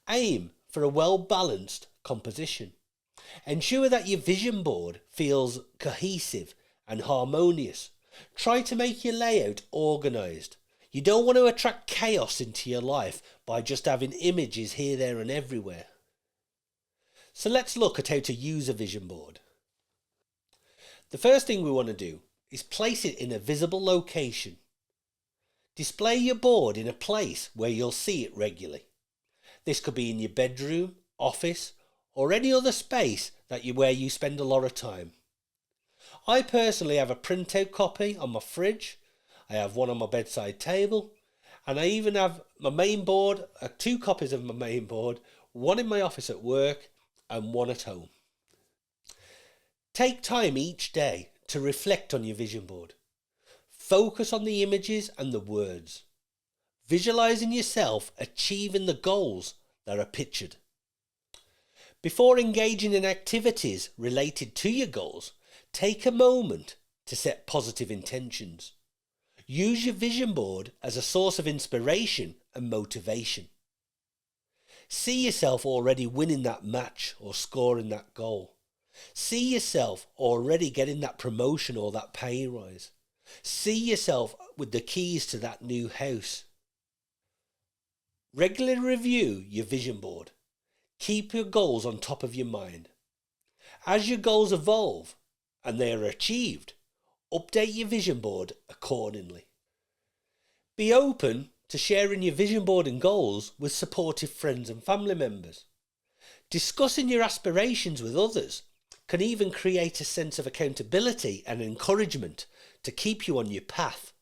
Aim for a well-balanced composition. Ensure that your vision board feels cohesive and harmonious. Try to make your layout organised. You don't want to attract chaos into your life by just having images here, there and everywhere. So let's look at how to use a vision board. The first thing we want to do is place it in a visible location. Display your board in a place where you'll see it regularly. This could be in your bedroom, office, or any other space where you spend a lot of time. I personally have a printout copy on my fridge. I have one on my bedside table, and I even have my main board, 2 copies of my main board, one in my office at work and one at home. Take time each day to reflect on your vision board. Focus on the images and the words. Visualizing yourself achieving the goals that are pictured. Before engaging in activities related to your goals, take a moment to set positive intentions. Use your vision board as a source of inspiration and motivation. See yourself already winning that match or scoring that goal. See yourself already getting that promotion or that pay rise. See yourself with the keys to that new house. Regularly review your vision board. Keep your goals on top of your mind. As your goals evolve and they are achieved, update your vision board accordingly. Be open to sharing your vision board and goals with supportive friends and family members. Discussing your aspirations with others can even create a sense of accountability and encouragement to keep you on your path.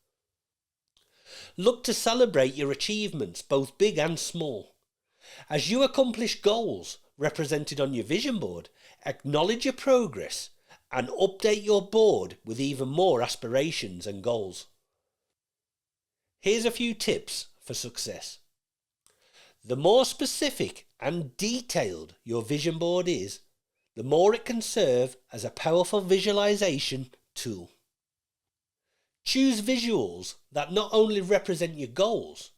Look to celebrate your achievements, both big and small. As you accomplish goals represented on your vision board, acknowledge your progress and update your board with even more aspirations and goals. Here's a few tips for success. The more specific and detailed your vision board is, the more it can serve as a powerful visualization tool. Choose visuals that not only represent your goals,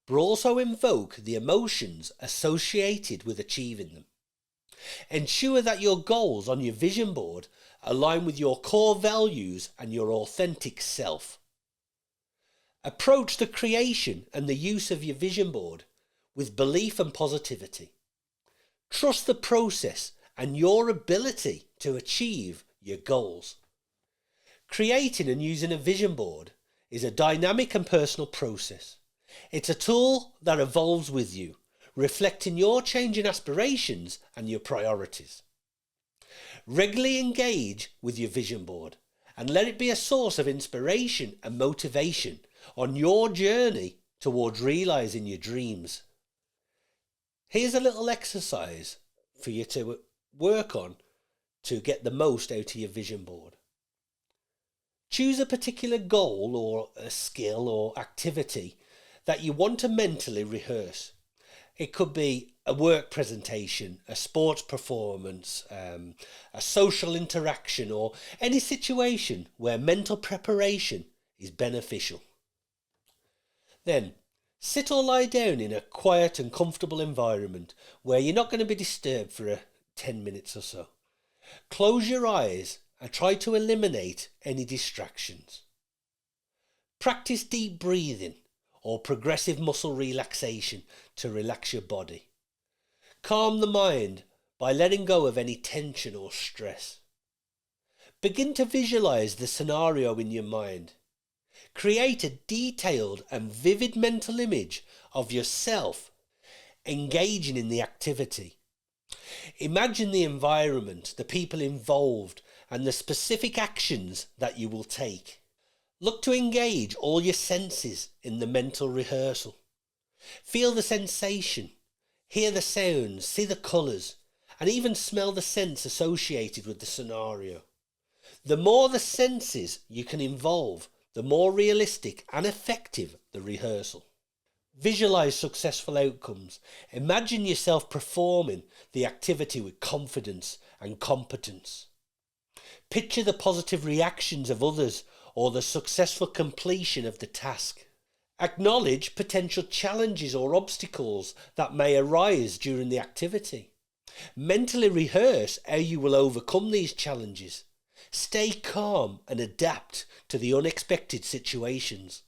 but also invoke the emotions associated with achieving them. Ensure that your goals on your vision board align with your core values and your authentic self. Approach the creation and the use of your vision board with belief and positivity. Trust the process and your ability to achieve your goals. Creating and using a vision board is a dynamic and personal process. It's a tool that evolves with you, reflecting your changing aspirations and your priorities. Regularly engage with your vision board and let it be a source of inspiration and motivation on your journey towards realizing your dreams. Here's a little exercise for you to work on to get the most out of your vision board. Choose a particular goal or a skill or activity that you want to mentally rehearse. It could be a work presentation, a sports performance, a social interaction, or any situation where mental preparation is beneficial. Then, sit or lie down in a quiet and comfortable environment where you're not going to be disturbed for 10 minutes or so. Close your eyes and try to eliminate any distractions. Practice deep breathing or progressive muscle relaxation to relax your body. Calm the mind by letting go of any tension or stress. Begin to visualize the scenario in your mind. Create a detailed and vivid mental image of yourself engaging in the activity. Imagine the environment, the people involved, and the specific actions that you will take. Look to engage all your senses in the mental rehearsal. Feel the sensation, hear the sounds, see the colours, and even smell the scents associated with the scenario. The more the senses you can involve, the more realistic and effective the rehearsal. Visualize successful outcomes. Imagine yourself performing the activity with confidence and competence. Picture the positive reactions of others or the successful completion of the task. Acknowledge potential challenges or obstacles that may arise during the activity. Mentally rehearse how you will overcome these challenges. Stay calm and adapt to the unexpected situations.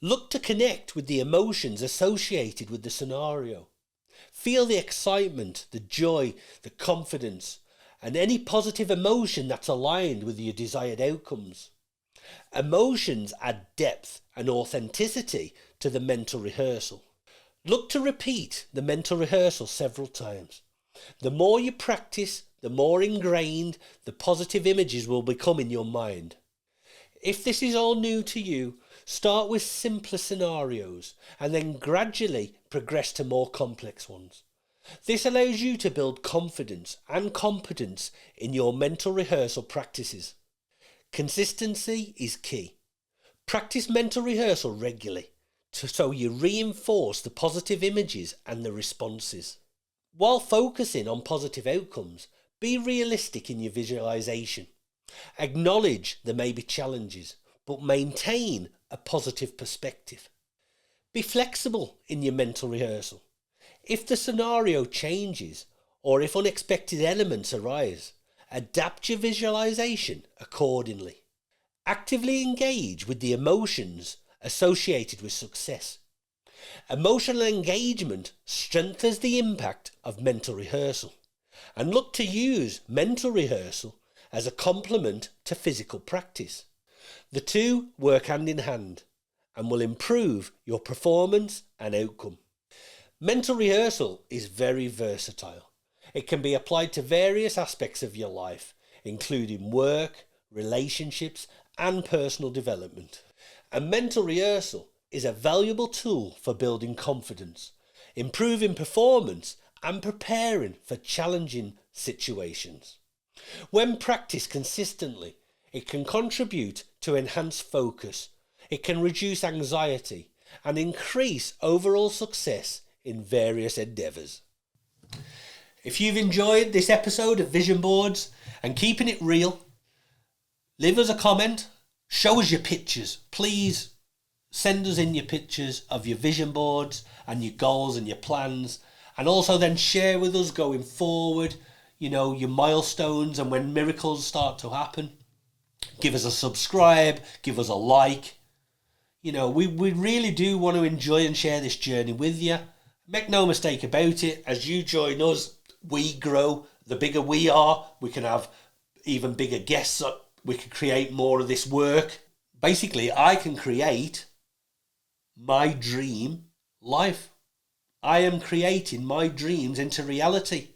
Look to connect with the emotions associated with the scenario. Feel the excitement, the joy, the confidence, and any positive emotion that's aligned with your desired outcomes. Emotions add depth and authenticity to the mental rehearsal. Look to repeat the mental rehearsal several times. The more you practice, the more ingrained the positive images will become in your mind. If this is all new to you, start with simpler scenarios and then gradually progress to more complex ones. This allows you to build confidence and competence in your mental rehearsal practices. Consistency is key. Practice mental rehearsal regularly so you reinforce the positive images and the responses. While focusing on positive outcomes, be realistic in your visualization. Acknowledge there may be challenges, but maintain a positive perspective. Be flexible in your mental rehearsal. If the scenario changes or if unexpected elements arise, adapt your visualization accordingly. Actively engage with the emotions associated with success. Emotional engagement strengthens the impact of mental rehearsal, and look to use mental rehearsal as a complement to physical practice. The two work hand in hand and will improve your performance and outcome. Mental rehearsal is very versatile. It can be applied to various aspects of your life, including work, relationships, and personal development. And mental rehearsal is a valuable tool for building confidence, improving performance, and preparing for challenging situations. When practiced consistently, it can contribute to enhanced focus, it can reduce anxiety, and increase overall success in various endeavours. If you've enjoyed this episode of Vision Boards and keeping it real, leave us a comment, show us your pictures. Please send us in your pictures of your vision boards and your goals and your plans, and also then share with us going forward, your milestones and when miracles start to happen. Give us a subscribe, give us a like. We really do want to enjoy and share this journey with you. Make no mistake about it, as you join us, we grow. The bigger we are, we can have even bigger guests. We can create more of this work. Basically, I can create my dream life. I am creating my dreams into reality.